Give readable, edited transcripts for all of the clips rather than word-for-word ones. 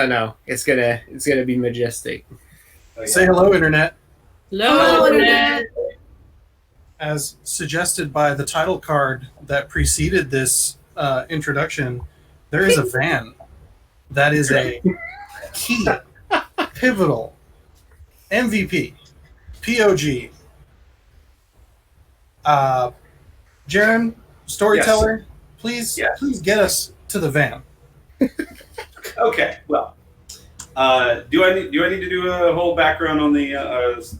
No. It's gonna be majestic. Oh, yeah. Say hello, Internet. Hello, Internet. As suggested by the title card that preceded this introduction, there is a van that is a key, pivotal, MVP, POG. Jaren, storyteller, please get us to the van. Okay, well, do I need to do a whole background on the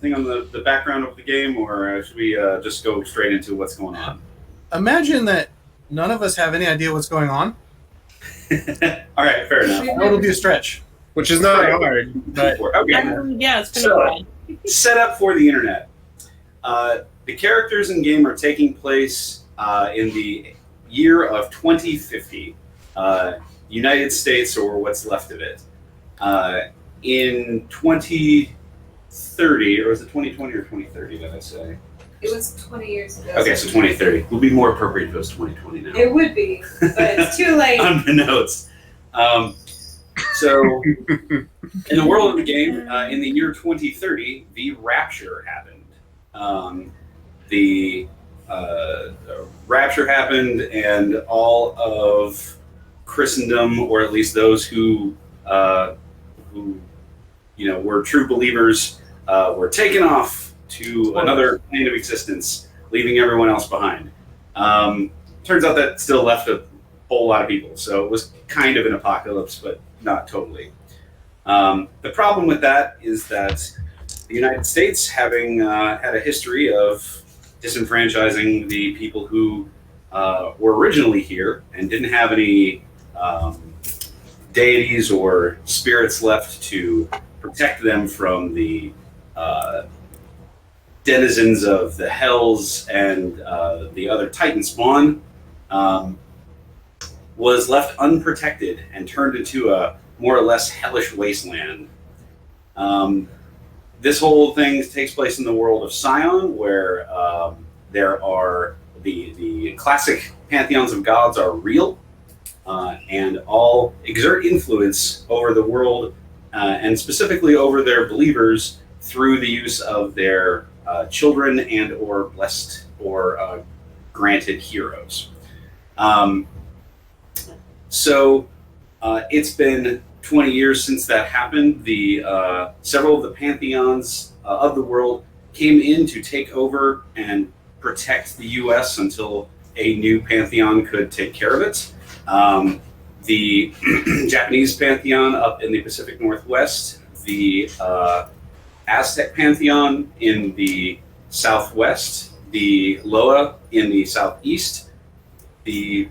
thing on the background of the game, or should we just go straight into what's going on? Imagine that none of us have any idea what's going on. All right, fair enough. It'll be a stretch. Which is not hard, but Okay. Yeah, it's been a while. Set up for the internet. The characters in game are taking place in the year of 2050, United States, or what's left of it. In 2030, or was it 2020 or 2030, did I say? It was 20 years ago. Okay, so 2030. It would be more appropriate if it was 2020 now. It would be, but it's too late. On the notes. So, in the world of the game, in the year 2030, the Rapture happened. The Rapture happened, and all of Christendom, or at least those who were true believers, were taken off to another plane of existence, leaving everyone else behind. Turns out that still left a whole lot of people, so it was kind of an apocalypse, but not totally. The problem with that is that the United States, having had a history of disenfranchising the people who were originally here and didn't have any deities or spirits left to protect them from the denizens of the hells and the other Titan spawn, was left unprotected and turned into a more or less hellish wasteland. This whole thing takes place in the world of Scion, where there are the classic pantheons of gods are real, and all exert influence over the world, and specifically over their believers through the use of their children and or blessed or granted heroes. So it's been 20 years since that happened. Several of the pantheons of the world came in to take over and protect the U.S. until a new pantheon could take care of it. The Japanese pantheon up in the Pacific Northwest, the Aztec pantheon in the southwest, the Loa in the southeast, the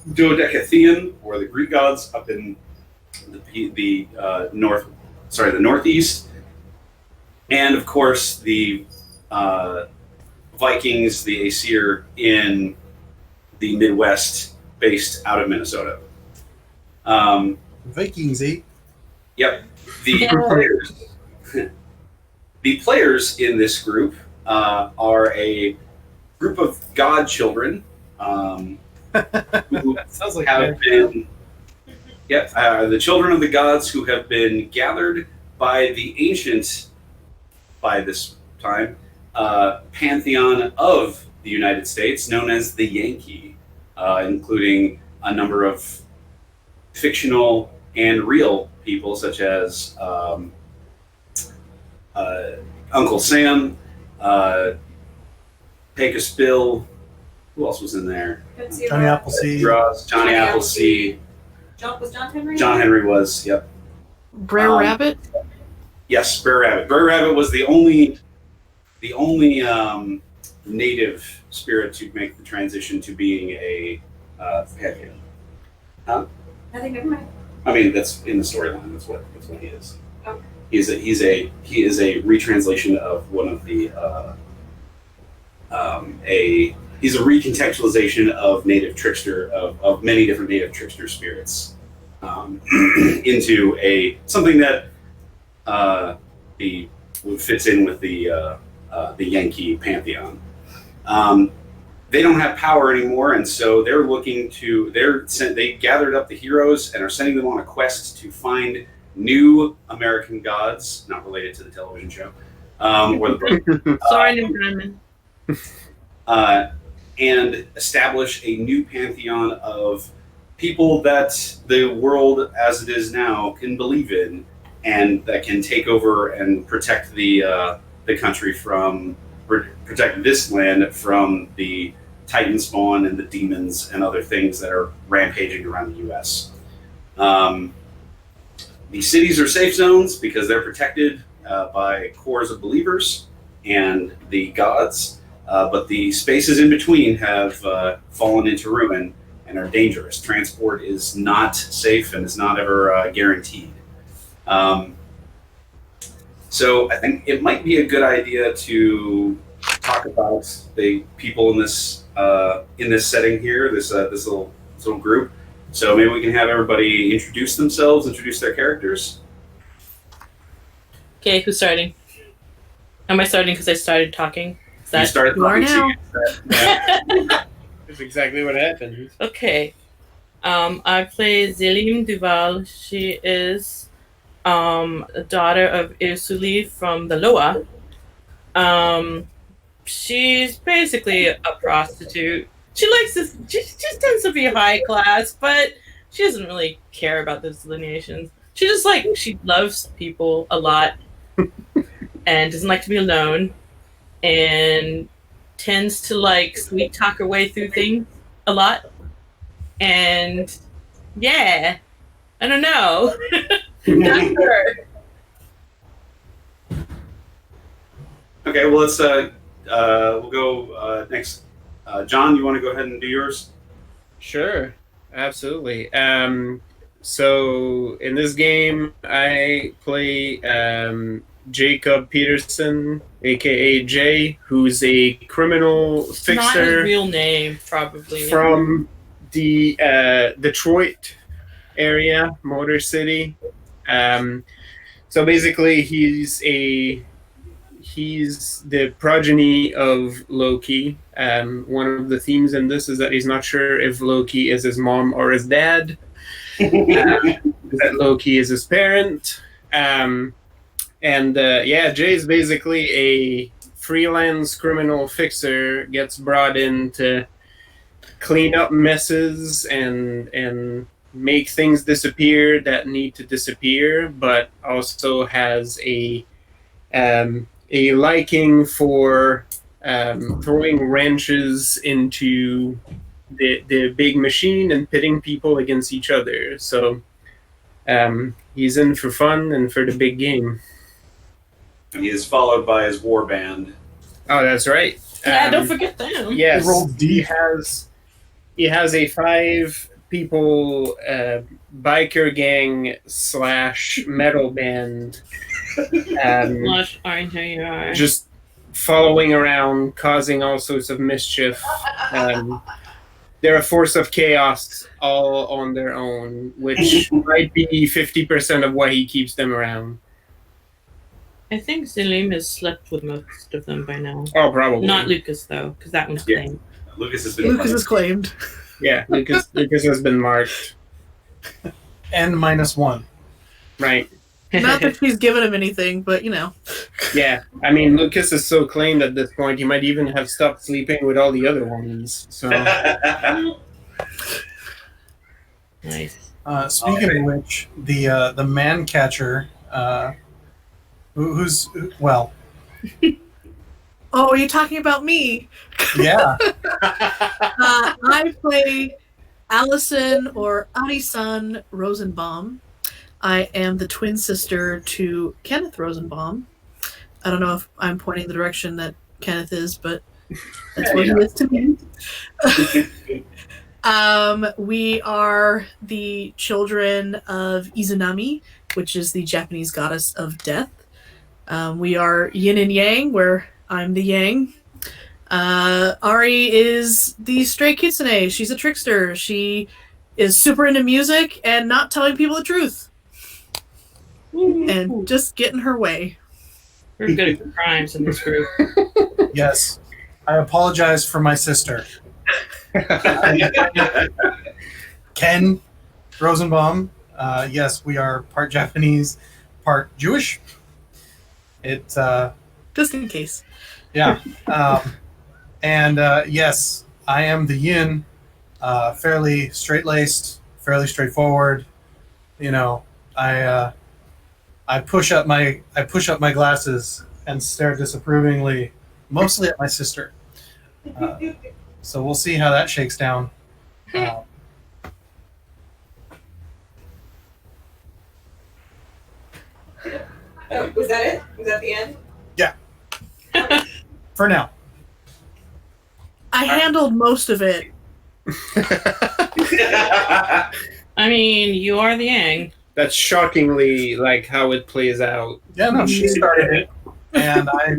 Dodecatheon, or the Greek gods, up in the northeast, and of course the Vikings, the Aesir, in the Midwest, based out of Minnesota. Vikings, eh? Yep. The players in this group are a group of god children who Sounds like have been the children of the gods who have been gathered by the ancient, by this time, pantheon of the United States, known as the Yankee, including a number of fictional and real people, such as Uncle Sam, Pecos Bill. Who else was in there? Johnny Appleseed. Johnny Appleseed. Was John Henry? John Henry was, yep. Brer Rabbit? Yes, Brer Rabbit. Brer Rabbit was the only native spirit to make the transition to being a pantheon. Nothing, never mind. I mean, that's in the storyline. That's what he is. Oh. He is a retranslation of one of the he's a recontextualization of native trickster of many different native trickster spirits into something that fits in with the Yankee pantheon. they don't have power anymore, and so they're looking to. They gathered up the heroes and are sending them on a quest to find new American gods, not related to the television show or the book. Sorry, New Diamond. And establish a new pantheon of people that the world as it is now can believe in, and that can take over and protect the country from, protect this land from the Titan spawn and the demons and other things that are rampaging around the U.S. The cities are safe zones because they're protected by cores of believers and the gods. But the spaces in between have fallen into ruin and are dangerous. Transport is not safe and is not ever guaranteed. So I think it might be a good idea to talk about the people in this setting here, this little group. So maybe we can have everybody introduce themselves, introduce their characters. Okay, who's starting? Am I starting because I started talking? You started you are now. That's exactly what happened. Okay. I play Zélim Duval. She is a daughter of Ursuli from the Loa. She's basically a prostitute. She likes this. She just tends to be high class, but she doesn't really care about those delineations. She loves people a lot and doesn't like to be alone, and tends to sweet talk her way through things a lot. And yeah, I don't know. Not her. Okay, well let's we'll go next. John, you want to go ahead and do yours? Sure, absolutely. So in this game, I play Jacob Peterson, aka Jay, who's a criminal fixer. Not his real name, probably. From the Detroit area, Motor City. So basically, he's the progeny of Loki. One of the themes in this is that he's not sure if Loki is his mom or his dad. That Loki is his parent. Jay is basically a freelance criminal fixer, gets brought in to clean up messes and make things disappear that need to disappear, but also has a liking for throwing wrenches into the big machine and pitting people against each other. So he's in for fun and for the big game. He is followed by his war band. Oh, that's right. Yeah, don't forget them. Yes, rolled deep. He has a 5-people biker gang / metal band. Just following around, causing all sorts of mischief. They're a force of chaos all on their own, which might be 50% of why he keeps them around. I think Zélim has slept with most of them by now. Oh, probably. Not Lucas, though, because that one's claimed. Lucas is claimed. Yeah, Lucas has been marked. And -1. Right. Not that she's given him anything, but Yeah, I mean, Lucas is so claimed at this point, he might even have stopped sleeping with all the other ones. So. Nice. Speaking of which, the man catcher, who's well. Oh, are you talking about me? Yeah. I play Allison or Arisan Rosenbaum. I am the twin sister to Kenneth Rosenbaum. I don't know if I'm pointing the direction that Kenneth is, but that's what he is to me. We are the children of Izanami, which is the Japanese goddess of death. We are yin and yang, where I'm the yang. Ari is the stray kitsune. She's a trickster. She is super into music and not telling people the truth. And just getting her way. We're good at crimes in this group. Yes. I apologize for my sister. Ken Rosenbaum. Yes, we are part Japanese, part Jewish. It's Just in case. yeah, and yes, I am the yin. Fairly straight-laced, fairly straightforward. You know, I push up my glasses and stare disapprovingly, mostly at my sister. So we'll see how that shakes down. Was that it? Was that the end? For now. I handled most of it. I mean, you are the Yang. That's shockingly like how it plays out. Yeah, no, she started it, and I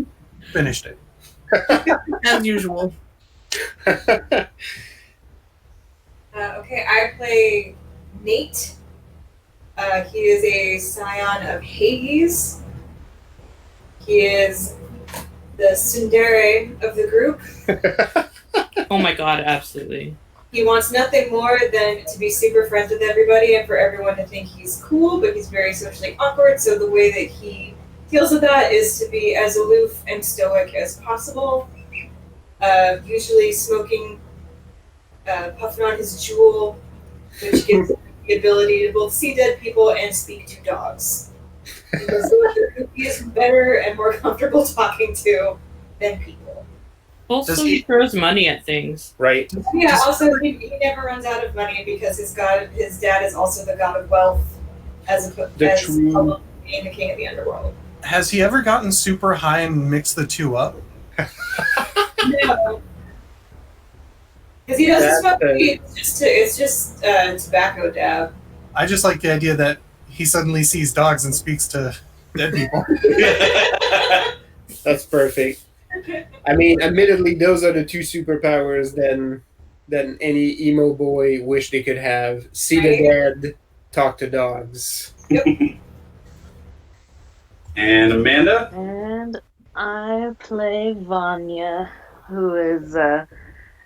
finished it. As usual. Okay, I play Nate. He is a scion of Hades. He is the tsundere of the group. Oh my god, absolutely. He wants nothing more than to be super friends with everybody and for everyone to think he's cool, but he's very socially awkward, so the way that he deals with that is to be as aloof and stoic as possible. Usually smoking, puffing on his jewel, which gives him the ability to both see dead people and speak to dogs. Because he is better and more comfortable talking to than people. Also, he throws money at things. Right. Yeah, also he never runs out of money because his dad is also the god of wealth as in the king of the underworld. Has he ever gotten super high and mixed the two up? No. Because he doesn't smoke weed, it's just tobacco dab. I just like the idea that he suddenly sees dogs and speaks to dead people. That's perfect. I mean, admittedly, those are the two superpowers than any emo boy wish they could have. See the dead, talk to dogs. Yep. And Amanda? And I play Vanya, who is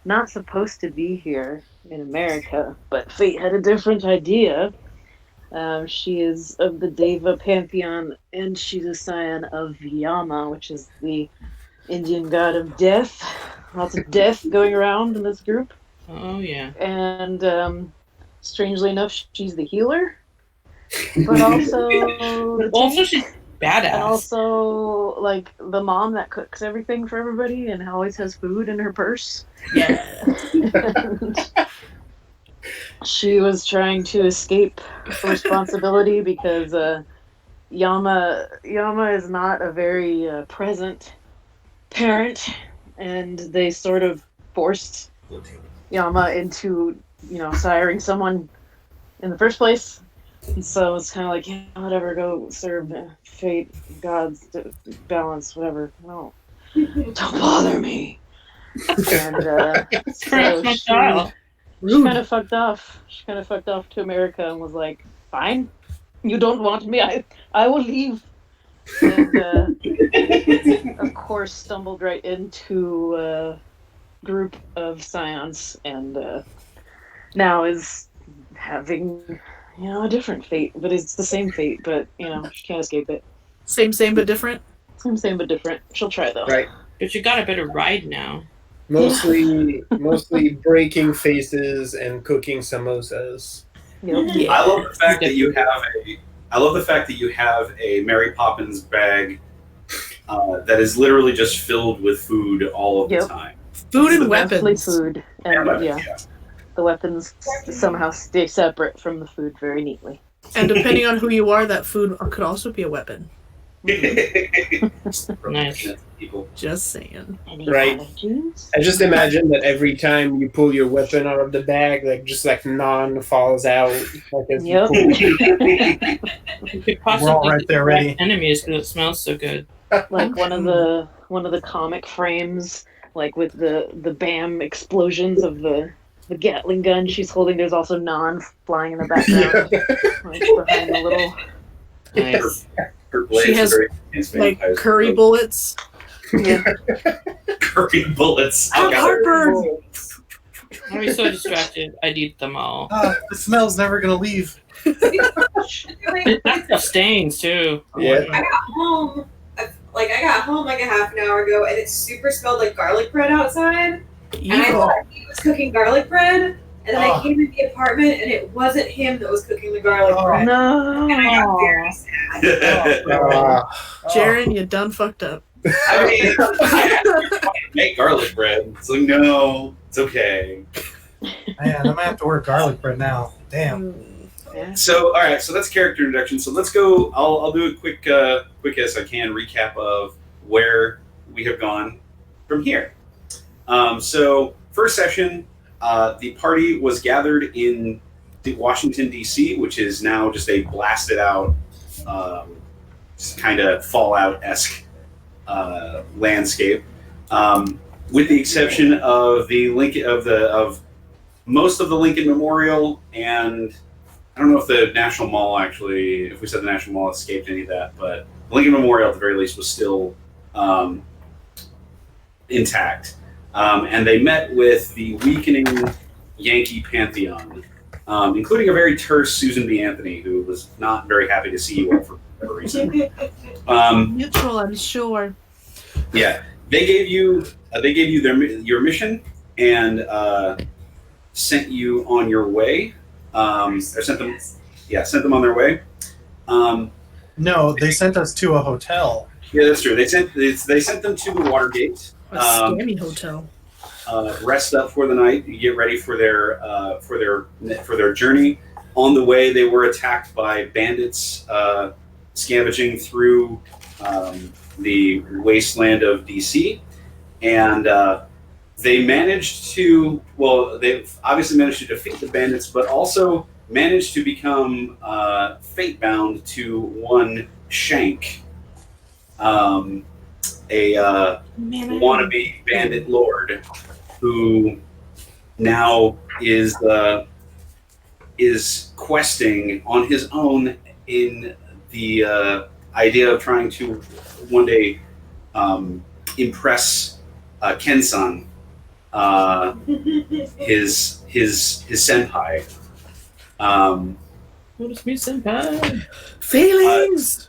not supposed to be here in America, but fate had a different idea. She is of the Deva Pantheon, and she's a scion of Yama, which is the Indian god of death. Lots of death going around in this group. Oh, yeah. And strangely enough, she's the healer. But also... Also, she's badass. And also, like, the mom that cooks everything for everybody and always has food in her purse. Yeah. And she was trying to escape responsibility because Yama is not a very present parent, and they sort of forced Yama into, siring someone in the first place. And so it's kind of like, yeah, whatever, go serve fate, gods, balance, whatever. No, don't bother me. And so she kind of fucked off. She kind of fucked off to America and was like, fine, you don't want me, I will leave. And of course stumbled right into a group of scions and now is having a different fate, but it's the same fate, but she can't escape it. Same but different. Same but different. She'll try though. Right. But you got a better ride now. Mostly breaking faces and cooking samosas. Yep. Yeah. I love the fact that you have a Mary Poppins bag that is literally just filled with food all of the time. Food and Mostly weapons. food. And weapons, yeah. The weapons somehow stay separate from the food very neatly. And depending on who you are, that food could also be a weapon. Nice. People. Just saying. Any Right. allergies? I just imagine that every time you pull your weapon out of the bag, like none falls out. Like as you Yep. pull. You could possibly We're all right there ready. enemies because it smells so good. Like one of the comic frames, like with the BAM explosions of the Gatling gun she's holding. There's also non flying in the background, like behind the little. Nice. Her blades She has, are very Like curry bullets. Yeah. curry bullets. I have heartburn. I'd be so distracted, I'd eat them all. The smell's never gonna leave. That stuff stains too. Yeah. I got home, I got home like a half an hour ago, and it super smelled like garlic bread outside. And I Evil. thought he was cooking garlic bread, and then I came in the apartment, and it wasn't him that was cooking the garlic bread. No. And I got very sad. Jaren, you done fucked up. I mean, I make garlic bread. It's like, no, it's okay. Man, I'm gonna have to order garlic bread now. Damn. Yeah. So, all right, so that's character introduction. So let's go. I'll do a quick as I can recap of where we have gone from here. So, first session, the party was gathered in Washington, D.C., which is now just a blasted out, kind of Fallout-esque landscape, with the exception of the Lincoln of most of the Lincoln Memorial, and I don't know if the National Mall actually, if we said the National Mall escaped any of that, but the Lincoln Memorial at the very least was still intact. And they met with the weakening Yankee Pantheon, including a very terse Susan B. Anthony, who was not very happy to see you all for whatever reason. Neutral, I'm sure. Yeah, they gave you your mission and sent you on your way. Or sent them on their way. No, they sent us to a hotel. Yeah, that's true. They sent them to the Watergate. A scammy hotel. Rest up for the night. You get ready for their journey. On the way, they were attacked by bandits scavenging through the wasteland of DC, and they managed to. Well, they obviously managed to defeat the bandits, but also managed to become fate-bound to one Shank, a wannabe bandit lord, who now is questing on his own in the idea of trying to one day impress Ken-san, his senpai. What is me, senpai? Feelings!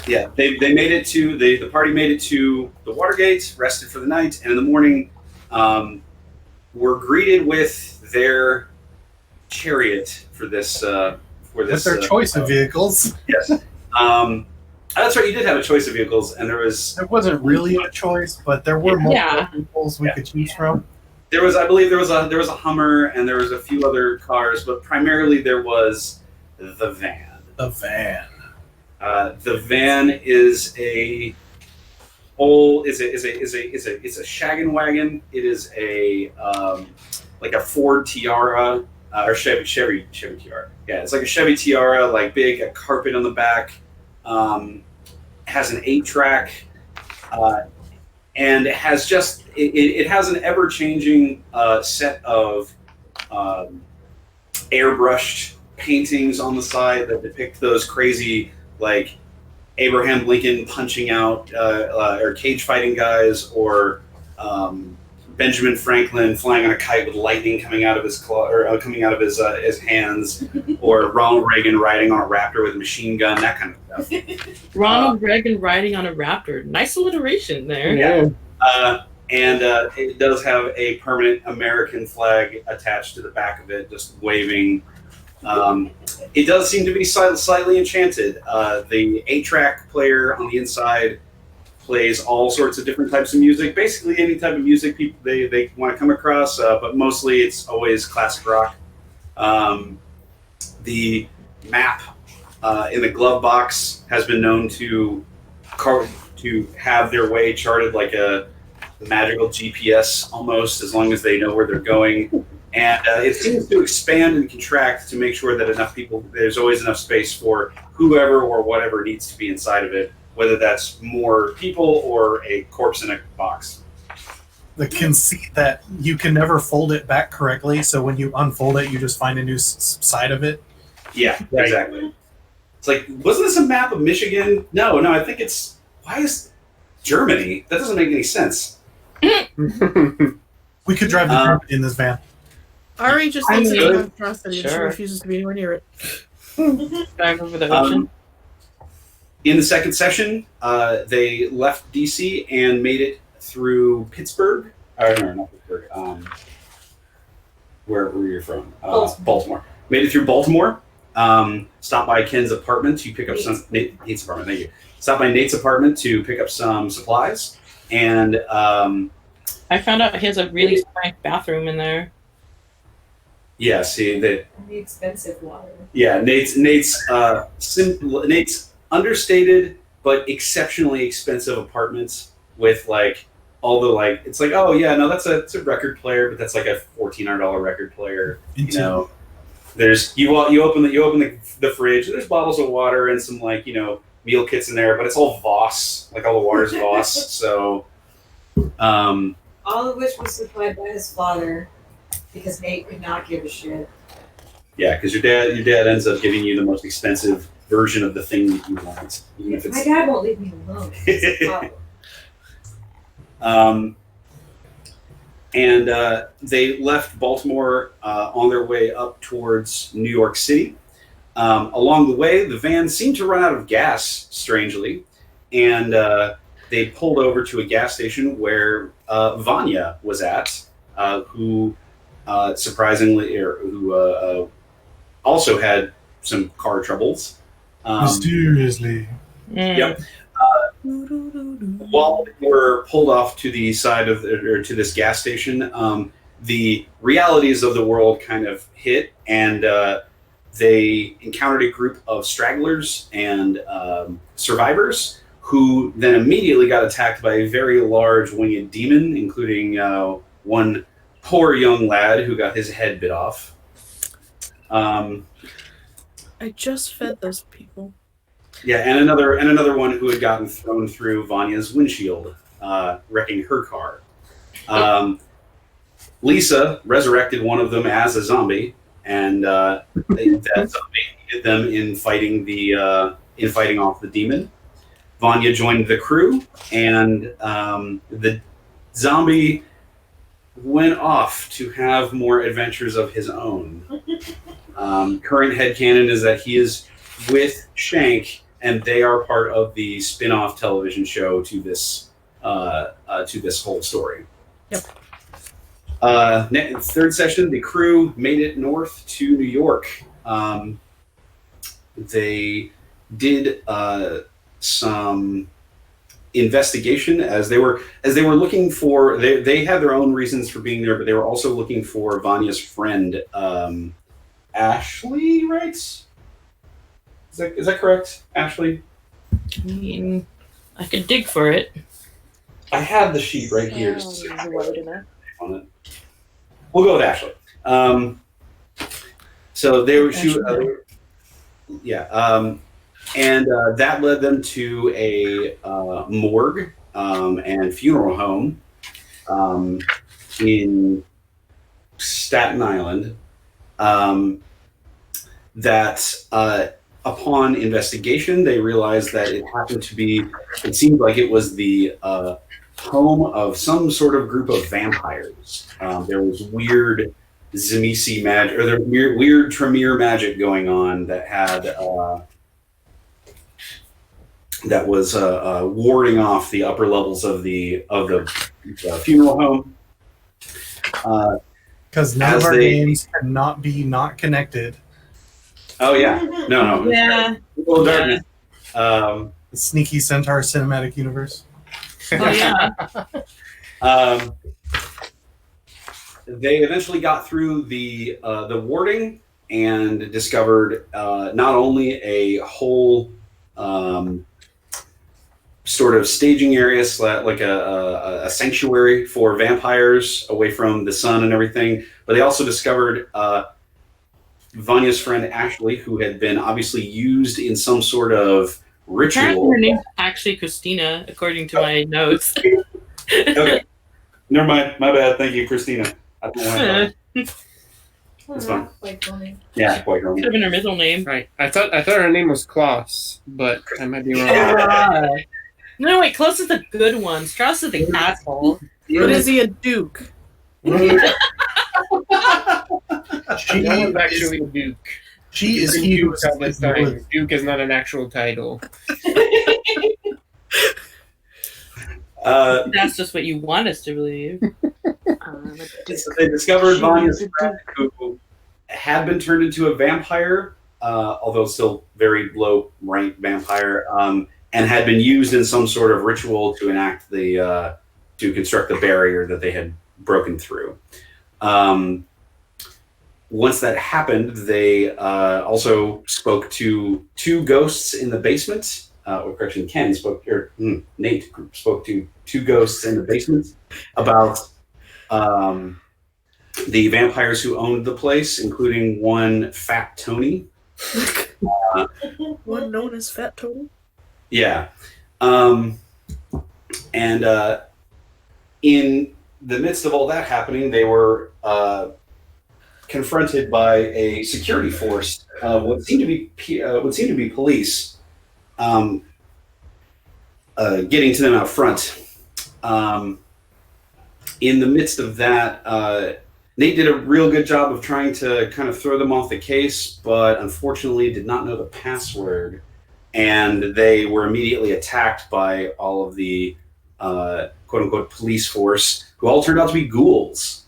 Yeah, they made it to the party made it to the Watergate, rested for the night, and in the morning were greeted with their chariot for this. With their choice of vehicles. Yes. That's right. You did have a choice of vehicles, and there wasn't really a choice, but there were multiple vehicles we could choose from. There was, I believe, there was a Hummer, and there was a few other cars, but primarily there was the van. The van. The van is a whole it's a shaggin' wagon. It is a like a Ford Tiara or Chevy Tiara. Yeah, it's like a Chevy Tiara, like big, a carpet on the back. Has an 8-track, and it has it has an ever-changing set of airbrushed paintings on the side that depict those crazy, like Abraham Lincoln punching out or cage fighting guys, or Benjamin Franklin flying on a kite with lightning coming out of his claw or coming out of his hands, or Ronald Reagan riding on a raptor with a machine gun, that kind of stuff. Ronald Reagan riding on a raptor. Nice alliteration there. Yeah. And it does have a permanent American flag attached to the back of it, just waving. It does seem to be slightly enchanted. The 8-track player on the inside plays all sorts of different types of music, basically any type of music people they want to come across, but mostly it's always classic rock. The map in the glove box has been known to have their way charted like a magical GPS almost, as long as they know where they're going. And it seems to expand and contract to make sure that there's always enough space for whoever or whatever needs to be inside of it, whether that's more people or a corpse in a box. The conceit that you can never fold it back correctly, so when you unfold it, you just find a new side of it. Yeah, right. Exactly. It's like, wasn't this a map of Michigan? No, I think it's... Why is Germany? That doesn't make any sense. We could drive to Germany in this van. Ari just I thinks it's a mean, monstrosity and she sure. refuses to be anywhere near it. Back over the ocean. In the second session, they left DC and made it through Pittsburgh. No, not Pittsburgh. Where were you from? Baltimore. Made it through Baltimore. Stopped by Ken's apartment to pick up Nate's apartment. Thank you. Stopped by Nate's apartment to pick up some supplies, and I found out he has a really swank bathroom in there. yeah, see that. The expensive water. Yeah, Nate's understated but exceptionally expensive apartments with like all the like. It's like, oh yeah, no, it's a record player, but that's like a $1,400 record player. You know, there's you open the fridge. There's bottles of water and some like meal kits in there, but it's all Voss. Like all the water's Voss. So, all of which was supplied by his father because Nate could not give a shit. yeah, because your dad ends up giving you the most expensive version of the thing that you want, even if it's. My dad won't leave me alone. It's a problem. And they left Baltimore on their way up towards New York City. Along the way, the van seemed to run out of gas, strangely, and they pulled over to a gas station where Vanya was at, who surprisingly, who also had some car troubles. Mysteriously. Yep. While they were pulled off to the side of to this gas station, the realities of the world kind of hit, and they encountered a group of stragglers and survivors who then immediately got attacked by a very large winged demon, including one poor young lad who got his head bit off. I just fed those people. Yeah, and another one who had gotten thrown through Vanya's windshield, wrecking her car. Lisa resurrected one of them as a zombie, and that zombie aided them in fighting off the demon. Vanya joined the crew, and the zombie went off to have more adventures of his own. Current headcanon is that he is with Shank, and they are part of the spin-off television show to this whole story. Yep. Third session, the crew made it north to New York. They did some investigation as they were looking for. They had their own reasons for being there, but they were also looking for Vanya's friend, Ashley, right? Is that correct, Ashley? I mean, I could dig for it. I have the sheet right here. Sounds right enough. On it. We'll go with Ashley. So they were, and that led them to a morgue and funeral home in Staten Island. Upon investigation, they realized that it seemed like it was the home of some sort of group of vampires. There was weird Tzimisce magic, or there was weird Tremere magic going on that had that was warding off the upper levels of the funeral home. Because none of our games cannot be not connected. Oh yeah, no. Yeah. Well, darkness. The sneaky Centaur cinematic universe. Oh yeah. They eventually got through the warding and discovered not only a whole sort of staging area, like a sanctuary for vampires away from the sun and everything, but they also discovered Vanya's friend Ashley, who had been obviously used in some sort of ritual. Apparently her name's actually Christina, according to my notes. Okay. Never mind. My bad. Thank you, Christina. I don't want to. That's fine. Quite funny. Yeah, quite wrong. Could have been her middle name. Right. I thought her name was Klaus, but I might be wrong. No, wait, Klaus is the good one. Strauss is the asshole. But is he a duke? No one's actually a duke. She is Been he who Duke is all this in the time. woods. Duke is not an actual title. That's just what you want us to believe. So they discovered Vanya's friend, who had been turned into a vampire, although still very low rank vampire, and had been used in some sort of ritual to enact the to construct the barrier that they had broken through. Once that happened, they also spoke to two ghosts in the basement. Or correction, Nate spoke to two ghosts in the basement about the vampires who owned the place, including one Fat Tony. One known as Fat Total. Yeah. And in the midst of all that happening, they were confronted by a security force, what seemed to be police, getting to them out front. In the midst of that, Nate did a real good job of trying to kind of throw them off the case, but unfortunately did not know the password, and they were immediately attacked by all of the quote-unquote police force, who all turned out to be ghouls,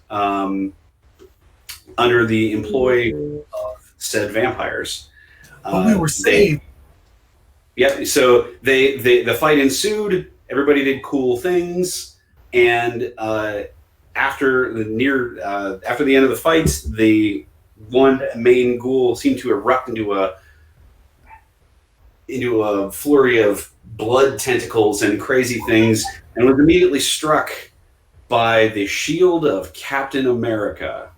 under the employ of said vampires. But we were saved. Yep. So the fight ensued. Everybody did cool things, and after the end of the fight, the one main ghoul seemed to erupt into a flurry of blood tentacles and crazy things, and was immediately struck by the shield of Captain America.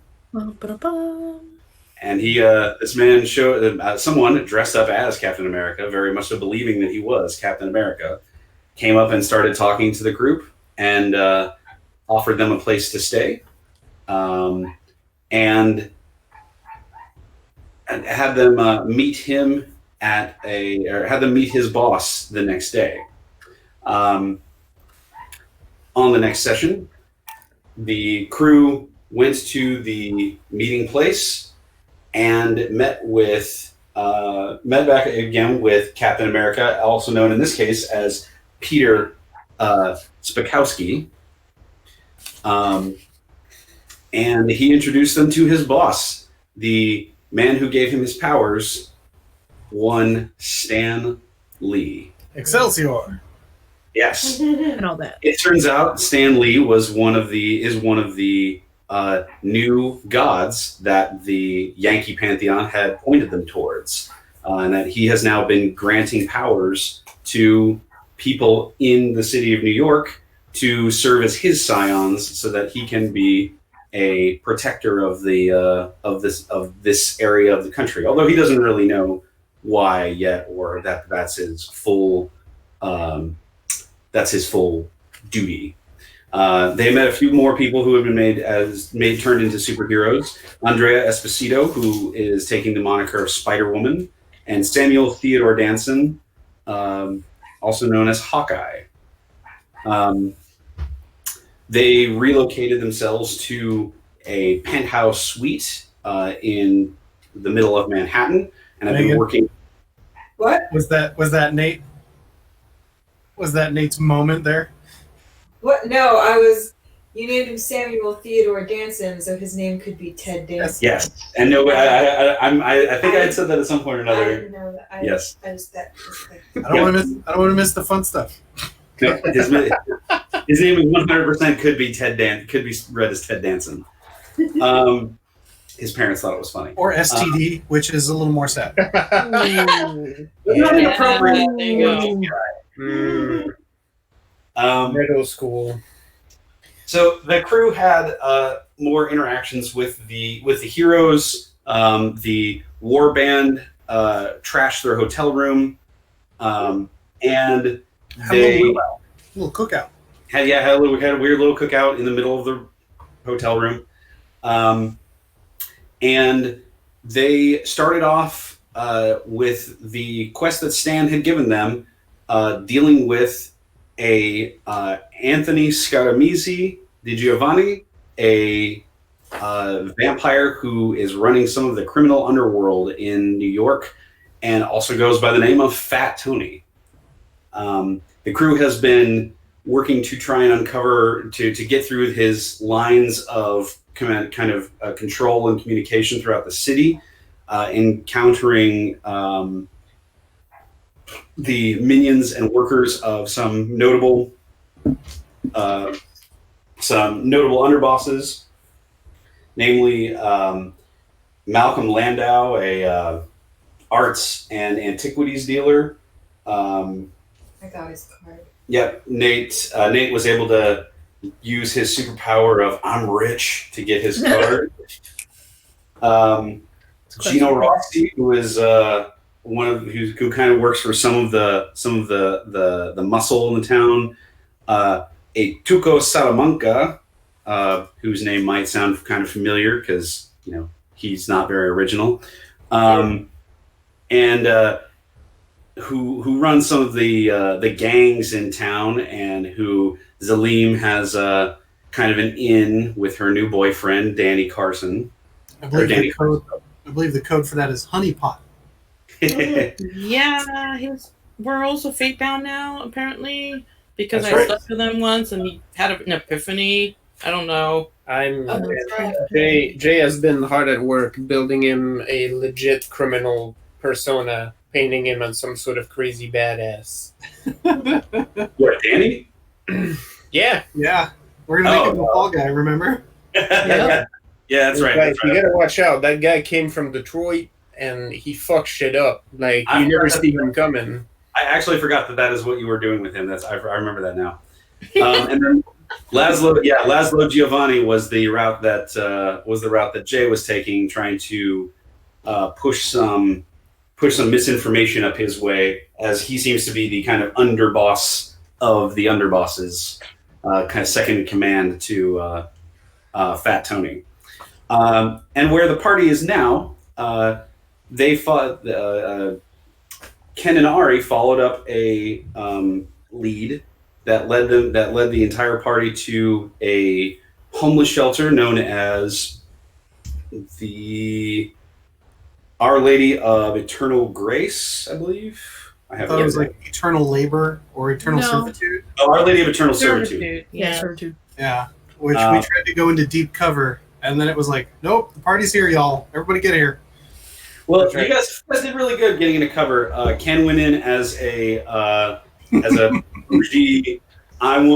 And this man showed someone dressed up as Captain America, very much so believing that he was Captain America, came up and started talking to the group and offered them a place to stay, and had them meet him had them meet his boss the next day. On the next session, the crew went to the meeting place and met back again with Captain America, also known in this case as Peter Spakowski. And he introduced them to his boss, the man who gave him his powers, one Stan Lee. Excelsior. Yes. And all that. It turns out Stan Lee is one of the new gods that the Yankee Pantheon had pointed them towards, and that he has now been granting powers to people in the city of New York to serve as his scions, so that he can be a protector of this area of the country. Although he doesn't really know why yet, or that's his full duty. They met a few more people who have been turned into superheroes. Andrea Esposito, who is taking the moniker of Spider-Woman, and Samuel Theodore Danson, also known as Hawkeye. They relocated themselves to a penthouse suite in the middle of Manhattan, and have been working. What? Was that Nate? Was that Nate's moment there? What? No, you named him Samuel Theodore Danson, so his name could be Ted Danson. Yes, and no, I think I had said that at some point or I another. didn't know that. Yes. I just that. I don't want to miss the fun stuff. No, his name 100% could be could be read as Ted Danson. His parents thought it was funny. Or STD, which is a little more sad. Not inappropriate. There you go. Middle school. So the crew had more interactions with the heroes. The war band trashed their hotel room, and they a little cookout. had a weird little cookout in the middle of the hotel room, and they started off with the quest that Stan had given them, dealing with a Anthony Scaramizzi di Giovanni, a vampire who is running some of the criminal underworld in New York, and also goes by the name of Fat Tony. The crew has been working to try and uncover, to get through his lines of kind of control and communication throughout the city, encountering the minions and workers of some notable underbosses, namely Malcolm Landau, a arts and antiquities dealer. I got his card. Yep, Nate was able to use his superpower of "I'm rich" to get his card. Gino Rossi, who is who kind of works for some of the muscle in the town. A Tuco Salamanca, whose name might sound kind of familiar because he's not very original, and who runs some of the gangs in town, and who Zalim has kind of an in with her new boyfriend Danny Carson. I believe the code for that is honeypot. Yeah, we're also fate bound now, apparently, because That's I right. slept with him once and he had an epiphany. I don't know. Jay has been hard at work building him a legit criminal persona, painting him as some sort of crazy badass. What, Danny? Yeah. Yeah. We're going to make him the fall guy, remember? Yeah, that's right. That's You right. gotta watch out. That guy came from Detroit and he fucked shit up. Like, I you never forgot see him coming. I actually forgot that is what you were doing with him. I remember that now. And then Laszlo Giovanni was the route that Jay was taking, trying to push some misinformation up his way, as he seems to be the kind of underboss of the underbosses, kind of second in command to Fat Tony. And where the party is now, they fought. Ken and Ari followed up a lead that led the entire party to a homeless shelter known as the Our Lady of Eternal Grace, I believe. I thought it was like eternal labor or eternal servitude. Oh, Our Lady of Eternal Servitude. Yeah. Servitude. Yeah, which we tried to go into deep cover, and then it was like, nope, the party's here, y'all. Everybody get here. Well, That's right. you guys did really good getting into cover. Ken went in as a bougie. Maybe I'll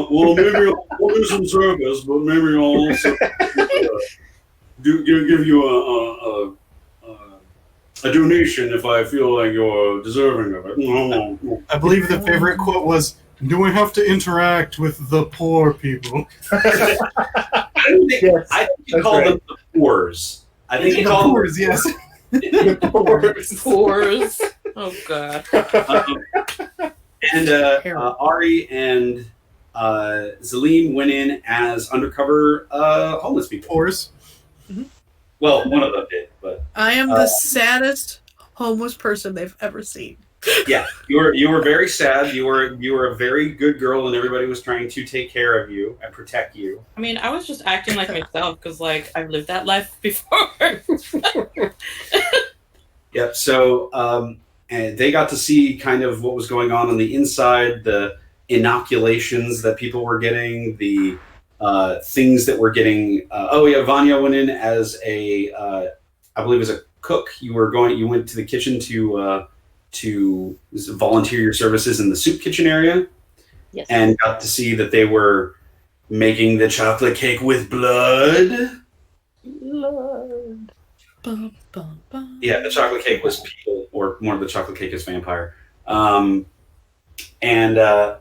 do some service, but maybe I'll also give you a donation if I feel like you're deserving of it. I believe the favorite quote was, "Do we have to interact with the poor people?" I think he called them the poors. I think he The called poors, yes. Pores. Oh god. And Ari and Zalim went in as undercover homeless people. Poors. Well, one of them did, but I am the saddest homeless person they've ever seen. yeah, you were very sad. You were a very good girl, and everybody was trying to take care of you and protect you. I mean, I was just acting like myself because, like, I've lived that life before. Yep. So, and they got to see kind of what was going on the inside, the inoculations that people were getting, the things that were getting. Vanya went in as I believe as a cook. You went to the kitchen to volunteer your services in the soup kitchen area. Yes. And got to see that they were making the chocolate cake with blood. Blood. Bum, bum, bum. Yeah, the chocolate cake was people, or more of the chocolate cake is vampire. And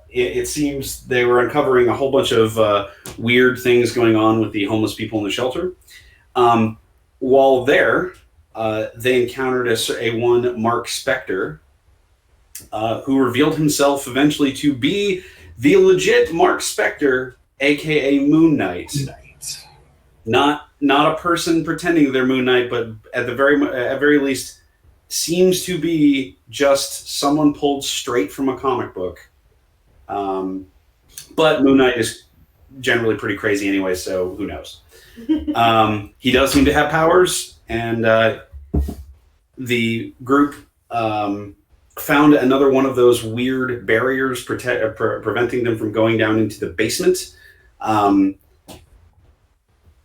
it seems they were uncovering a whole bunch of weird things going on with the homeless people in the shelter. While there, they encountered a one Mark Spector, who revealed himself eventually to be the legit Mark Spector, aka Moon Knight. Not a person pretending they're Moon Knight, but at very least seems to be just someone pulled straight from a comic book. But Moon Knight is generally pretty crazy anyway, so who knows? He does seem to have powers, and the group found another one of those weird barriers preventing them from going down into the basement.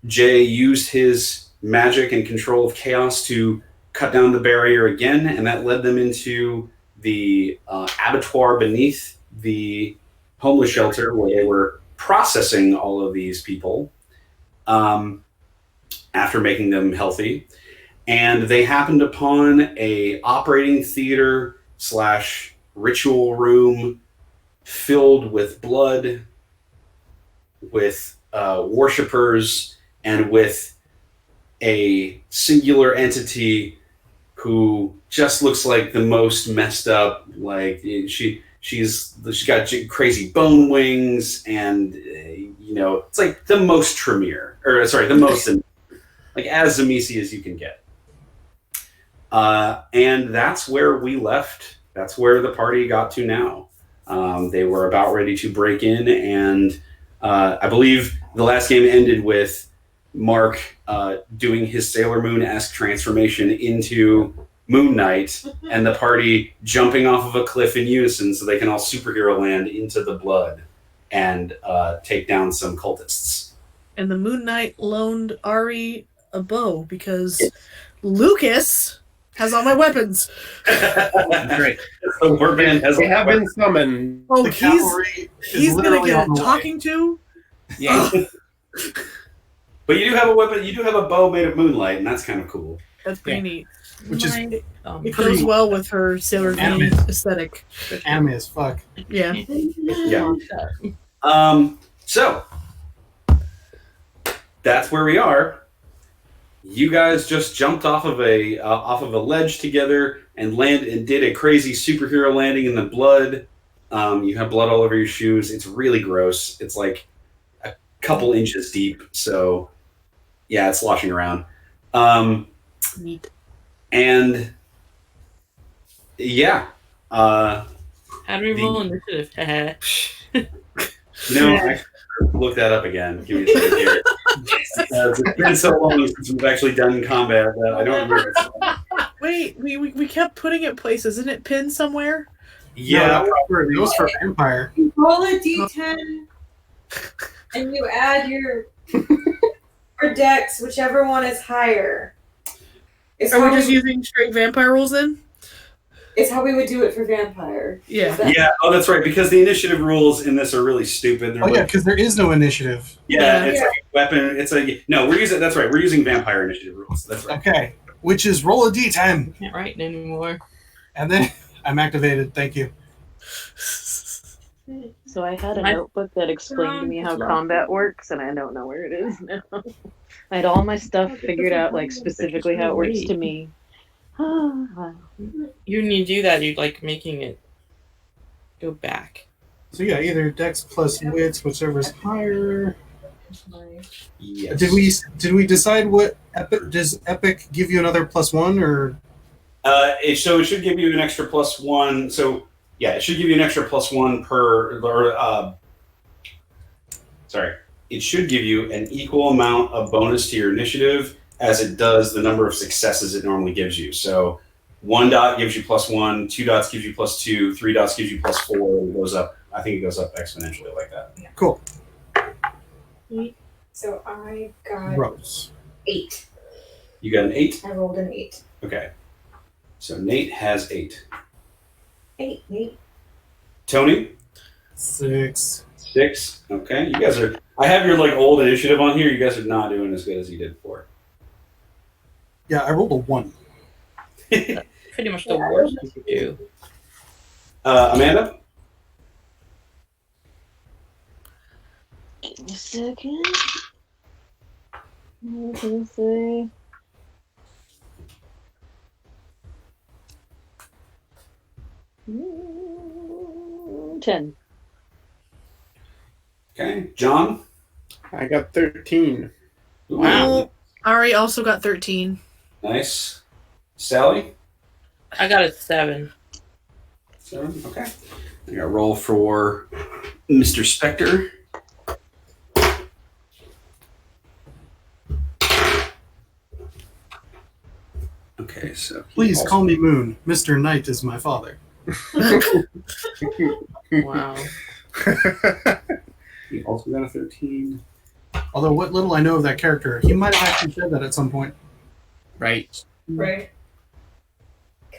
Jay used his magic and control of chaos to cut down the barrier again, and that led them into the abattoir beneath the homeless shelter where they were processing all of these people after making them healthy. And they happened upon a operating theater / ritual room filled with blood, with worshippers, and with a singular entity who just looks like the most messed up. Like she's got crazy bone wings, and it's like the most Tremere, or sorry, the most like as Zamisi as you can get. And that's where we left. That's where the party got to now. They were about ready to break in, and I believe the last game ended with Mark doing his Sailor Moon-esque transformation into Moon Knight, and the party jumping off of a cliff in unison so they can all superhero land into the blood and take down some cultists. And the Moon Knight loaned Ari a bow because Lucas has all my weapons. Great. So Warband has They have been summoned. Oh, The cavalry is he's gonna literally get on a the way. talking to. Yeah. But you do have a weapon. You do have a bow made of moonlight, and that's kind of cool. That's pretty neat. Which is It pretty goes well with her Sailor Moon Anime. aesthetic. anime as fuck. Yeah. Yeah. So that's where we are. You guys just jumped off of a ledge together and landed and did a crazy superhero landing in the blood. You have blood all over your shoes. It's really gross. It's like a couple inches deep. So yeah, it's sloshing around. Neat. And yeah, How do we roll initiative? I look that up again. Give me a second here. It's been so long since we've actually done combat that I don't remember. Wait, we kept putting it places. Isn't it pinned somewhere? Yeah, It goes for vampire. You roll a d10 and you add your or dex, whichever one is higher. It's Are how, we just using straight vampire rules then? it's how we would do it for vampire. Yeah. yeah. Oh, that's right. Because the initiative rules in this are really stupid. They're Oh yeah, like, because there is no initiative. yeah, Yeah. it's like a weapon. It's a no. We're using. That's right. We're using vampire initiative rules. That's right. Okay, which is roll a d10, Can't write anymore. and then I'm activated. Thank you. So I had a My- notebook that explained to me how It's wrong. combat works, and I don't know where it is now. I had all my stuff figured out, like specifically how it works to me. You need to do that. You'd like making it go back. So yeah, either dex plus wits, whichever is higher. Yes. Did we decide what epic does epic give you another +1 or? It should give you an extra +1. So yeah, it should give you an extra +1 per. Sorry, it should give you an equal amount of bonus to your initiative as it does the number of successes it normally gives you. So 1 dot gives you +1, 2 dots gives you +2, 3 dots gives you +4. And it goes up. I think it goes up exponentially like that. Cool. So I got Gross. 8. You got an 8. I rolled an 8. Okay. So Nate has 8. 8, Nate. Tony. 6. 6. Okay. You guys are. I have your old initiative on here. You guys are not doing as good as you did before. Yeah, I rolled a 1. Pretty much the worst you could do. Amanda. Give me a second. What was I gonna say? Mm, 10. Okay. John. I got 13. Ooh, Wow. Ari also got 13. Nice. Sally. I got a 7. 7. Okay. I got to roll for Mr. Spectre. Please call me Moon. Mr. Knight is my father. Wow. He also got a 13. Although what little I know of that character, he might have actually said that at some point. Right. Right.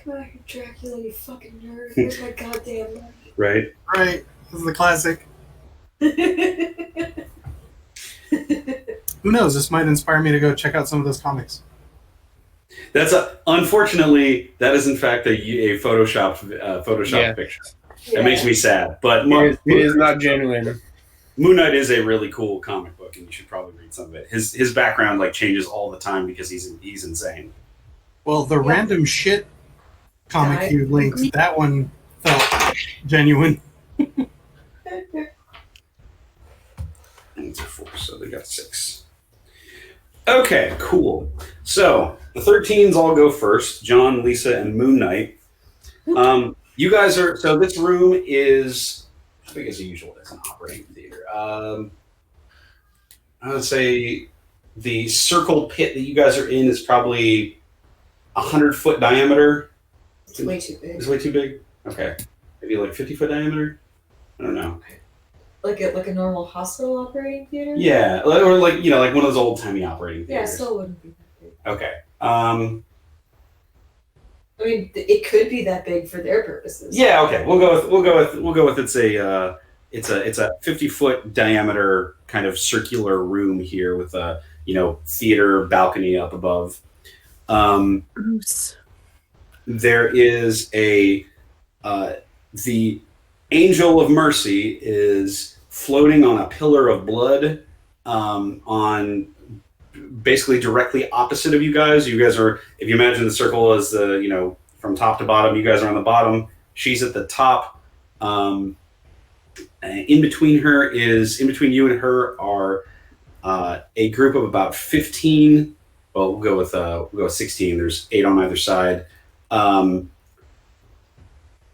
Come out here, Dracula, you fucking nerd. Where's my goddamn money? Right. Right. This is the classic. Who knows? This might inspire me to go check out some of those comics. That's unfortunately that is in fact a photoshopped Yeah. picture. That makes me sad. But It is not genuine. Moon Knight is a really cool comic book, and you should probably read some of it. His background like changes all the time because he's insane. Well, the random shit comic Guy. you linked, that one felt genuine. And it's a 4, so they got 6. Okay, cool. So the 13s all go first. John, Lisa, and Moon Knight. You guys are so. This room is how big as usual. It's an operating theater. I would say the circle pit that you guys are in is probably 100-foot diameter. It's way too big. It's way too big. Okay, maybe like 50-foot diameter. I don't know. Like a normal hospital operating theater? Yeah, or like like one of those old timey operating Yeah, theaters. still wouldn't be that big. Okay. I mean, it could be that big for their purposes. Yeah. Okay. We'll go with it's a 50-foot diameter kind of circular room here with a theater balcony up above. Bruce. There is the Angel of Mercy is floating on a pillar of blood on basically directly opposite of you guys. You guys are, if you imagine the circle as from top to bottom, you guys are on the bottom. She's at the top. In between you and her are a group of about 15. Well, we'll go with 16. There's 8 on either side.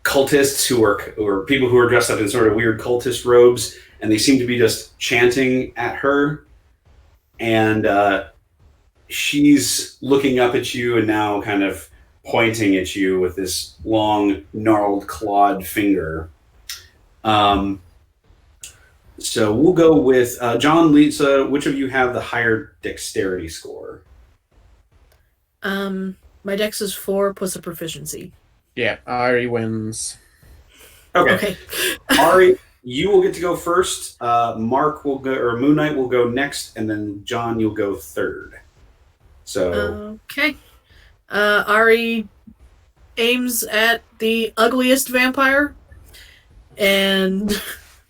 Cultists who are people who are dressed up in sort of weird cultist robes, and they seem to be just chanting at her. And she's looking up at you and now kind of pointing at you with this long, gnarled, clawed finger. So we'll go with John, Lisa. Which of you have the higher dexterity score? My dex is 4 plus a proficiency. Yeah, Ari wins. Okay. Ari, you will get to go first. Mark will go, or Moon Knight will go next, and then John, you'll go third. So okay. Ari aims at the ugliest vampire and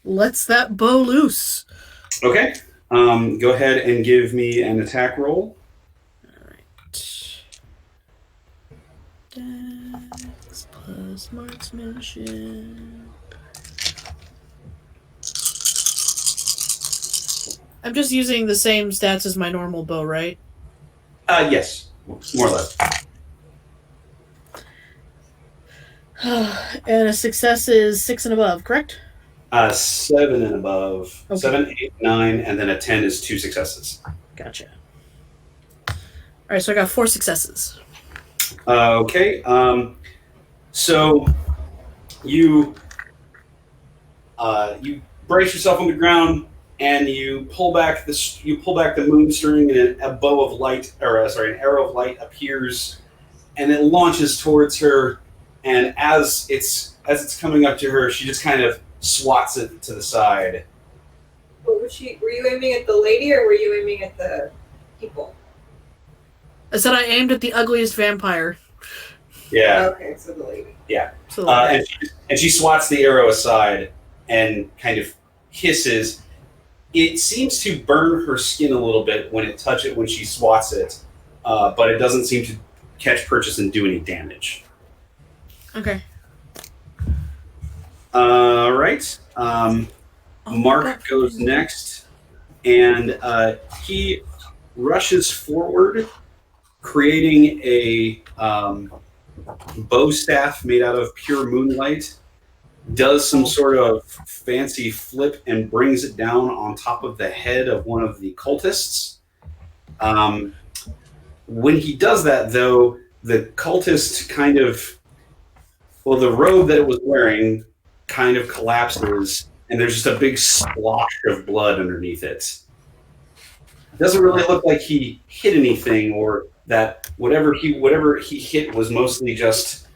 lets that bow loose. okay. Go ahead and give me an attack roll. Dex plus marksmanship. I'm just using the same stats as my normal bow, right? Yes, more or less. And a success is 6 and above, correct? 7 and above. Okay. 7, 8, 9, and then a 10 is 2 successes. Gotcha. Alright, so I got 4 successes. Okay. So you brace yourself on the ground and you pull back the moon string, and a bow of light, an arrow of light appears, and it launches towards her. And as it's coming up to her, she just kind of swats it to the side. But were you aiming at the lady or were you aiming at the people? I said I aimed at the ugliest vampire. Yeah. Okay, so the lady. Yeah. So And she swats the arrow aside and kind of hisses. It seems to burn her skin a little bit when she swats it, but it doesn't seem to catch purchase and do any damage. okay. All right. Mark goes next, and he rushes forward, creating a bow staff made out of pure moonlight, does some sort of fancy flip and brings it down on top of the head of one of the cultists. When he does that, though, the cultist kind of, well, the robe that it was wearing kind of collapses, and there's just a big splosh of blood underneath it. It doesn't really look like he hit anything, or that whatever he hit was mostly just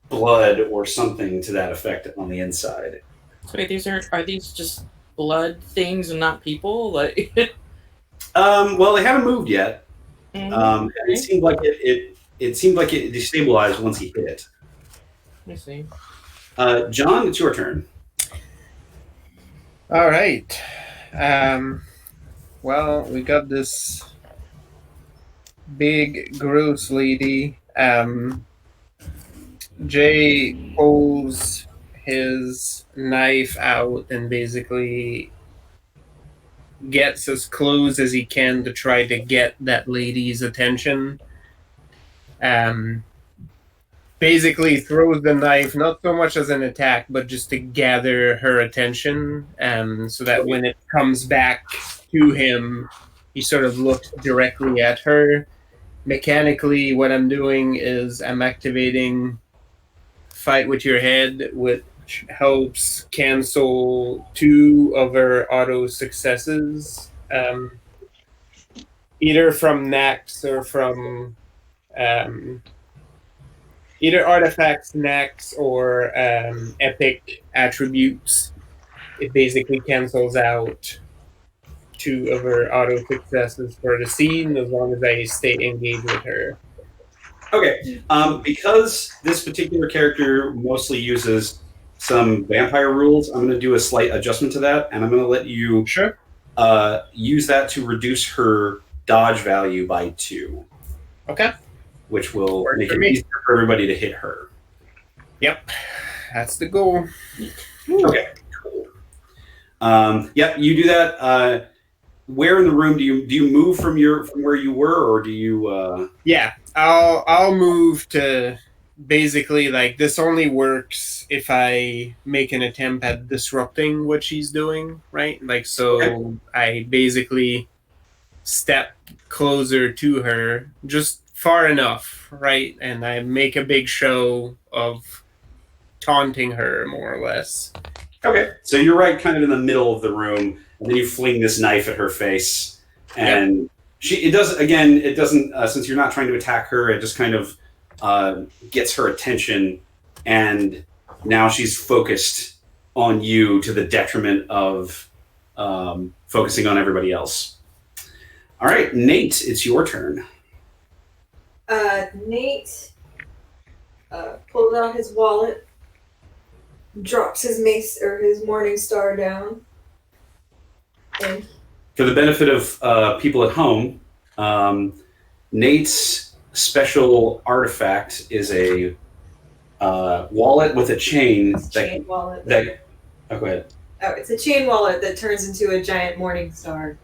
blood or something to that effect on the inside. So wait, are these just blood things and not people? Like, Well, they haven't moved yet. okay. It seemed like it seemed like it destabilized once he hit it. Let me see. John, it's your turn. All right. Well, we got this big, gross lady. Jay pulls his knife out and basically gets as close as he can to try to get that lady's attention. Basically throws the knife, not so much as an attack, but just to gather her attention, so that when it comes back to him, he sort of looks directly at her. Mechanically, what I'm doing is I'm activating Fight with Your Head, which helps cancel 2 of her auto successes, either from knacks or from either artifacts, knacks, or epic attributes. It basically cancels out 2 of her auto successes for the scene as long as I stay engaged with her. Okay, because this particular character mostly uses some vampire rules, I'm going to do a slight adjustment to that, and I'm going to let you use that to reduce her dodge value by 2. Okay. Which will Works make for it me. easier for everybody to hit her. Yep, that's the goal. Okay, cool. Yep, you do that. Where in the room do you move from where you were, or do you? Yeah, I'll move to basically, like, this only works if I make an attempt at disrupting what she's doing, right? Like, so Okay. I basically step closer to her, just far enough, right? And I make a big show of taunting her, more or less. Okay, so you're right, kind of in the middle of the room, and then you fling this knife at her face, and it doesn't. Since you're not trying to attack her, it just kind of gets her attention, and now she's focused on you to the detriment of focusing on everybody else. All right, Nate, it's your turn. Nate pulls out his wallet, drops his mace or his morning star down, and For the benefit of people at home, Nate's special artifact is a wallet with a chain. Wallet. Oh, go ahead. Oh, it's a chain wallet that turns into a giant morning star.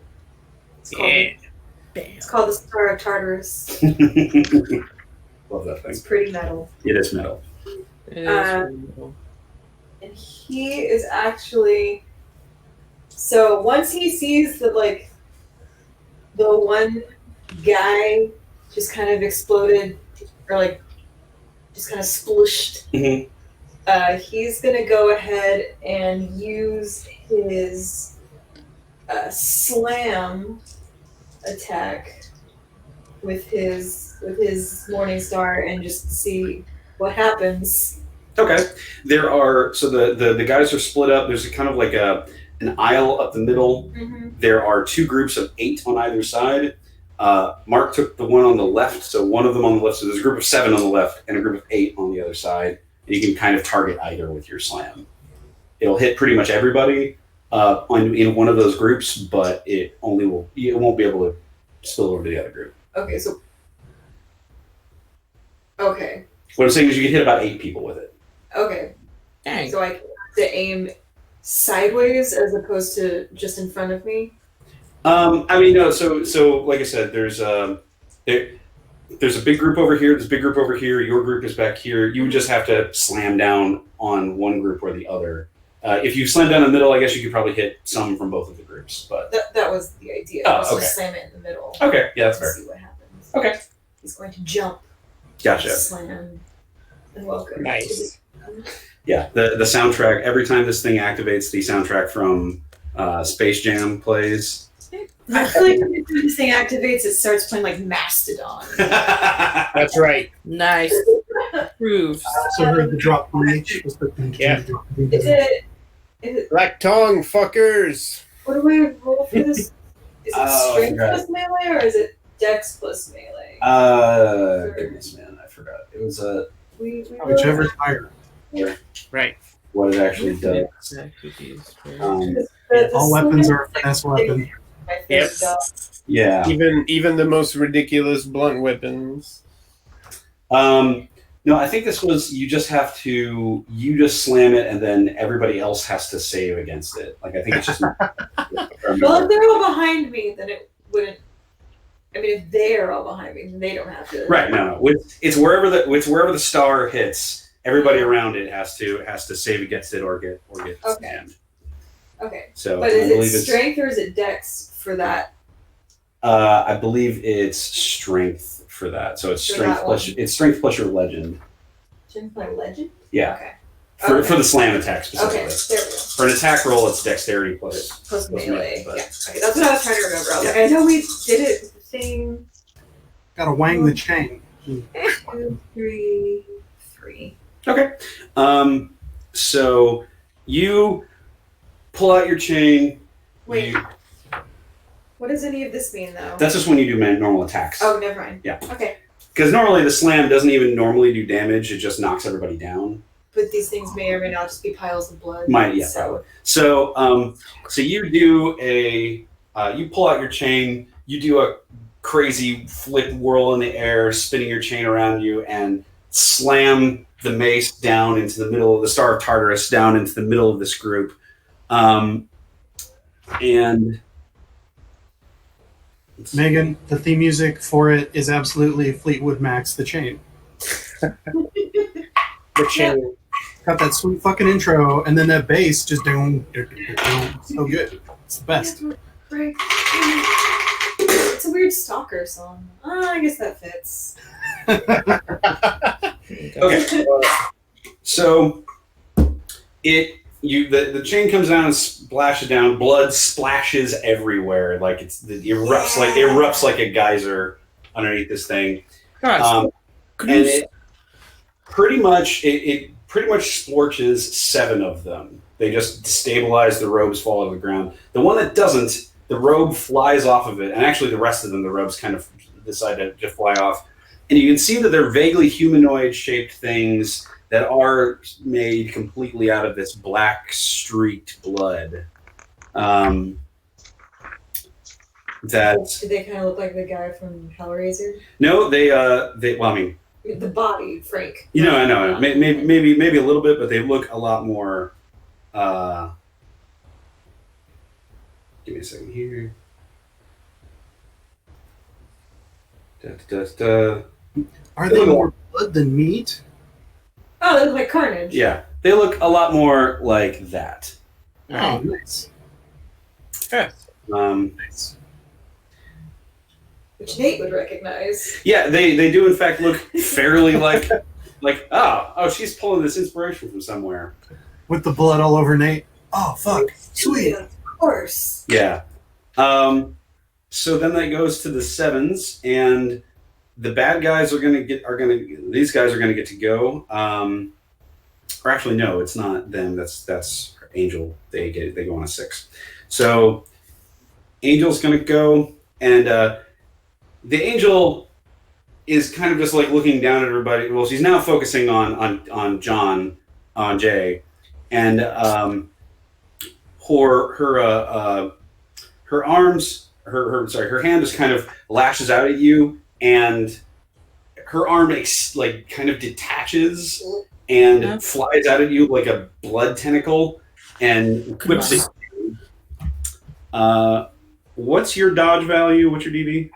It's called the Spur of Tartarus. Love that thing. It's pretty metal. It is metal. It is And he is actually, so once he sees that, like, the one guy just kind of exploded, or like just kind of splooshed, he's gonna go ahead and use his slam attack with his morning star and just see what happens. Okay. There are the guys are split up. There's a kind of like an aisle up the middle. Mm-hmm. There are 2 groups of 8 on either side. Mark took the one on the left, so one of them on the left. So there's a group of 7 on the left and a group of 8 on the other side. And you can kind of target either with your slam. It'll hit pretty much everybody in one of those groups, but it won't be able to spill over to the other group. Okay, so okay, What I'm saying is you can hit about 8 people with it. okay. Dang. So I have to aim sideways as opposed to just in front of me. I mean, no. So like I said, there's a big group over here. There's a big group over here. Your group is back here. You would just have to slam down on one group or the other. If you slam down in the middle, I guess you could probably hit some from both of the groups. But That was the idea. Oh, was okay. to slam it in the middle. okay, yeah, that's To fair. see what happens. Okay. He's going to jump Gotcha. Slam. And welcome. Nice. Yeah, the soundtrack, every time this thing activates, the soundtrack from Space Jam plays. I feel like every time this thing activates, it starts playing like Mastodon. That's right. Nice. Proves. I also heard the drop breach. Yeah. Is it Black tongue, fuckers. what do I roll for this? Is it Oh, I strength forgot. plus melee or is it dex plus melee? Goodness, man, I forgot. It was a Whichever's higher. Right. what it actually does. All weapons are a finesse weapon. My Yep. favorite dog. Yeah. Even the most ridiculous blunt weapons. No, I think this was you just slam it and then everybody else has to save against it. Like I think it's just. Well, if they're all behind me, then it wouldn't. I mean, if they're all behind me, then they don't have to. Right. No. It's wherever the star hits. Everybody around it has to save against it or get Okay. slammed. Okay. So But I is believe it strength or is it dex for that? I believe it's strength for that. So it's For strength that plus one. it's strength plus your legend. Strength my legend? Yeah. Okay. For the slam attack specifically. Okay, there we go. For an attack roll, it's dexterity plus Plus melee. melee, but- Yeah. Okay, that's what I was trying to remember. I was like, I know we did it with the same. Gotta wang the chain. 2, 3, 3. Okay. So you pull out your chain. Wait. You- What does any of this mean, though? that's just when you do normal attacks. Oh, never mind. Yeah. Okay. Because normally the slam doesn't even normally do damage; it just knocks everybody down. But these things may or may not just be piles of blood. Might, yeah, so. probably. So, so you do you pull out your chain, you do a crazy flip whirl in the air, spinning your chain around you, and slam the mace down into the middle of the Star of Tartarus, down into the middle of this group, and Megan, the theme music for it is absolutely Fleetwood Mac's The Chain. The chain. Got that sweet fucking intro, and then that bass just doom, so good. It's the best. Break. It's a weird stalker song. I guess that fits. okay. So the chain comes down and splashes down. Blood splashes everywhere, like it erupts like a geyser underneath this thing. Gosh. And it pretty much scorches 7 of them. They just destabilize. The robes fall to the ground. The one that doesn't, the robe flies off of it, and actually the rest of them, the robes kind of decide to just fly off. And you can see that they're vaguely humanoid-shaped things that are made completely out of this black streaked blood. Do they kind of look like the guy from Hellraiser? No, they well, I mean, The body, Frank. you know, I know, maybe a little bit, but they look a lot more. Give me a second here. Are they more blood than meat? Oh, they look like Carnage. Yeah, they look a lot more like that. Oh, nice. Nice. Which Nate would recognize. Yeah, they do in fact look fairly like oh, she's pulling this inspiration from somewhere. With the blood all over Nate. Oh, fuck. Sweet. Of course. Yeah. So then that goes to the 7s, and the bad guys these guys are gonna get to go. Or actually, no, it's not them. That's Angel. They go on a 6. So Angel's gonna go, and the Angel is kind of just like looking down at everybody. Well, she's now focusing on John, on Jay, and her arms, her hand just kind of lashes out at you, and her arm kind of detaches and flies out at you like a blood tentacle and whips it. What's your dodge value? What's your DB?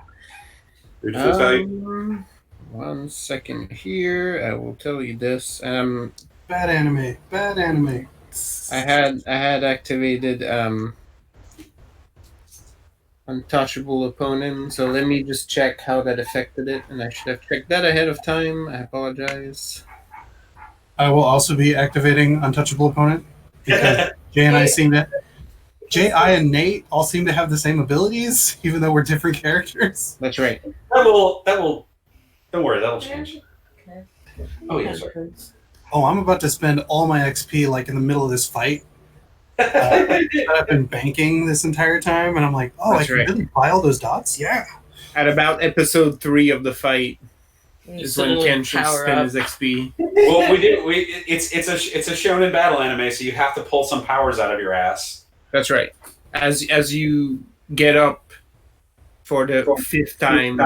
Your defense value? 1 second here. I will tell you this. Bad anime. Bad anime. I had activated untouchable opponent. So let me just check how that affected it, and I should have checked that ahead of time. I apologize. I will also be activating untouchable opponent because Jay and I seem to. Jay, I, and Nate all seem to have the same abilities, even though we're different characters. That's right. That will. Don't worry, that'll change. Okay. Oh yeah, sorry. Oh, I'm about to spend all my XP like in the middle of this fight. I've been banking this entire time, and I'm like, oh, That's I can right. really buy all those dots? Yeah. At about episode 3 of the fight You is when suddenly Ken should power spend up. his XP. Well, it's a shonen battle anime, so you have to pull some powers out of your ass. That's right. As you get up for the 5th time.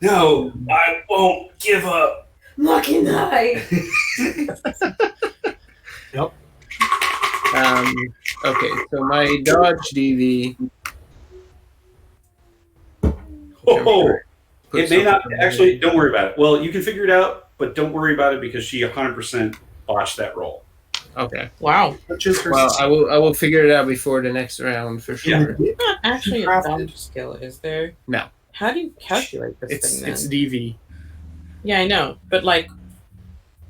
No, I won't give up. Lucky night. Yep. Okay, so my dodge DV. Oh, Put it may not something actually. Don't worry about it. Well, you can figure it out, but don't worry about it because she 100% botched that roll. Okay. Wow. Which is her Well, I will figure it out before the next round for sure. Not actually a Crafted. dodge skill, is there? No. How do you calculate this It's thing then? it's DV. Yeah, I know, but like,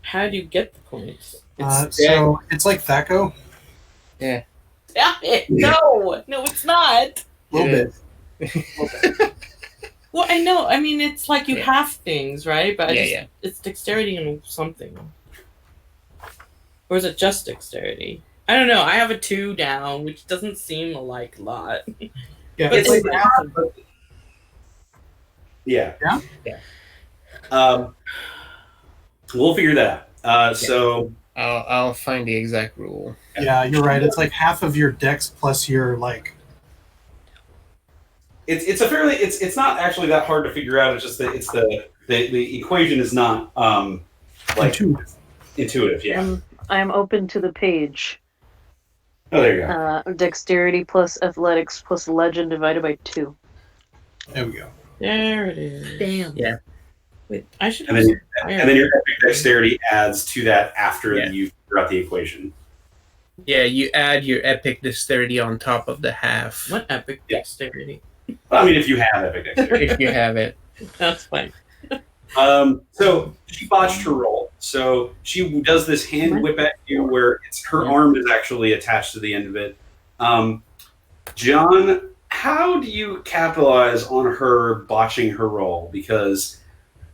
how do you get the points? So it's like Thaco. Yeah. Stop it! No, it's not. A little It bit. Well, I know. I mean, it's like you Yeah. have things, right? But Yeah. it's dexterity and something. Or is it just dexterity? I don't know. I have a 2 down, which doesn't seem like a lot. Yeah, But it's like it's- half of Yeah. Yeah? Yeah. We'll figure that out. So I'll find the exact rule. Yeah, you're right. It's like half of your dex plus your like. it's a fairly it's not actually that hard to figure out. It's just that it's the equation is not like intuitive. Yeah. I am open to the page. Oh, there you go. Dexterity plus athletics plus legend divided by 2. There we go. There it is. Damn. Yeah. Wait, I should And have then, some and then your epic dexterity adds to that after Yeah. you figure out the equation. Yeah, you add your epic dexterity on top of the half What epic Yeah. dexterity? Well, I mean, if you have epic dexterity. if you have it. That's fine. So she botched her roll. So she does this hand whip at you where her arm is actually attached to the end of it. John, how do you capitalize on her botching her roll? Because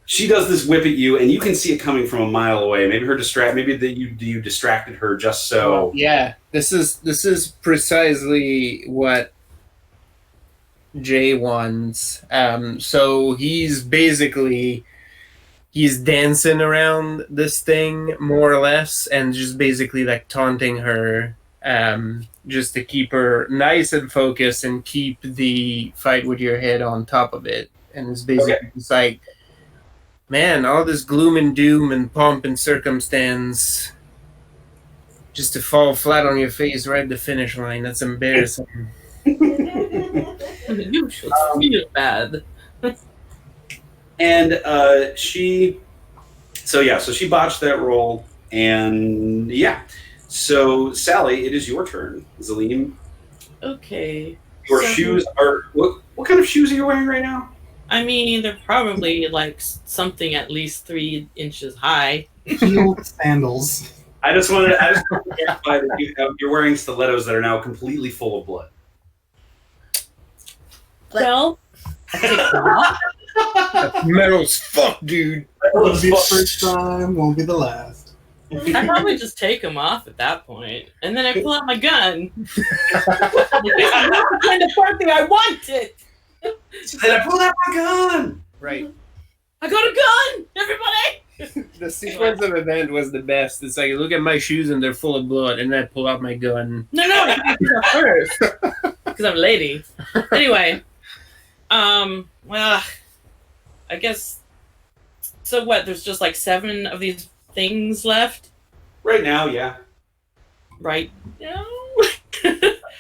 she does this whip at you, and you can see it coming from a mile away. Maybe you distracted her just so. Yeah, this is precisely what Jay wants. So he's dancing around this thing more or less, and just basically like taunting her, just to keep her nice and focused and keep the fight with your head on top of it. And it's basically just like, man, all this gloom and doom and pomp and circumstance just to fall flat on your face right at the finish line. That's embarrassing. You should feel bad. And she botched that roll, and yeah. So Sally, it is your turn. Zalim, Okay. your So- shoes are what kind of shoes are you wearing right now? I mean, they're probably like something at least 3 inches high. Heeled sandals. I just want to clarify that you're wearing stilettos that are now completely full of blood. Well, I take them off. That's metal as fuck, dude. Won't be the first time, won't be the last. I probably just take them off at that point, and then I pull out my gun. This is the kind of party I wanted. Then I pulled out my gun. Right. I got a gun, everybody. The sequence of event was the best. It's like, look at my shoes and they're full of blood, and then I pull out my gun. No, you have to go first because I'm a lady. Anyway, well, I guess. So what? There's just like 7 of these things left, Right now, yeah. right? No.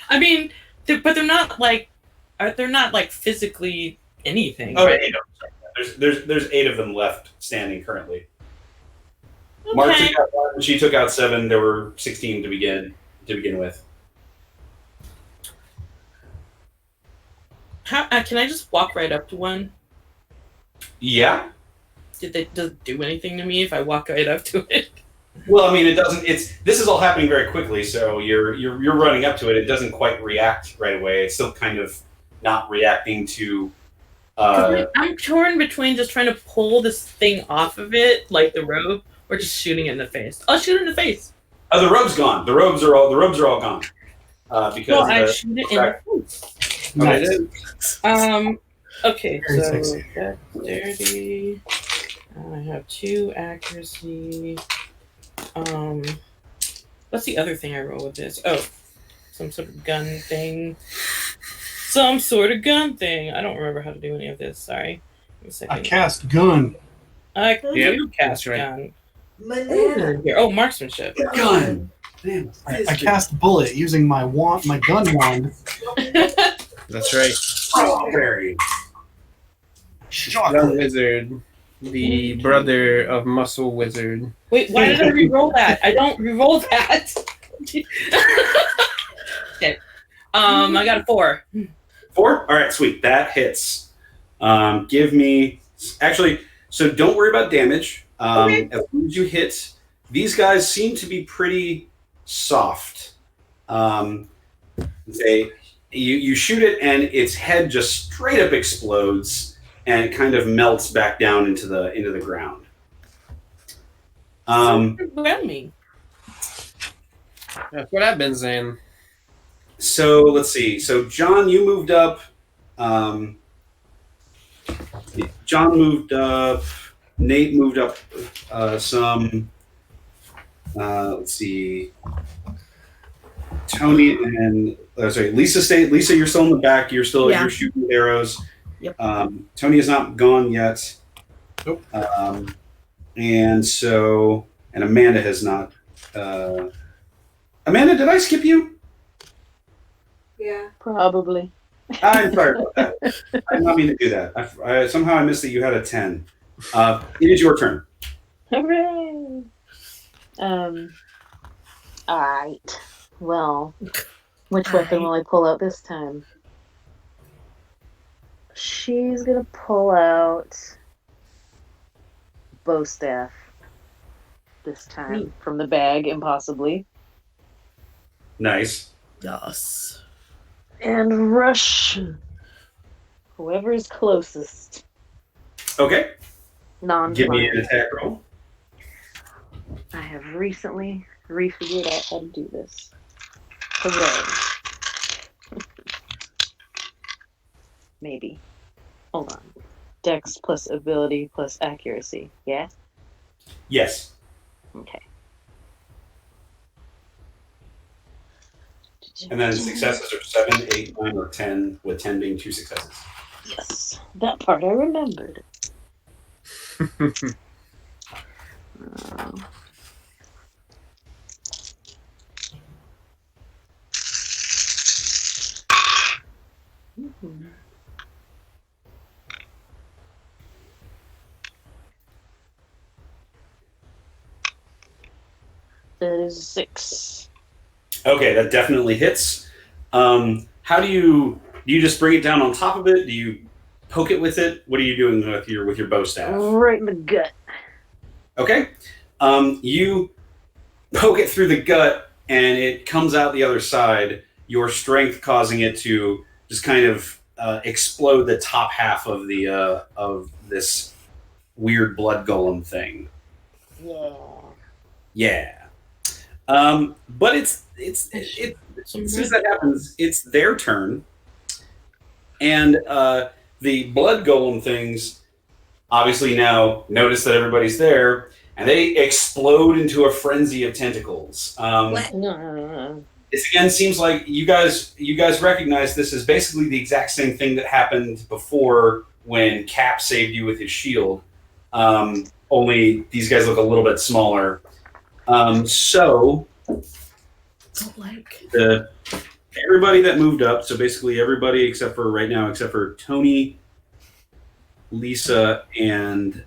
I mean, but they're not like physically anything. Oh, right? 8 of them. There's 8 of them left standing currently. Mark Okay. took out 1, she took out 7. There were 16 to begin with. How can I just walk right up to one? Yeah. Does it do anything to me if I walk right up to it? Well, I mean, it doesn't. This is all happening very quickly, so you're running up to it. It doesn't quite react right away. It's still kind of not reacting to. I'm torn between just trying to pull this thing off of it, like the robe, or just shooting it in the face. I'll shoot it in the face. Oh, the robe's gone. The robes are all gone. Because I shoot it in the face. Nice. Okay, Very so sexy. dexterity. I have 2 accuracy. What's the other thing I roll with this? Oh, some sort of gun thing. I don't remember how to do any of this. Sorry. Give me a second. I cast gun. I Yep, do cast that's right. gun. Banana. Here. Oh, marksmanship. gun. Damn. I cast bullet using my gun wand. That's right. Strawberry. Young wizard, the brother of Muscle Wizard. Wait, why did I re-roll that? I don't re-roll that. Okay. I got a 4. 4? All right, sweet. That hits. Give me... Actually, so don't worry about damage. Okay. As soon as you hit, these guys seem to be pretty soft. You shoot it, and its head just straight up explodes, and it kind of melts back down into the ground. Overwhelming. That's what I've been saying. So let's see. So John, you moved up. John moved up. Nate moved up some. Let's see. Tony and Lisa stayed. Lisa, you're still in the back. You're shooting with arrows. Yep. Tony is not gone yet. Nope. And Amanda has not. Amanda, did I skip you? Yeah. Probably. I'm sorry about that. I did not mean to do that. Somehow I missed that you had a 10. It is your turn. Hooray! Alright. Well, which weapon will I pull out this time? She's gonna pull out bow staff this time from the bag, impossibly. Nice. Yes. And rush whoever's closest. Okay. Non Give me an attack roll. I have recently refigured out how to do this. Hooray. Maybe. Hold on. Dex plus ability plus accuracy. Yeah? Yes. Okay. And then successes are 7, 8, 9, or 10, with 10 being 2 successes. Yes. That part I remembered. That is 6. Okay, that definitely hits. How do you just bring it down on top of it? Do you poke it with it? What are you doing with your bow staff? Right in the gut. Okay. You poke it through the gut, and it comes out the other side. Your strength causing it to just kind of explode the top half of the of this weird blood golem thing. Yeah. Yeah. But it's as soon as that happens, it's their turn, and the blood golem things obviously now notice that everybody's there, and they explode into a frenzy of tentacles. This again seems like you guys recognize this as basically the exact same thing that happened before when Cap saved you with his shield. Only these guys look a little bit smaller. So everybody that moved up, so basically everybody except for Tony, Lisa, and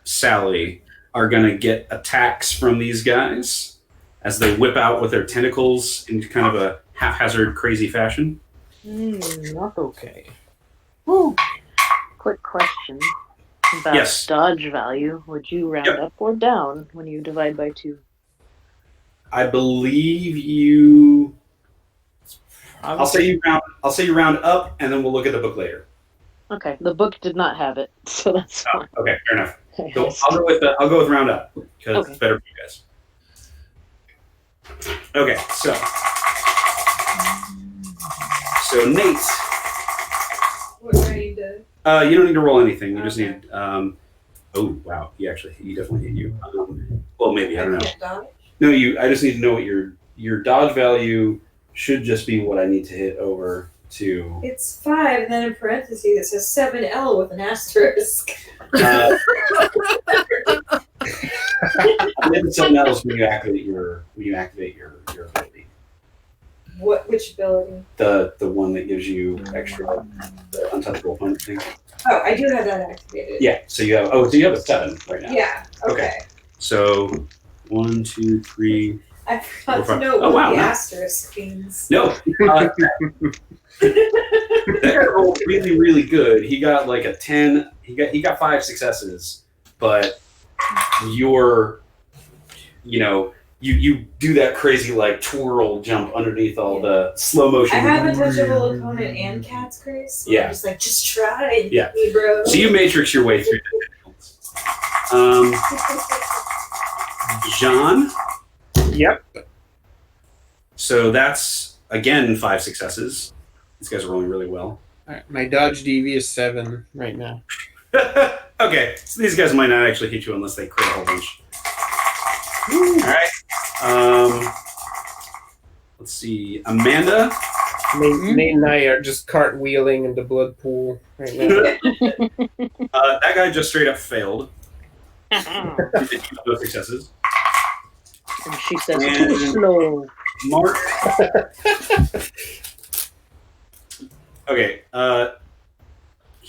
Sally are going to get attacks from these guys as they whip out with their tentacles in kind of a haphazard, crazy fashion. Not okay. Woo. Quick question about Yes. dodge value. Would you round Yep. up or down when you divide by 2? I believe you. I'll say you round up, and then we'll look at the book later. Okay, the book did not have it, so that's Oh, fine. okay, fair enough. Okay, So I'll go with round up because Okay. it's better for you guys. Okay, so Nate, What do I need to? you don't need to roll anything. You just need. Oh wow, he definitely hit you. Well, maybe I don't know. can't dodge? No, I just need to know what your dodge value should just be what I need to hit over to. It's 5, and then in parentheses it says 7L with an asterisk. And then something else when you activate your ability. Which ability? The one that gives you extra the untouchable opponent thing. Oh, I do have that activated. Yeah. So you have a 7 right now. Yeah. Okay. So 1, 2, 3. I forgot Four, to know oh, what wow, the no. asterisk means. No. That guy rolled really, really good. He got like a 10. He got 5 successes, but you do that crazy like twirl jump underneath all the slow motion. I have a touchable opponent and cat's grace. So Yeah. I'm just like, just try Yeah. me, bro. So you matrix your way through the John. Yep. So that's again 5 successes. These guys are rolling really well. All right, my dodge DV is 7 right now. Okay, so these guys might not actually hit you unless they crit a whole bunch. All right. Let's see, Amanda. Nate and I are just cartwheeling in the blood pool right now. That guy just straight up failed. No successes. And she says, And- too slow. Mark. Okay.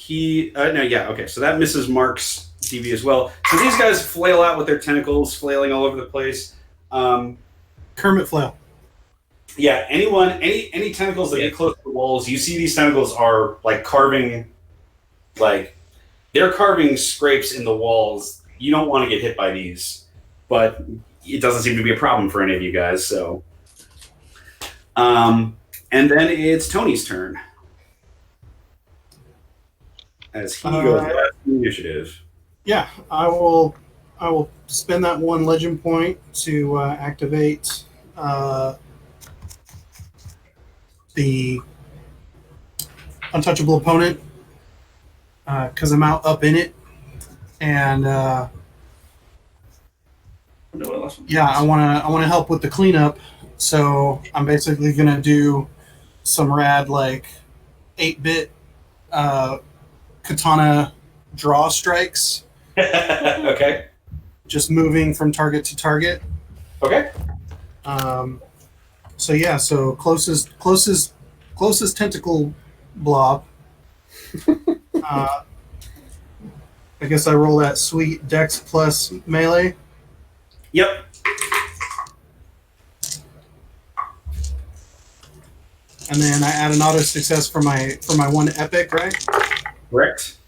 Okay. So that misses Mark's DV as well. So these guys flail out with their tentacles, flailing all over the place. Kermit flail. Yeah. Any tentacles that get close to the walls, you see these tentacles are like carving, like they're carving scrapes in the walls. You don't want to get hit by these, but it doesn't seem to be a problem for any of you guys. So, and then it's Tony's turn. As he goes last initiative. Yeah, I will spend that 1 legend point to activate the untouchable opponent because I'm up in it, and yeah, I want to help with the cleanup. So I'm basically gonna do some rad like 8-bit katana draw strikes. Okay. Just moving from target to target. Okay. So yeah, so closest tentacle blob. I guess I roll that sweet Dex plus melee. Yep. And then I add an auto success for my 1 epic, right? Correct.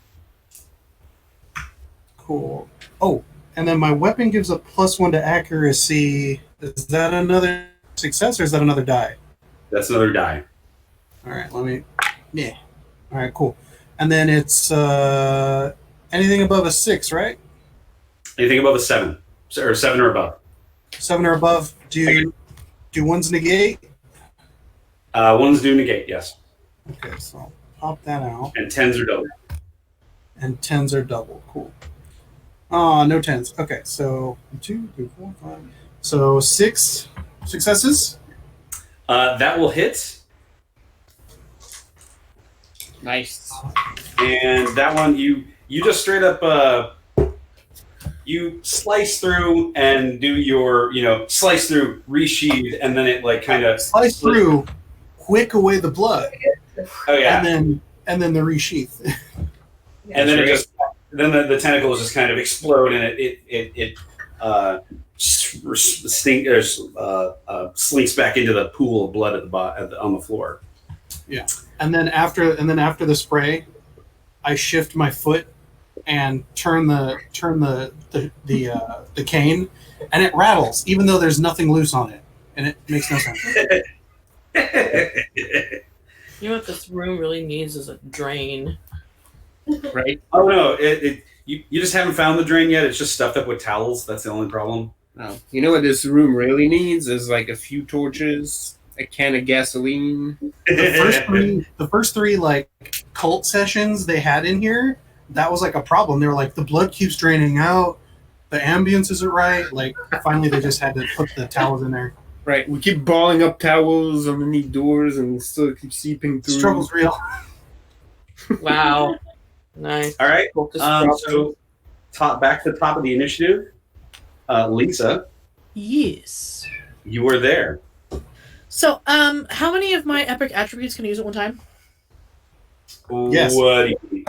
Cool. Oh, and then my weapon gives a +1 to accuracy. Is that another success or is that another die? That's another die. All right, yeah. All right, cool. And then it's anything above a 6, right? Anything above a 7, or 7 or above. 7 or above. Do ones negate? Ones do negate, yes, Okay, so I'll pop that out. and 10s are double. And 10s are double. Cool. Oh, no 10s. Okay, so 2, 3, 4, 5. So 6 successes. That will hit, Nice. and that one you just straight up you slice through and do your slice through, resheathe, and then it like kind of Slice through, quick away the blood, Oh yeah, and then the resheath. and then it just the tentacles just kind of explode and it slinks back into the pool of blood on the floor. And then after the spray, I shift my foot and turn the cane, and it rattles, even though there's nothing loose on it, and it makes no sense. You know what this room really needs is a drain. Right? Oh no, you just haven't found the drain yet. It's just stuffed up with towels. That's the only problem. Oh. You know what this room really needs is like a few torches, a can of gasoline. The first three like cult sessions they had in here, that was like a problem. They were like, the blood keeps draining out, the ambience isn't right. Like finally they just had to put the towels in there. Right. We keep balling up towels underneath doors and still keep seeping through. Struggle's real. Wow. Nice. All right. So back to the top of the initiative. Lisa, Yes. you were there. So, how many of my epic attributes can I use at one time? Yes. What do you mean?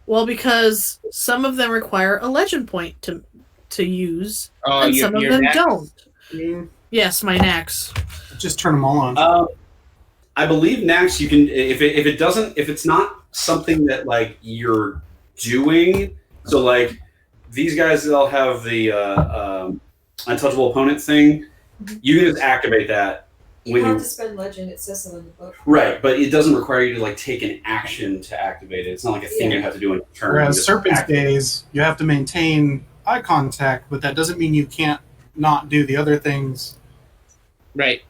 Well, because some of them require a legend point to use, and some of them don't. Yes, my knacks. Just turn them all on. I believe next you can if it's not something that like you're doing. So like these guys, they'll have the untouchable opponent thing. You can just activate that. You have to spend legend. It says so in the book. Right, but it doesn't require you to like take an action to activate it. It's not like a thing you have to do in a turn. Whereas Serpent's Gaze, you have to maintain eye contact, but that doesn't mean you can't not do the other things. Right.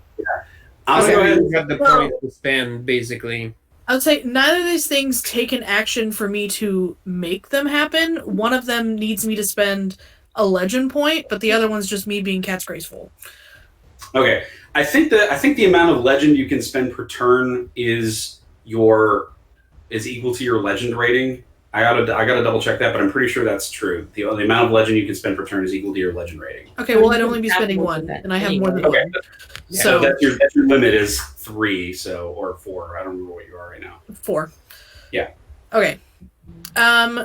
I'll So go ahead. you have the point to spend, basically. I would say neither of these things take an action for me to make them happen. One of them needs me to spend a legend point, but the other one's just me being cat's graceful. Okay, I think the amount of legend you can spend per turn is equal to your legend rating. I gotta double check that, but I'm pretty sure that's true. The amount of legend you can spend per turn is equal to your legend rating. Okay, well I'd only be spending one, and I have more than Okay, one. so So that's your limit is 3, or 4. I don't remember what you are right now. 4. Yeah. Okay.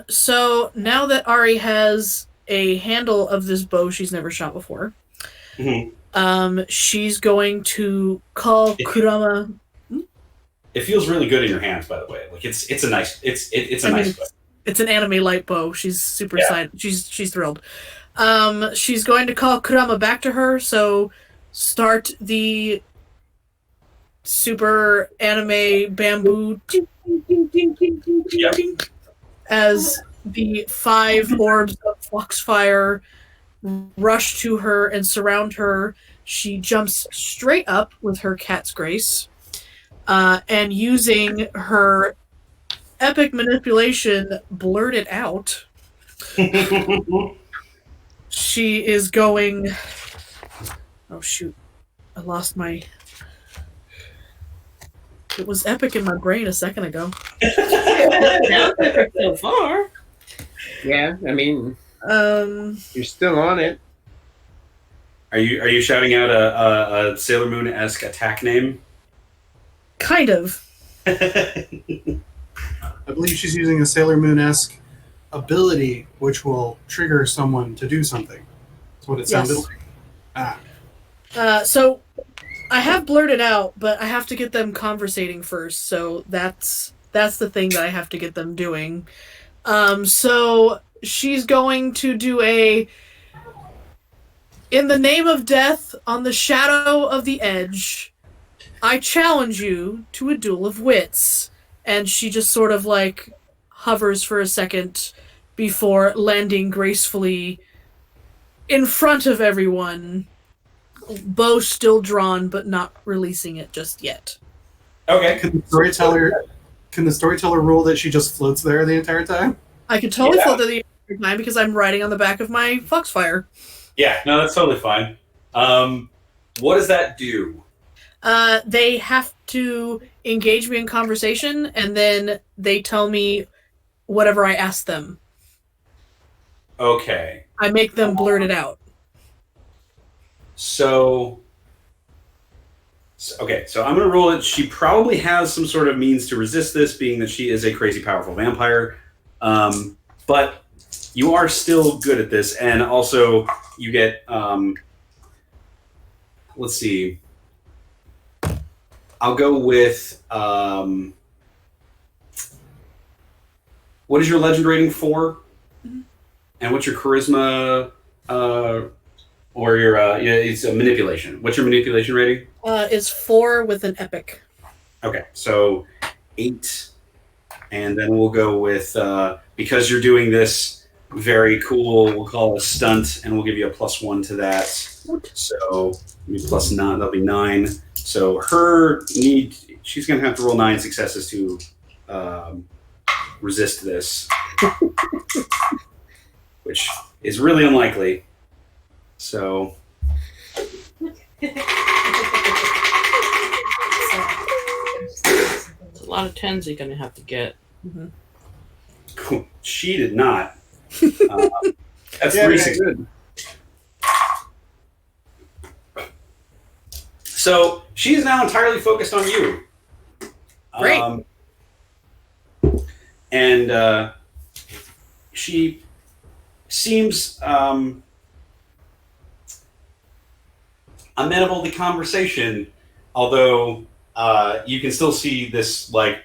So now that Ari has a handle of this bow she's never shot before, she's going to call Kurama. It feels really good in your hands, by the way. Like it's a nice nice bow. It's an anime light bow. She's super excited. She's thrilled. She's going to call Kurama back to her. So start the super anime bamboo as the 5 orbs of foxfire rush to her and surround her. She jumps straight up with her cat's grace, and using her epic manipulation, blurt it out. She is going... Oh, shoot. I lost my... It was epic in my brain a second ago. So far. Yeah, I mean, you're still on it. Are you shouting out a Sailor Moon-esque attack name? Kind of. I believe she's using a Sailor Moon-esque ability, which will trigger someone to do something. That's what it sounded like. So I have blurted out, but I have to get them conversating first. So that's the thing that I have to get them doing. So she's going to do a... In the name of death, on the shadow of the edge, I challenge you to a duel of wits. And she just sort of like hovers for a second before landing gracefully in front of everyone. Bow still drawn, but not releasing it just yet. Okay. Can the storyteller rule that she just floats there the entire time? I could totally float there the entire time because I'm riding on the back of my foxfire. Yeah, no, that's totally fine. What does that do? They have to engage me in conversation, and then they tell me whatever I ask them. Okay. I make them blurt it out. So I'm going to roll it. She probably has some sort of means to resist this, being that she is a crazy powerful vampire. But you are still good at this, and also you get, let's see. I'll go with what is your legend rating 4? Mhm. And what's your charisma or your it's a manipulation. What's your manipulation rating? Is 4 with an epic. Okay, so 8, and then we'll go with because you're doing this very cool. We'll call it a stunt, and we'll give you a +1 to that. So +9. That'll be 9. So she's going to have to roll 9 successes to resist this, which is really unlikely. So. A lot of 10s you're going to have to get. Mm-hmm. She did not. That's 3 successes. So she's now entirely focused on you. Great. And she seems amenable to conversation, although you can still see this like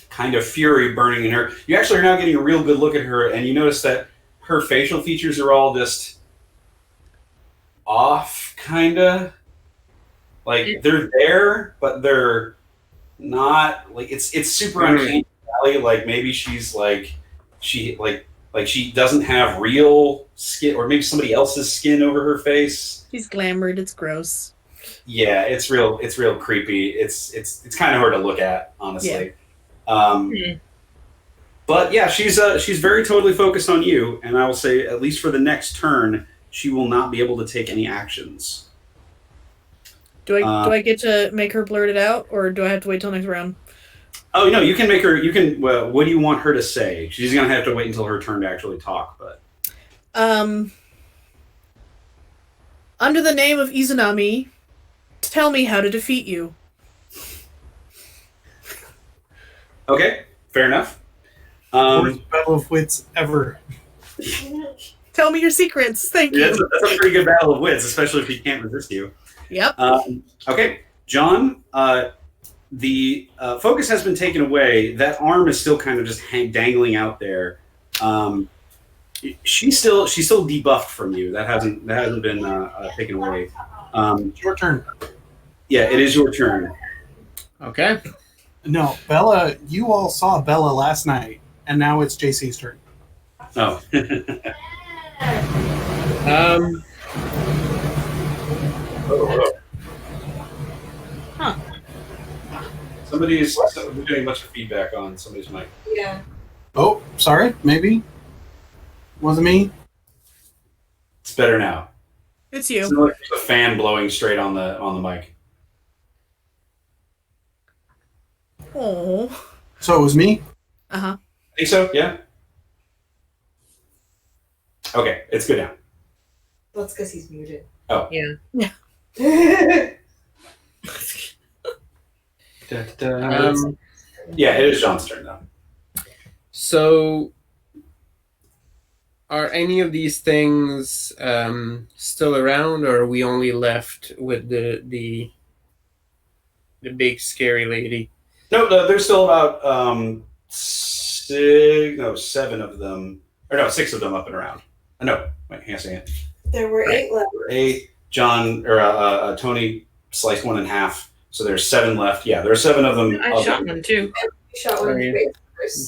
kind of fury burning in her. You actually are now getting a real good look at her, and you notice that her facial features are all just off, kind of. Like they're there, but they're not. Like it's super uncanny valley. Like maybe she's like she doesn't have real skin, or maybe somebody else's skin over her face. She's glamored. It's gross. Yeah, it's real creepy. It's kind of hard to look at, honestly. But yeah, she's very totally focused on you, and I will say, at least for the next turn, she will not be able to take any actions. Do I get to make her blurt it out, or do I have to wait till next round? Oh no, you can make her. You can. Well, what do you want her to say? She's gonna have to wait until her turn to actually talk. But under the name of Izanami, tell me how to defeat you. Okay, fair enough. Worst battle of wits ever. Tell me your secrets. Thank you. That's a pretty good battle of wits, especially if he can't resist you. Yep. Okay, John. The focus has been taken away. That arm is still kind of just dangling out there. She's still debuffed from you. That hasn't been taken away. Your turn. Yeah, it is your turn. Okay. No, Bella. You all saw Bella last night, and now it's JC's turn. Oh. Huh. Somebody's getting a bunch of feedback on somebody's mic. Yeah. Oh, sorry. Maybe wasn't me. It's better now. It's you. It's like there's a fan blowing straight on the mic. Oh. So it was me. Uh-huh. I think so. Yeah. Okay, it's good now. Well, it's because he's muted. Oh. Yeah. Yeah. Yeah, it is John's turn now. So, are any of these things still around, or are we only left with the big scary lady? No, there's still about 7 of them, or no, 6 of them up and around. No, wait, hang on a second. There were 8 left. 8. John or Tony sliced 1 in half, so there's 7 left. Yeah, there are 7 of them. I shot one too. You shot one. You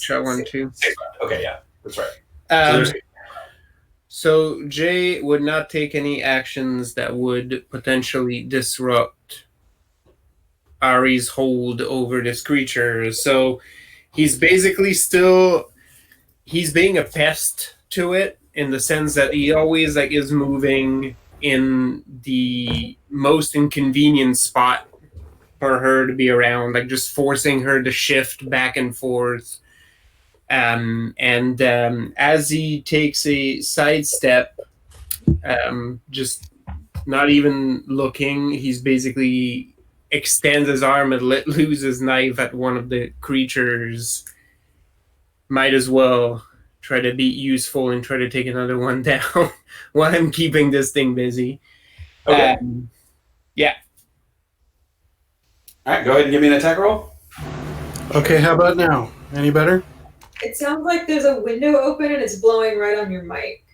shot one too. 6 left. Okay, yeah, that's right. So Jay would not take any actions that would potentially disrupt Ari's hold over this creature. So he's basically he's being a pest to it, in the sense that he always is moving in the most inconvenient spot for her to be around, just forcing her to shift back and forth. As he takes a sidestep, just not even looking, he's basically extends his arm and let loose his knife at one of the creatures. Might as well try to be useful and try to take another one down while I'm keeping this thing busy. Okay. Yeah. All right, go ahead and give me an attack roll. Okay, how about now? Any better? It sounds like there's a window open and it's blowing right on your mic.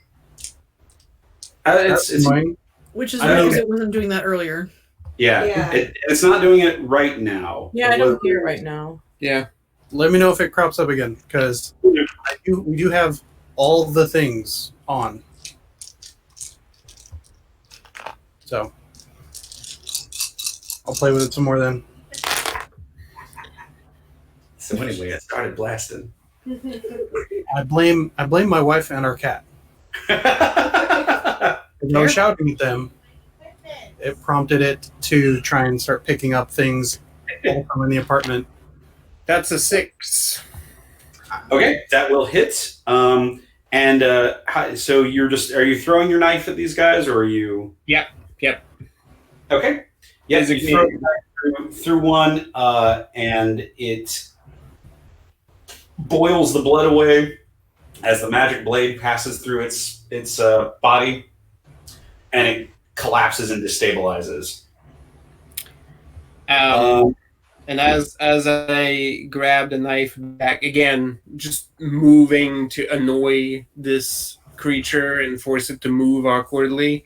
It's annoying. Which is I weird don't- because it wasn't doing that earlier. yeah. Yeah. It's not doing it right now. Yeah, I don't hear it right now. Yeah. Let me know if it crops up again, because we do have all the things on. So I'll play with it some more then. So anyway, I started blasting. I blame my wife and our cat. When I was shouting at them, it prompted it to try and start picking up things all from in the apartment. That's a 6. Okay, that will hit. So are you throwing your knife at these guys, or are you? Yep. Okay. Yeah, you Basically- throw your knife through one, and it boils the blood away as the magic blade passes through its body, and it collapses and destabilizes. And as I grab the knife back again, just moving to annoy this creature and force it to move awkwardly.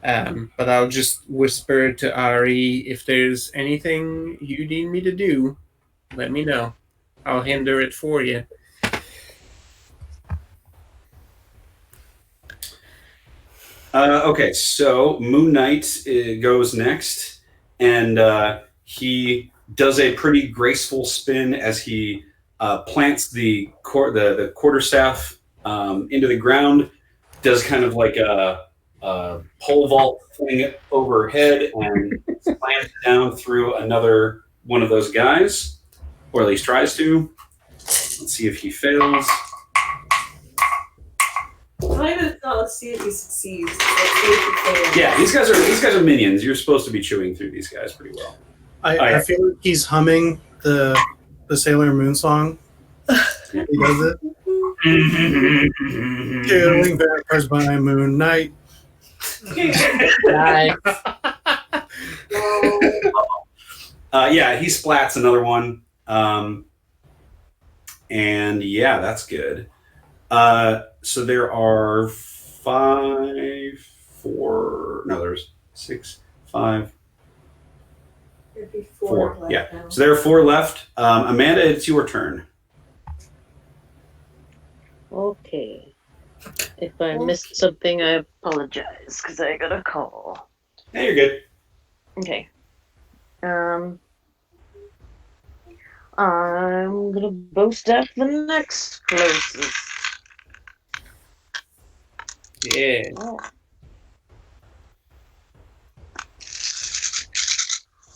But I'll just whisper to Ari, if there's anything you need me to do, let me know. I'll hinder it for you. Okay, so Moon Knight goes next, and he does a pretty graceful spin as he plants the quarterstaff into the ground. Does kind of like a pole vault thing overhead and slams down through another one of those guys, or at least tries to. Let's see if he fails. Let's see if he succeeds. Let's see if he fails. Yeah, these guys are minions. You're supposed to be chewing through these guys pretty well. I feel like he's humming the Sailor Moon song. He does it. Killing vampires by moonlight. Nice. Yeah, he splats another one. And yeah, that's good. So there are There'd be 4. left Yeah. now. So there are 4 left. Amanda, it's your turn. Okay. If I missed something, I apologize because I got a call. Hey, you're good. Okay. I'm gonna boast at the next closest. Yeah. Oh.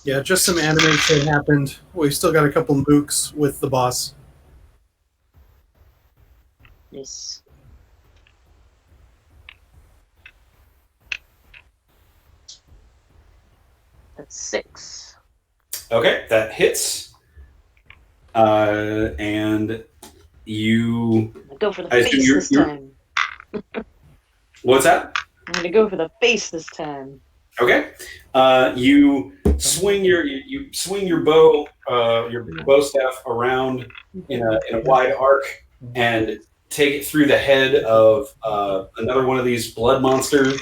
Yeah, just some anime shit happened. We still got a couple mooks with the boss. Yes. That's 6. Okay, that hits. And you. I'm gonna go for the I assume face you're- this you're- time. What's that? I'm gonna go for the face this time. Okay. You swing your bow staff around in a wide arc and take it through the head of another one of these blood monsters,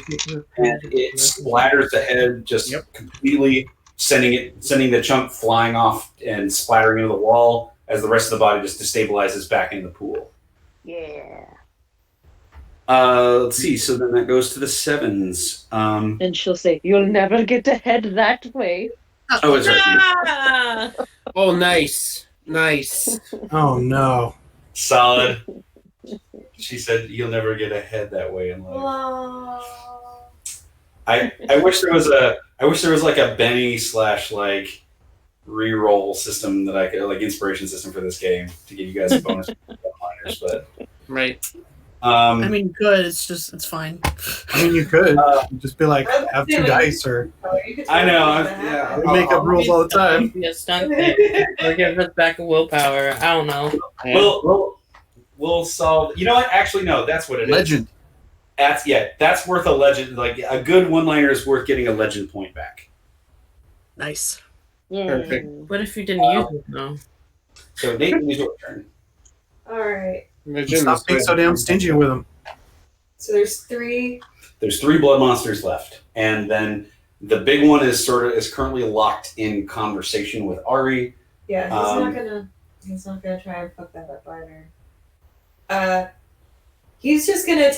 and it splatters the head just completely, sending the chunk flying off and splattering into the wall as the rest of the body just destabilizes back in the pool. Yeah. Let's see. So then that goes to the 7s. And she'll say, "You'll never get ahead that way." Oh, it's right. Ah! Oh, nice. Nice. Oh no. Solid. She said, "You'll never get ahead that way in life." Wow. I wish there was like a Benny / like reroll system that I could, like inspiration system for this game to give you guys a bonus miners, but Right. I mean, good. It's fine. I mean, you could just be like, have 2 dice, or I know. we make up rules all the time. Be a stunt thing. Or give us back a willpower. I don't know. We'll solve. You know what? Actually, no. That's what it is. Legend. That's worth a legend. Like a good one-liner is worth getting a legend point back. Nice. Yay. Perfect. What if you didn't use it though? So Nate, it's your turn. All right. Imagine Stop being so damn stingy with them. So there's 3. There's 3 blood monsters left, and then the big one is currently locked in conversation with Ari. Yeah, he's not gonna try and fuck that up either. He's just gonna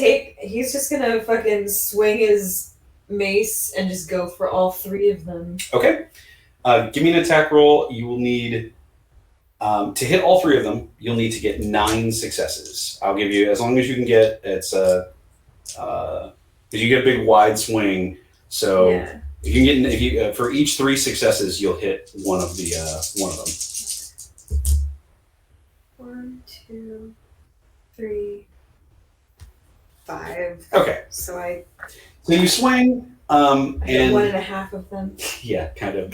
fucking swing his mace and just go for all 3 of them. Okay. Give me an attack roll. You will need to hit all 3 of them. You'll need to get 9 successes. I'll give you as long as you can get. It's because you get a big wide swing. So Yeah. if you for each 3 successes, you'll hit one of them. 1, 2, 3, 5. Okay. So I So you swing, hit and 1.5 of them. yeah, kind of.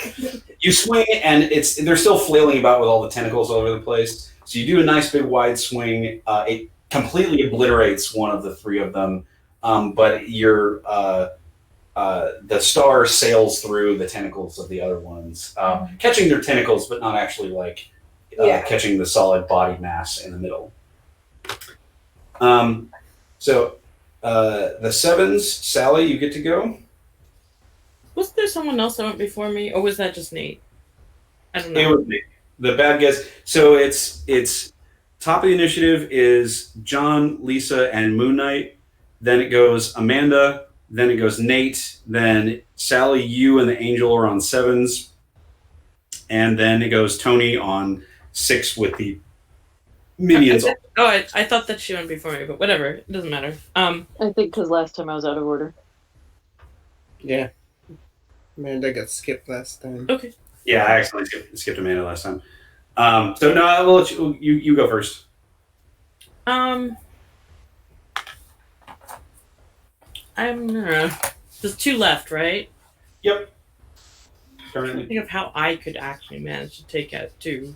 You swing, and they're still flailing about with all the tentacles all over the place. So you do a nice big wide swing. It completely obliterates one of the 3 of them, but the star sails through the tentacles of the other ones, catching their tentacles, but not actually catching the solid body mass in the middle. So the 7s, Sally, you get to go. Was there someone else that went before me, or was that just Nate? I don't It know. was me. The bad guys. So it's top of the initiative is John, Lisa, and Moon Knight. Then it goes Amanda. Then it goes Nate. Then Sally, you, and the Angel are on 7s. And then it goes Tony on 6 with the minions. I thought that she went before me, but whatever. It doesn't matter. I think because last time I was out of order. Yeah. Amanda got skipped last time. Okay. Yeah, I actually skipped Amanda last time. So no, I will let you go first. There's 2 left, right? Yep. I Currently. think of how I could actually manage to take out 2.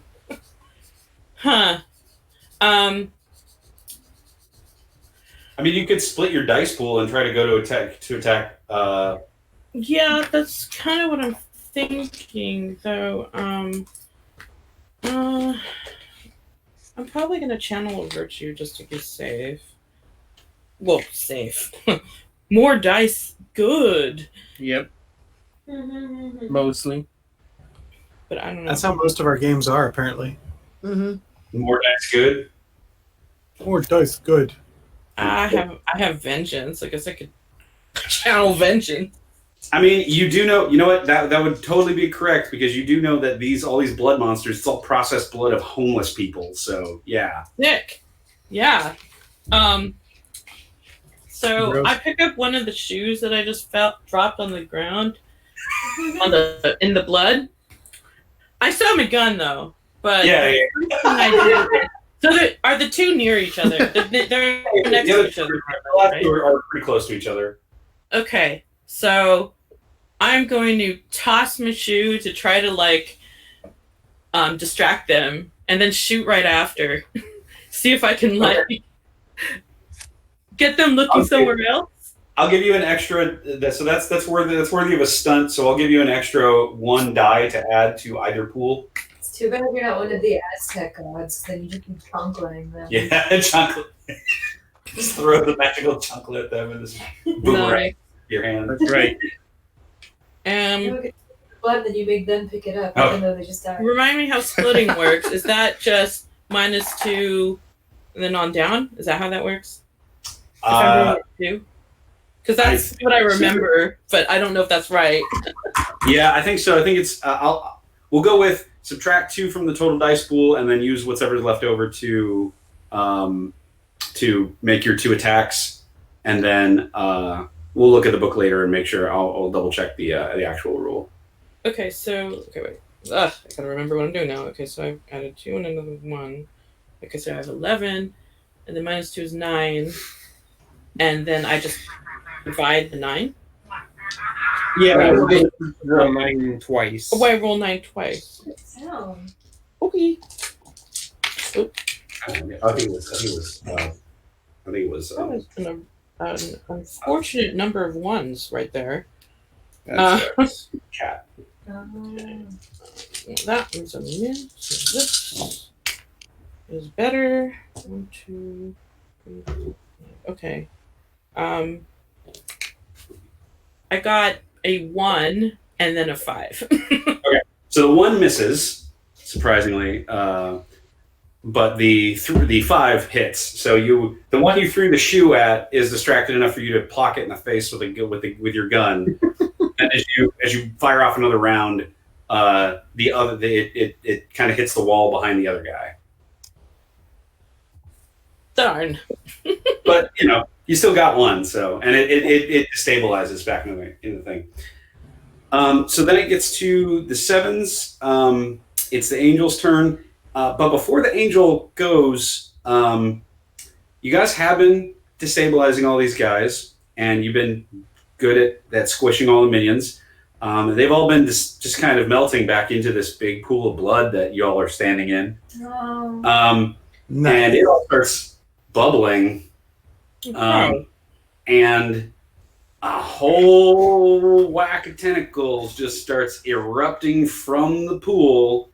Huh. I mean, you could split your dice pool and try to go to attack. Yeah, that's kind of what I'm thinking, though. I'm probably gonna channel a virtue just to be safe. Well, safe. More dice, good. Yep, Mm-hmm. mostly. But I don't know. That's how most of our games are, apparently. Mm-hmm. More dice, good. More dice, good. I have vengeance. I guess I could channel vengeance. I mean, you know what? That would totally be correct because you do know that all these blood monsters, it's all processed blood of homeless people. So yeah. Nick. Yeah. So Gross. I pick up one of the shoes that I just dropped on the ground in the blood. I still have my gun though, but Yeah. So are the 2 near each other? They're next The to other each other. the last right? 2 are pretty close to each other. Okay, so I'm going to toss my shoe to try to distract them, and then shoot right after. See if I can get them looking somewhere else. I'll give you an extra. So that's worthy of a stunt. So I'll give you an extra 1 die to add to either pool. It's too bad you're not one of the Aztec gods, then you just keep chunkling them. Yeah, chocolate. Just throw the magical chocolate at them and just boomerang your hand. That's right. You look at the blood, then you make them pick it up, Oh. even though they just died. Remind me how splitting works. Is that just -2 and then on down? Is that how that works? Because that's what I remember, but I don't know if that's right. Yeah, I think so. I think it's. We'll go with subtract 2 from the total dice pool, and then use whatever's left over to make your 2 attacks, and then we'll look at the book later and make sure. I'll double check the actual rule. Okay, wait. I gotta remember what I'm doing now. Okay, so I've added 2 and another 1. Okay, so I have 11, and then -2 is 9, and then I just divide the 9. Yeah, roll 9 twice. Oh, I roll 9 twice. Sound. Okay. I think it was. That was an unfortunate number of 1s right there. That's Cat. Oh. So that one's a min. So this is better. 1, 2, 3. Okay. I got a 1 and then a 5. Okay, so the 1 misses, surprisingly, but the 5 hits. So the one you threw the shoe at is distracted enough for you to clock it in the face with your gun. And as you fire off another round, it kind of hits the wall behind the other guy. Darn. But you still got 1, so and it destabilizes back in the thing. So then it gets to the 7s. It's the angel's turn. But before the angel goes, you guys have been destabilizing all these guys, and you've been good at squishing all the minions. They've all been just kind of melting back into this big pool of blood that you all are standing in. No. And it all starts bubbling. Okay. And a whole whack of tentacles just starts erupting from the pool,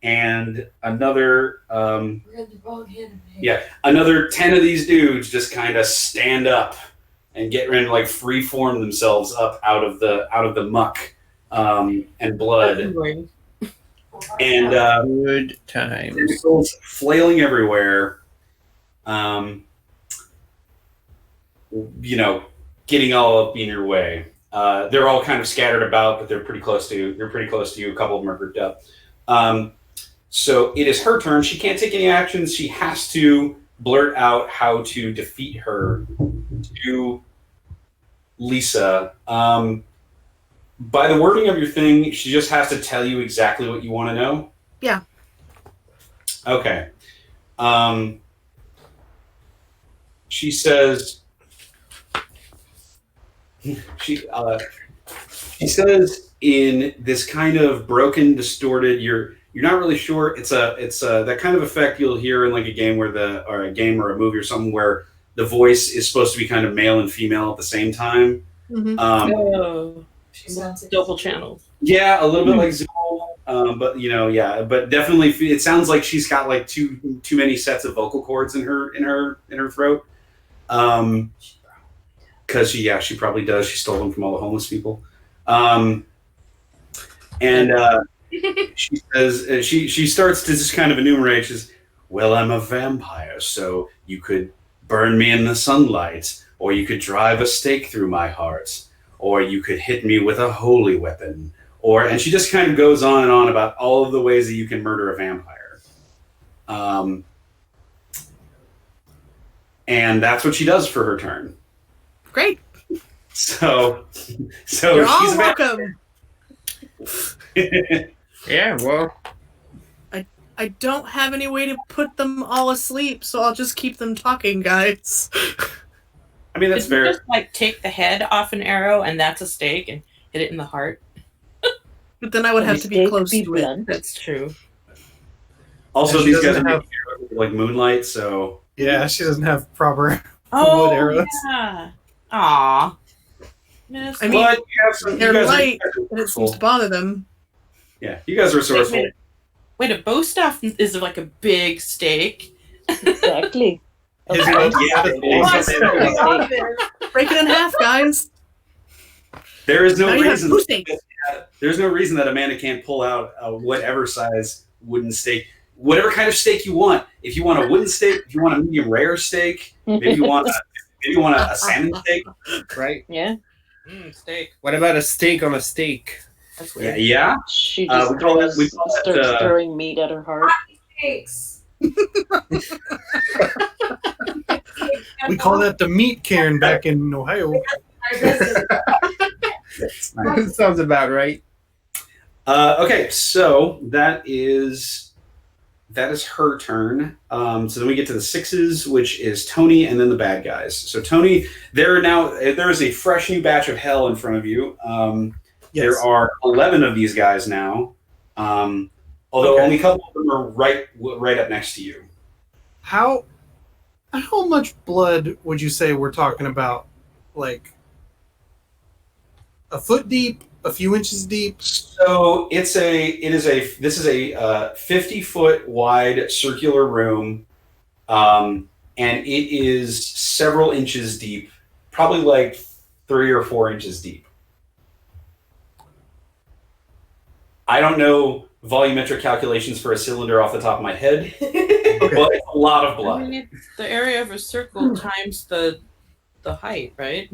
and another We're in the wrong anime. another 10 of these dudes just kind of stand up and get ready to like freeform themselves up out of the muck and blood, and Good time. tentacles flailing everywhere. Getting all up in your way. They're all kind of scattered about, but they're pretty close to you. A couple of them are grouped up. So it is her turn. She can't take any actions. She has to blurt out how to defeat her to Lisa. By the wording of your thing, she just has to tell you exactly what you want to know. Yeah. Okay. She says. She says in this kind of broken, distorted. You're not really sure. It's that kind of effect you'll hear in like a game or a movie or something where the voice is supposed to be kind of male and female at the same time. Oh, She sounds like double channels. Yeah, a little bit like Zool, but definitely it sounds like she's got like too many sets of vocal cords in her throat. Because she probably does. She stole them from all the homeless people. She says she starts to just kind of enumerate. She says, "Well, I'm a vampire, so you could burn me in the sunlight, or you could drive a stake through my heart, or you could hit me with a holy weapon, and she just kind of goes on and on about all of the ways that you can murder a vampire. And that's what she does for her turn. Great. So You're all she's welcome. Yeah, well, I don't have any way to put them all asleep, so I'll just keep them talking, guys. I mean, that's Did you fair. just like take the head off an arrow and that's a stake and hit it in the heart? But then I would have to be Mistake close be to it. blunt. That's true. Also, And she these guys doesn't are have- like moonlight, so Yeah, she doesn't have proper. Oh, Wood arrows. yeah. Aw. Miss. I mean, but you have some. they're you guys light, are and it seems to resourceful. bother them. Yeah, you guys are resourceful. Wait, a bow staff is like a big stake. Exactly. His Okay. bow- Break it in half, guys. There is no Now you have reason. two stakes. There's no reason that Amanda can't pull out whatever size wooden stake, whatever kind of stake you want. If you want a wooden stake, if you want a medium rare steak, maybe you want a salmon steak. right? Yeah. Steak. What about a steak on a steak? That's Yeah, weird. yeah. She just we call that- starts throwing meat at her heart. Thanks. We call that the meat cairn back in Ohio. Sounds about right. Okay, so that is her turn. So then we get to the sixes, which is Tony, and then the bad guys. So Tony, there is a fresh new batch of hell in front of you. Yes. There are 11 of these guys now, although Okay. only a couple of them are right up next to you. How much blood would you say we're talking about? Like a foot deep, a few inches deep? So this is a 50-foot wide circular room, and it is several inches deep, probably like 3 or 4 inches deep. I don't know volumetric calculations for a cylinder off the top of my head, but it's a lot of blood. I mean, it's the area of a circle times the height, right?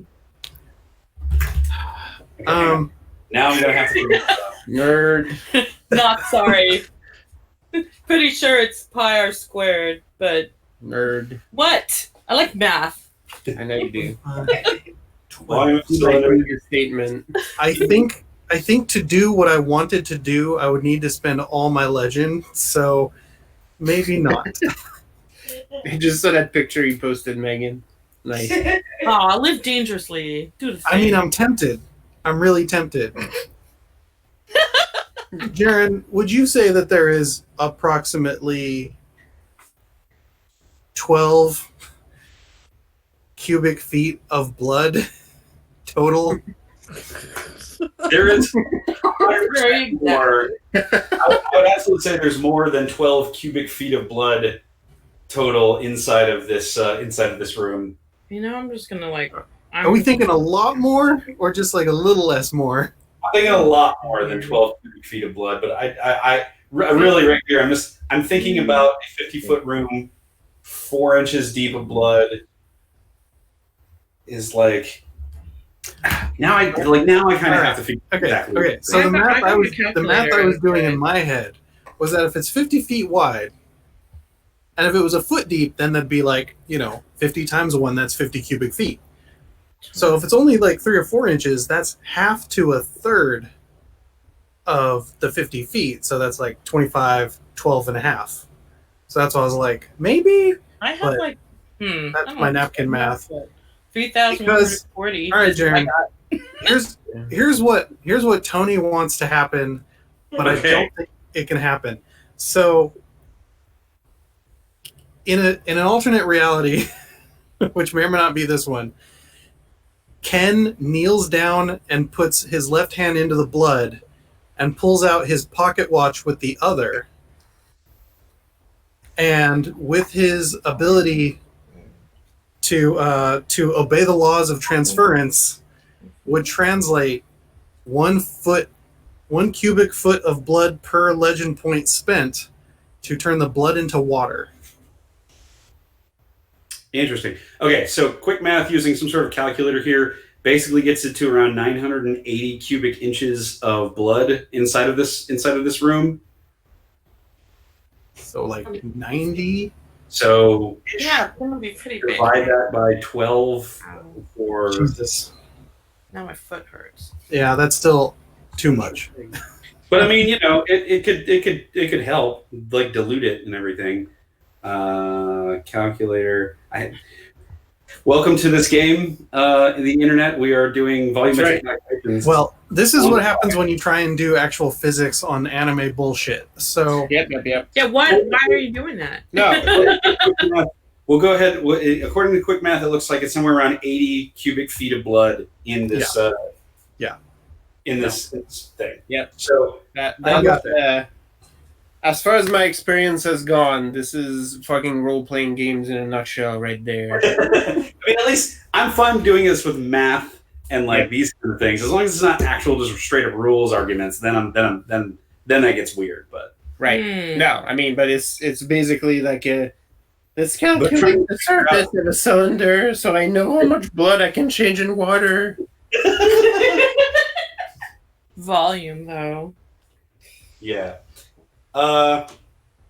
Okay, now I'm gonna have to Nerd. Not sorry. Pretty sure it's pi r squared, but Nerd. what? I like math. I know you do. Volume of You cylinder. like your statement. I think to do what I wanted to do, I would need to spend all my legend. So maybe not. I just saw that picture you posted, Megan. Nice. Aw, live dangerously. Do the thing. I mean, I'm tempted. I'm really tempted. Jaren, would you say that there is approximately 12 cubic feet of blood total? There is Very exact. more. I would absolutely say there's more than 12 cubic feet of blood total inside of this room. You know, I'm just gonna like. Are we thinking a lot more or just like a little less more? I'm thinking a lot more than 12 cubic feet of blood, but I really right here. I'm thinking about a 50-foot room, 4 inches deep of blood is like. Now I kind of have to figure exactly. Okay. So the math I I was calculator. doing in my head was that if it's 50 feet wide, and if it was a foot deep, then that'd be like 50 times 1. That's 50 cubic feet. So if it's only like 3 or 4 inches, that's half to a third of the 50 feet. So that's like 25, 12 and a half. So that's why I was like, maybe. I have but like. That's my napkin math. 3,140. All right, Jaren. Here's what Tony wants to happen, but I don't think it can happen. So, in an alternate reality, which may or may not be this one, Ken kneels down and puts his left hand into the blood, and pulls out his pocket watch with the other, and with his ability to obey the laws of transference, would translate 1 cubic foot of blood per legend point spent to turn the blood into water. Interesting. Okay, so quick math using some sort of calculator here basically gets it to around 980 cubic inches of blood inside of this room. So like 90. So Yeah, it's gonna be pretty big. divide that by 12 for Jesus. Now my foot hurts. Yeah, that's still too much. But I mean, it could help, like dilute it and everything. Calculator. Welcome to this game, the internet. We are doing volumetric calculations. Well, this is what happens when you try and do actual physics on anime bullshit. So Yep. Yeah, why are you doing that? No. We'll go ahead. According to quick math, it looks like it's somewhere around 80 cubic feet of blood in this. In this thing. Yep. So as far as my experience has gone, this is fucking role-playing games in a nutshell right there. I mean, at least I'm fine doing this with math and like these kind of things. As long as it's not actual, just straight up rules arguments, then that gets weird. But Right. No, I mean, but it's basically like let's calculate the surface of a cylinder so I know how much blood I can change in water. Volume, though. yeah.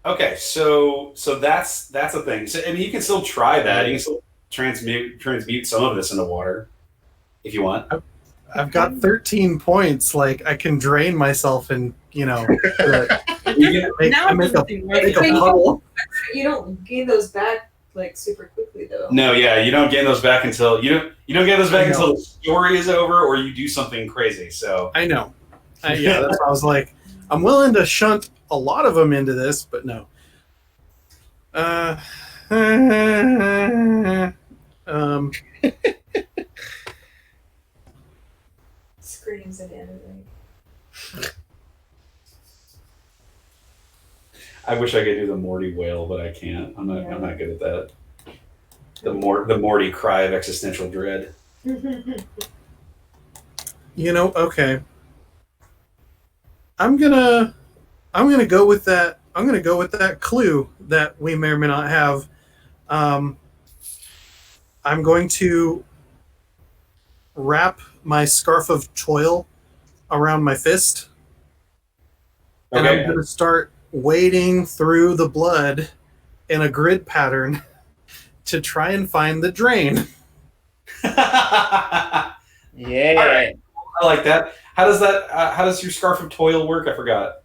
Okay, so that's a thing. So I mean, you can still try that. You can still transmute some of this into water if you want. I've got 13 points. Like I can drain myself and Now make a Wait, puddle. You don't gain those back like super quickly though. No, yeah, you don't gain those back until you don't get those back until the story is over or you do something crazy. So I know. Yeah, that's why I was like, I'm willing to shunt a lot of them into this, but no. dreams in anime. I wish I could do the Morty wail, but I can't. I'm not good at that. The Morty cry of existential dread. Okay. I'm gonna go with that. I'm gonna go with that clue that we may or may not have. I'm going to wrap my scarf of toil around my fist, and I'm going to start wading through the blood in a grid pattern to try and find the drain. Yeah. All right. I like that. How does your scarf of toil work? I forgot.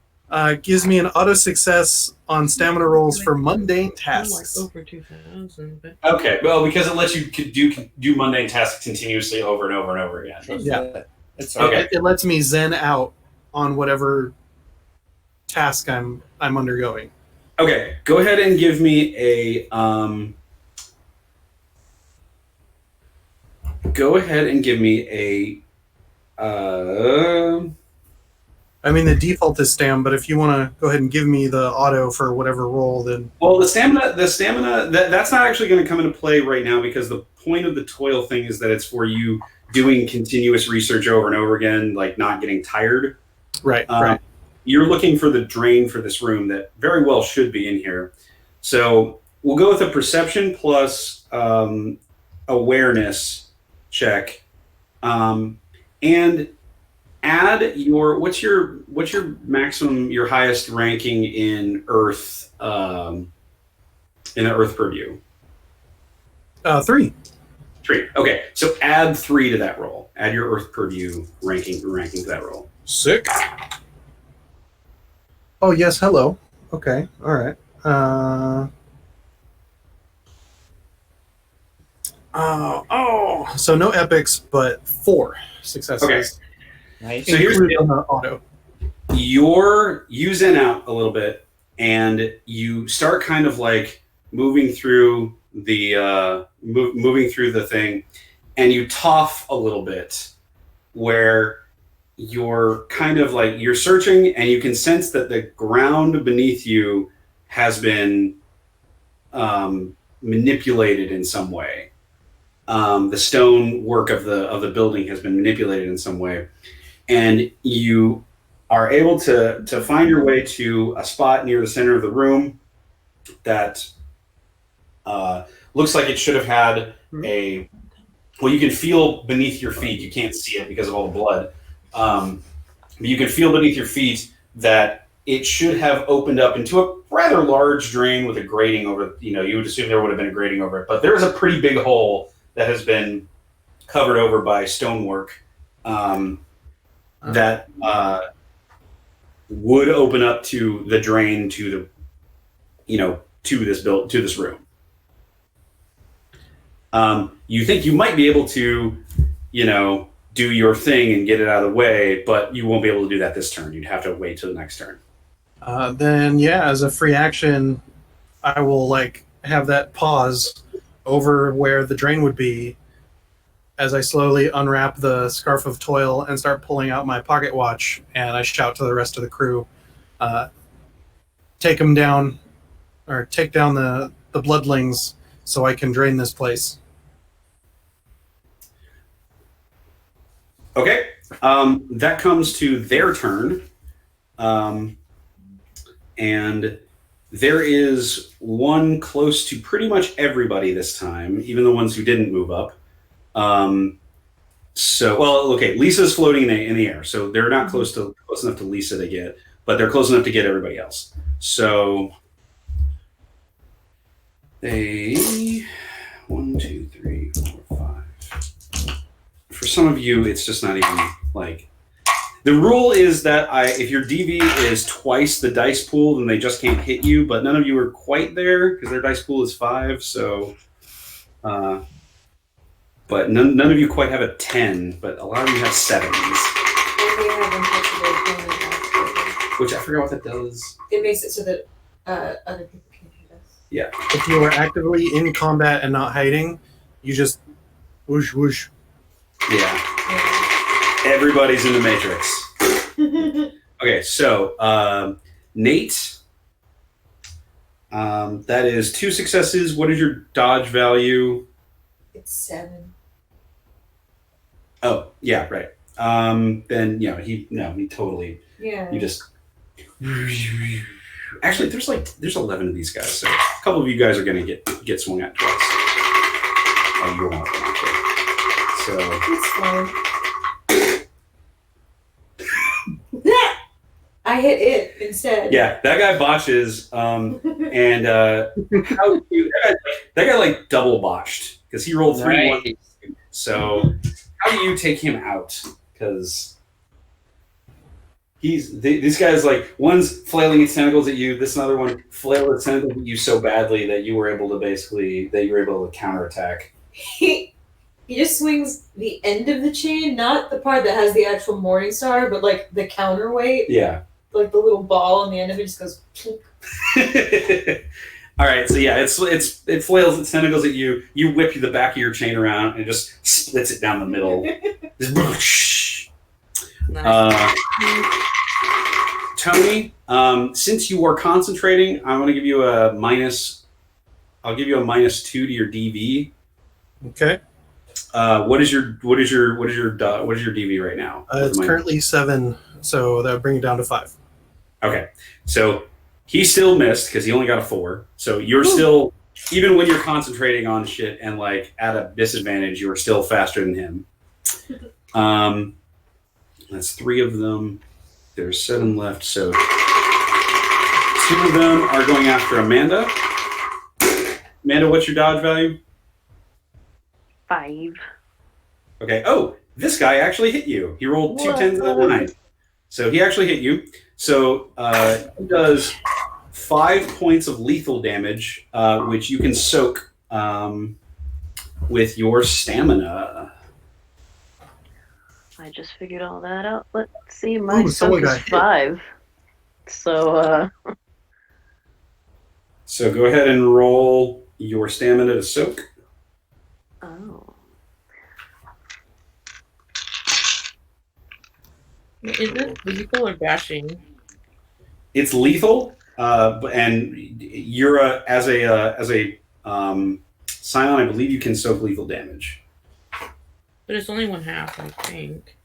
Gives me an auto success on stamina rolls for mundane tasks. Like over 2,000. But... Okay, well, because it lets you do mundane tasks continuously over and over and over again. Yeah. It's Okay. It lets me zen out on whatever task I'm undergoing. Okay, go ahead and give me a I mean, the default is stam, but if you want to go ahead and give me the auto for whatever roll, then... Well, the stamina, that's not actually going to come into play right now because the point of the toil thing is that it's for you doing continuous research over and over again, like not getting tired. Right, right. You're looking for the drain for this room that very well should be in here. So we'll go with a perception plus awareness check. And add what's your maximum, your highest ranking in Earth, in the Earth purview? 3. 3. Okay, so add 3 to that roll. Add your Earth purview ranking to that roll. Sick. Oh yes, hello. Okay, all right. So no epics, but 4 successes. Okay. Nice. So here's the deal. On the auto. You zen out a little bit, and you start kind of like moving through the thing, and you tough a little bit, where you're kind of like you're searching, and you can sense that the ground beneath you has been manipulated in some way. The stone work of the building has been manipulated in some way. And you are able to find your way to a spot near the center of the room that looks like it should have had you can feel beneath your feet. You can't see it because of all the blood. But you can feel beneath your feet that it should have opened up into a rather large drain with a grating over it. You would assume there would have been a grating over it. But there is a pretty big hole that has been covered over by stonework. That would open up to the drain to this room. You think you might be able to, do your thing and get it out of the way, but you won't be able to do that this turn. You'd have to wait till the next turn. Then as a free action, I will have that pause over where the drain would be, as I slowly unwrap the scarf of toil and start pulling out my pocket watch, and I shout to the rest of the crew, take down the bloodlings so I can drain this place. Okay, that comes to their turn, and there is one close to pretty much everybody this time, even the ones who didn't move up. Lisa's floating in the air, so they're not close enough to Lisa to get, but they're close enough to get everybody else. So they 1, 2, 3, 4, 5. For some of you, it's just not even the rule is that if your DV is twice the dice pool, then they just can't hit you. But none of you are quite there because their dice pool is 5. So. But none of you quite have a 10, but a lot of you have 7s. Which I forgot what that does. It makes it so that other people can hit us. Yeah. If you are actively in combat and not hiding, you just whoosh whoosh. Yeah. Everybody's in the Matrix. Okay, so Nate, that is 2 successes. What is your dodge value? It's 7. Oh, yeah, right. Then he totally. Yeah. You just. Actually, there's 11 of these guys, so a couple of you guys are gonna get swung at twice. Oh, you're one of them, okay. So. It's fine. I hit it instead. Yeah, that guy botches, and how you, that guy like double botched because he rolled 3 Right. ones. So how do you take him out? Because these guys, like, one's flailing its tentacles at you, this another one flailed its tentacles at you so badly that you were able to counterattack. He just swings the end of the chain, not the part that has the actual morning star, but like the counterweight. Yeah. Like the little ball on the end of it just goes plink. All right, so yeah, it flails its tentacles at you. You whip the back of your chain around and it just splits it down the middle. Just Nice. Tony, since you are concentrating, I'm going to give you a minus. I'll give you a -2 to your DV. Okay. What is your DV right now? It's currently 7, so that would bring it down to 5. Okay, so he still missed because he only got a 4. So you're still, even when you're concentrating on shit and like at a disadvantage, you are still faster than him. That's 3 of them. There's 7 left, so 2 of them are going after Amanda. Amanda, what's your dodge value? 5. Okay. Oh, this guy actually hit you. He rolled 2 10s and a 9. So he actually hit you. So he does 5 points of lethal damage, which you can soak with your stamina. I just figured all that out. Let's see, my someone soak is got hit. 5. So, So go ahead and roll your stamina to soak. oh. Is this lethal or bashing? It's lethal, and you're as a Scion, I believe you can soak lethal damage. But it's only 1/2, I think.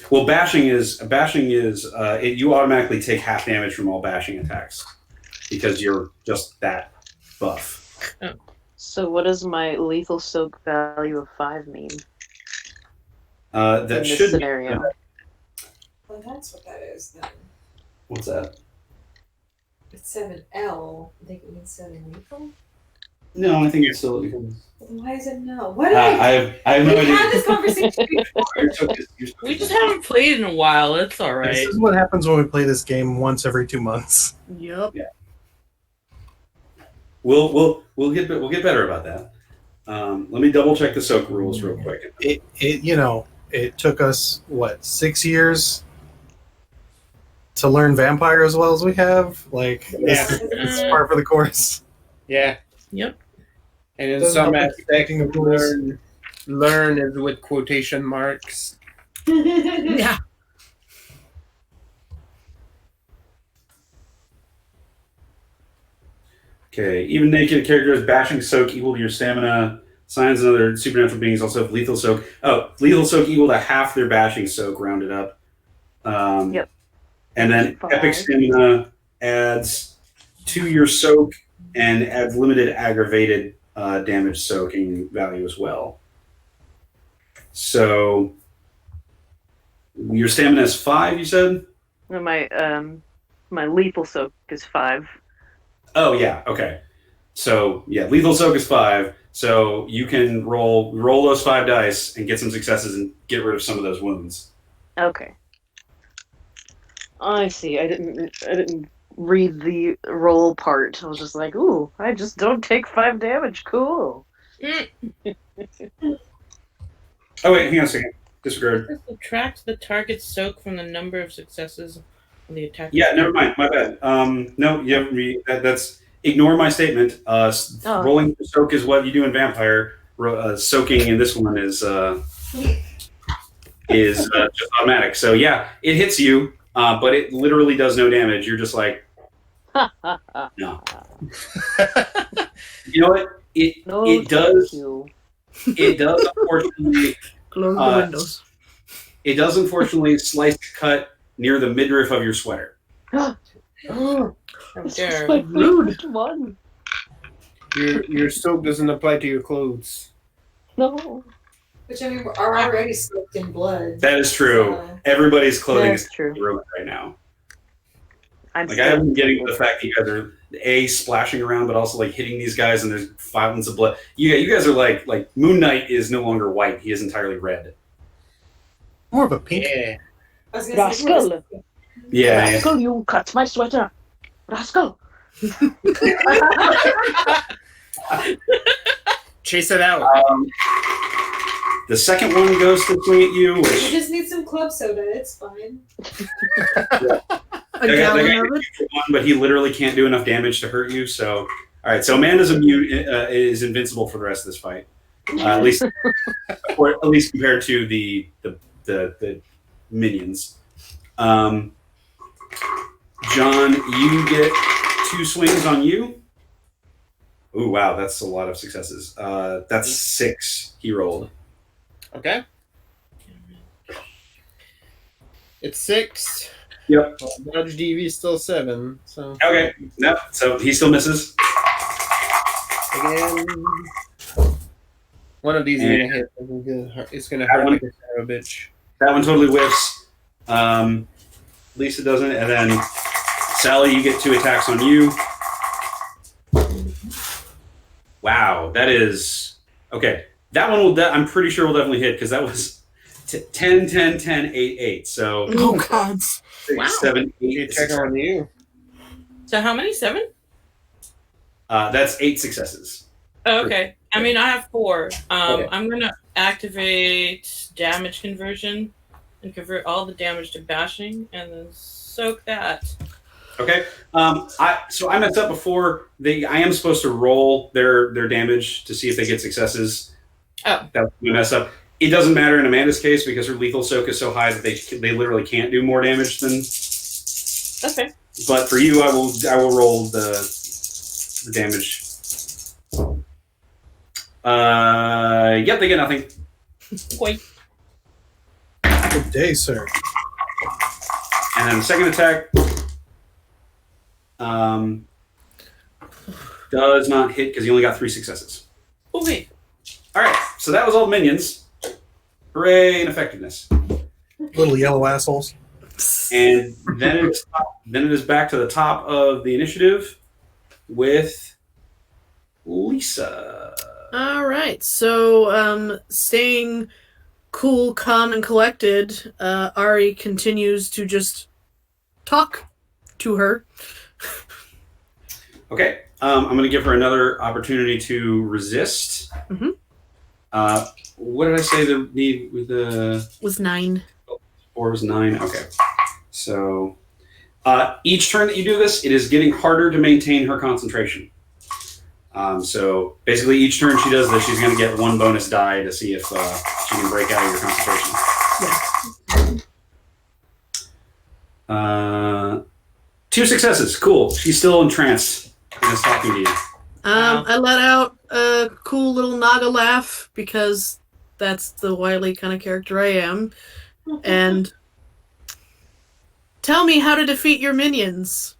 Well, bashing is you automatically take half damage from all bashing attacks because you're just that buff. Oh. So what does my lethal soak value of 5 mean That in this should scenario? Well, that's what that is then. What's that? It's 7L. I think it means 7 lethal. No, I think it's still. Well, then why is it no? What did I have no We idea. had this conversation before. We just haven't played in a while. It's all right. This is what happens when we play this game once every 2 months. Yep. We'll get better about that. Let me double check the soak rules real quick. It took us 6 years to learn vampire as well as we have. Like, Yeah. it's par for the course. Yeah. Yep. And in Doesn't some help with aspects, keeping the rules. learn is with quotation marks. Yeah. Okay, even naked characters bashing soak equal to your stamina. Science and other supernatural beings also have lethal soak. Oh, lethal soak equal to half their bashing soak, rounded up. Yep. And then 5. epic stamina adds to your soak and adds limited aggravated damage soaking value as well. So your stamina is 5, you said? And my lethal soak is 5. Oh yeah, okay. So yeah, lethal soak is 5. So you can roll those 5 dice and get some successes and get rid of some of those wounds. Okay. I see. I didn't read the roll part. I was just like, ooh, I just don't take 5 damage. Cool. Oh wait, hang on a second. Disregard. Subtract the target's soak from the number of successes on the attack. Yeah, never mind. My bad. No, you haven't that's ignore my statement. Rolling for soak is what you do in vampire. Soaking in this one is is just automatic. So yeah, it hits you, but it literally does no damage. You're just like, no. You know what? No, It does. thank you. It does unfortunately. Close the windows. It does unfortunately slice cut near the midriff of your sweater. This dare. is my Rude. favorite one. Your soap doesn't apply to your clothes. No. Which I mean, are already soaked in blood. That is true. So- Everybody's clothing That's is true. ruined right now. I'm Like still I haven't getting excited. the fact that you guys are splashing around, but also like hitting these guys, and there's fountains of blood. You guys are like Moon Knight is no longer white; he is entirely red. More of a pink. Yeah. I was gonna say, Rascal. Yeah. Rascal, you cut my sweater. Rascal. Chase it out. The second one goes to swing at you, You which just need some club soda. It's fine. A gallon of it. one, but he literally can't do enough damage to hurt you. So, all right. So Amanda's immune is invincible for the rest of this fight, at least, or at least compared to the minions. John, you get 2 swings on you. Ooh, wow, that's a lot of successes. That's 6 he rolled. Okay. It's 6. Yep. Dodge DV is still 7. So Okay. Yep. So he still misses. again, one of these is gonna hit. It's gonna That hurt one- like a son of a bitch. That one totally whiffs. Lisa doesn't, and then Sally, you get 2 attacks on you. Wow, that is okay. That one will. I'm pretty sure will definitely hit because that was 10, 10, 10, 8, 8. So Oh God. 6, Wow. 7, 8. She check on you. So how many? 7? That's 8 successes. Oh, okay. I mean, I have 4. Okay. I'm gonna activate damage conversion and convert all the damage to bashing, and then soak that. Okay. So I messed up before. I am supposed to roll their damage to see if they get successes. Oh. That was my mess up. It doesn't matter in Amanda's case because her lethal soak is so high that they literally can't do more damage than. Okay. But for you, I will roll the damage. Yep, they get nothing. Wait. Good day, sir. And then the second attack does not hit because you only got 3 successes. Okay. All right, so that was all the minions. Hooray and effectiveness. Little yellow assholes. And then it is back to the top of the initiative with Lisa. All right. So, staying cool, calm, and collected, Ari continues to just talk to her. Okay, I'm going to give her another opportunity to resist. Mhm. What did I say the need with the Was 9. 4 was 9? Okay. So each turn that you do this, it is getting harder to maintain her concentration. So basically each turn she does this, she's going to get 1 bonus die to see if she can break out of your concentration. Yeah. 2 successes. Cool. She's still entranced and is talking to you. Wow. I let out a cool little Naga laugh because that's the wily kind of character I am. And tell me how to defeat your minions.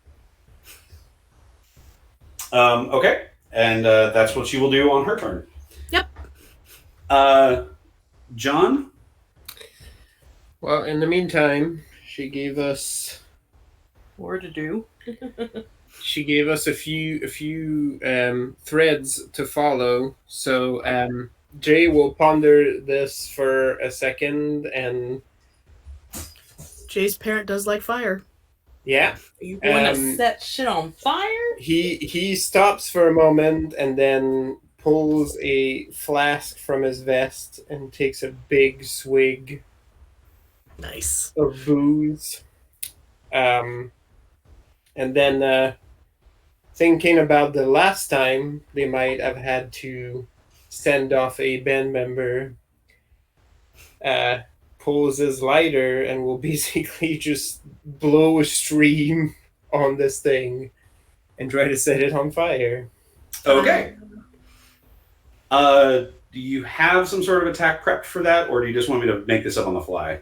Okay. And that's what she will do on her turn. Yep. John? Well, in the meantime, she gave us More to do. a few threads to follow. So Jay will ponder this for a second, and Jay's parent does like fire. yeah, You want to Um, set shit on fire? he stops for a moment and then pulls a flask from his vest and takes a big swig Nice. of booze. And then thinking about the last time they might have had to send off a band member, pulls his lighter and will basically just blow a stream on this thing and try to set it on fire. Okay. Do you have some sort of attack prepped for that, or do you just want me to make this up on the fly?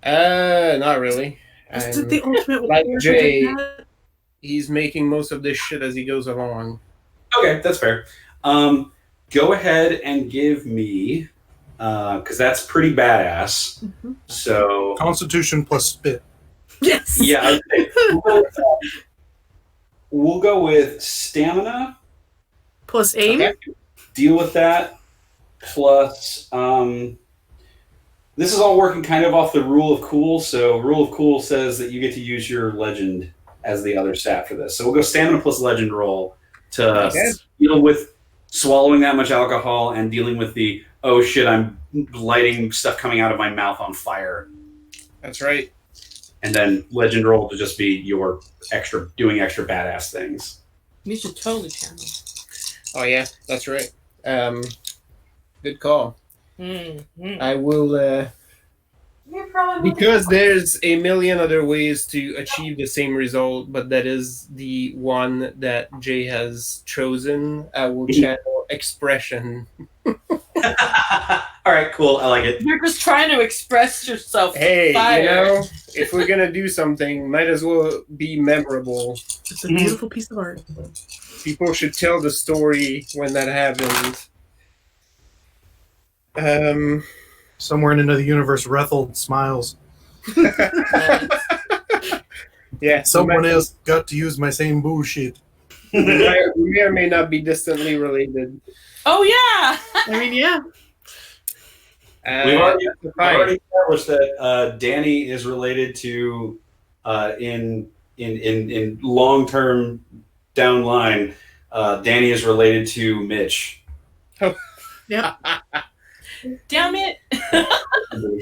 Not really. Is it the ultimate like warrior Jay. like that? He's making most of this shit as he goes along. Okay, that's fair. Go ahead and give me, because that's pretty badass. Mhm. So Constitution plus spit. Yes. yeah, I would say we'll go with stamina. Plus aim. Okay. Deal with that. Plus, this is all working kind of off the rule of cool. So rule of cool says that you get to use your legend as the other stat for this. So we'll go stamina plus legend roll to deal with swallowing that much alcohol and dealing with the, oh shit, I'm lighting stuff coming out of my mouth on fire. That's right. And then legend roll to just be your doing extra badass things. You should totally channel. Oh yeah, that's right. Good call. Mm-hmm. I will, because there's a million other ways to achieve the same result, but that is the one that Jay has chosen. I will channel expression. All right, cool. I like it. You're just trying to express yourself. Hey, fire. you know, if we're gonna do something, might as well be memorable. It's a beautiful piece of art. People should tell the story when that happened. Somewhere in another universe, Rethel smiles. Yeah, Someone else got to use my same bullshit. we may or may not be distantly related. Oh yeah. I mean, yeah. We've already established that Danny is related to in long term down line. Danny is related to Mitch. Yeah. Damn it.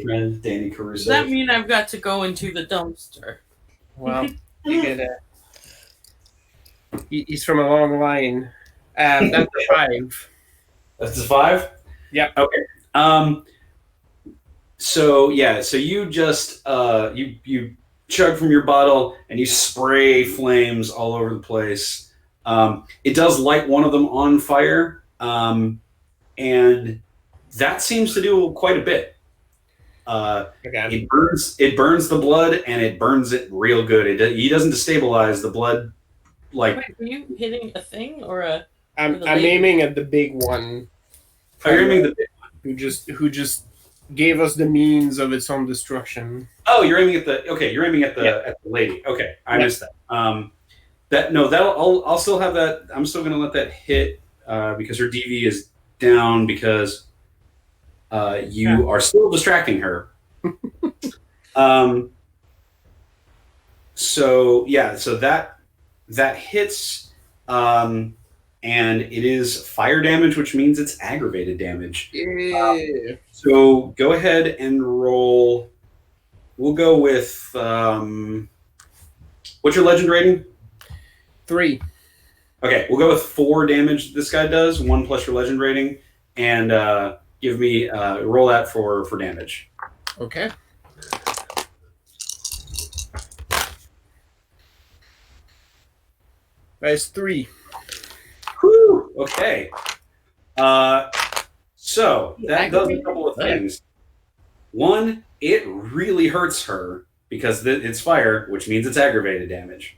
Friend Danny Caruso. Does that mean I've got to go into the dumpster? Well, you get he's from a long line. That's a 5. That's a 5? Yep. Okay. So you just you chug from your bottle and you spray flames all over the place. It does light one of them on fire, and that seems to do quite a bit. Okay. It burns the blood, and it burns it real good. He doesn't destabilize the blood. Like, Wait, are you hitting a thing or a? I'm aiming at the big one. you're aiming the. Who just gave us the means of its own destruction. Oh, you're aiming at the. Okay, you're aiming at the at the lady. Okay, I missed that. I'll still have that. I'm still going to let that hit because her DV is down because you are still distracting her. So that hits, and it is fire damage, which means it's aggravated damage. Yeah. So go ahead and roll. We'll go with what's your legend rating? 3. Okay, we'll go with 4 damage. This guy does 1 plus your legend rating, and give me roll that for damage. Okay. That's 3. Whew, okay. So that does a couple of things. One, it really hurts her because it's fire, which means it's aggravated damage.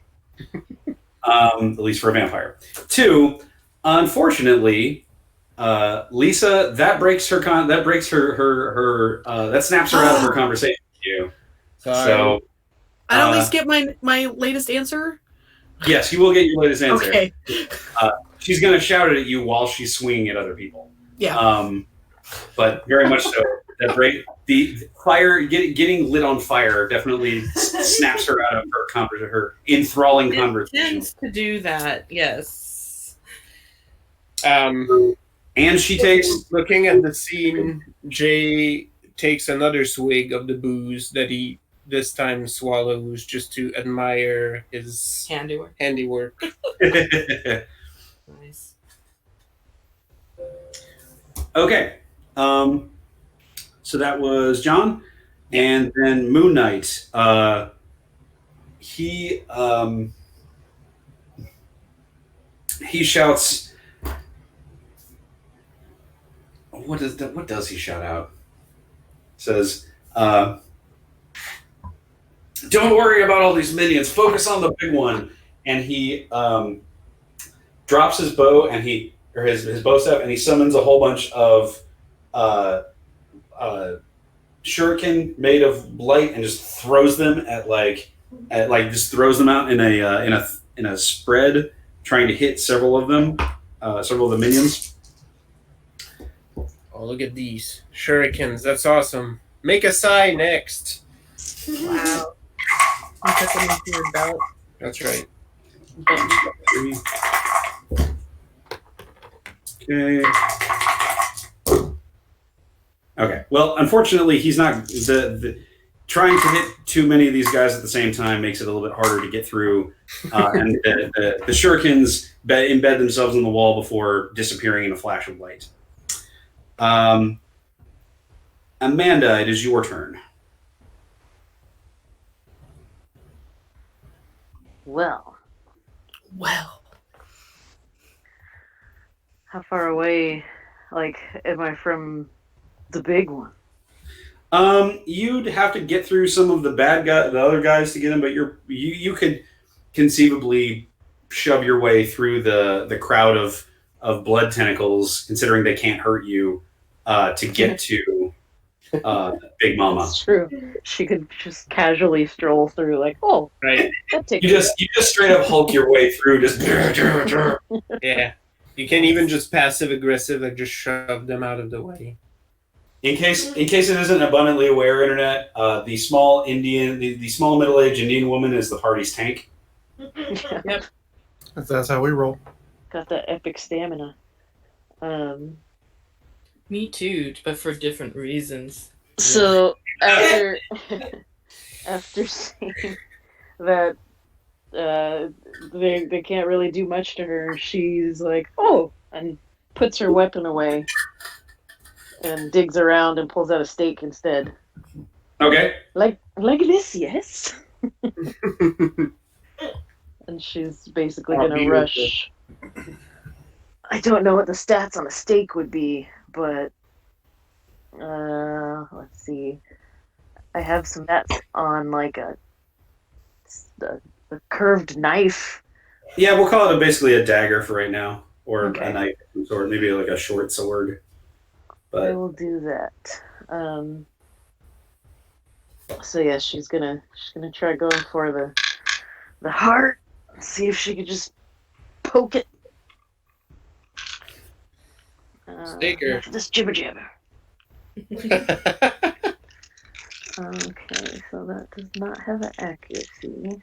At least for a vampire. 2, unfortunately, Lisa, that breaks her that snaps her out of her conversation with you. Sorry. So I at least get my latest answer. yes, you will get your latest answer. Okay. She's going to shout it at you while she's swinging at other people. Yeah. But very much so. The fire getting lit on fire definitely snaps her out of her enthralling conversation. It tends to do that. Yes. And she takes. Looking at the scene, Jay takes another swig of the booze that he this time swallows just to admire his handiwork. Nice. Okay. So that was John. And then Moon Knight, he shouts. What does he shout out? Says, "Don't worry about all these minions. Focus on the big one." And he drops his bow and his bow staff, and he summons a whole bunch of shuriken made of light, and just throws them just throws them out in a spread, trying to hit several of them, several of the minions. Oh, look at these shurikens. That's awesome. Make a Psy next. Wow. You put them into your belt. That's right. Okay. Okay. Well, unfortunately, he's not trying to hit too many of these guys at the same time makes it a little bit harder to get through, and the shurikens embed themselves in the wall before disappearing in a flash of light. Amanda, it is your turn. Well, Well, how far away, am I from the big one? You'd have to get through some of the other guys to get him, but you could conceivably shove your way through the crowd of blood tentacles, considering they can't hurt you, to get to Big Mama. That's true. She could just casually stroll through, Right. that takes You just straight up Hulk your way through, just Yeah. You can even just passive aggressive, just shove them out of the way. In case it isn't abundantly aware, internet, the small middle-aged Indian woman is the party's tank. Yep. That's how we roll. Got that epic stamina. Me too, but for different reasons. So after saying that they can't really do much to her, she's like, "Oh," and puts her weapon away and digs around and pulls out a stake instead. Okay. Like this, yes. And she's basically Oh, gonna beautiful. rush. I don't know what the stats on a stake would be, but let's see. I have some stats on a curved knife. Yeah, we'll call it basically a dagger for right now, or Okay. a knife of some sort, maybe like a short sword. I But will do that. So yeah, she's gonna try going for the heart. See if she could just poke it. Staker. This jibber jabber. Okay, so that does not have an accuracy.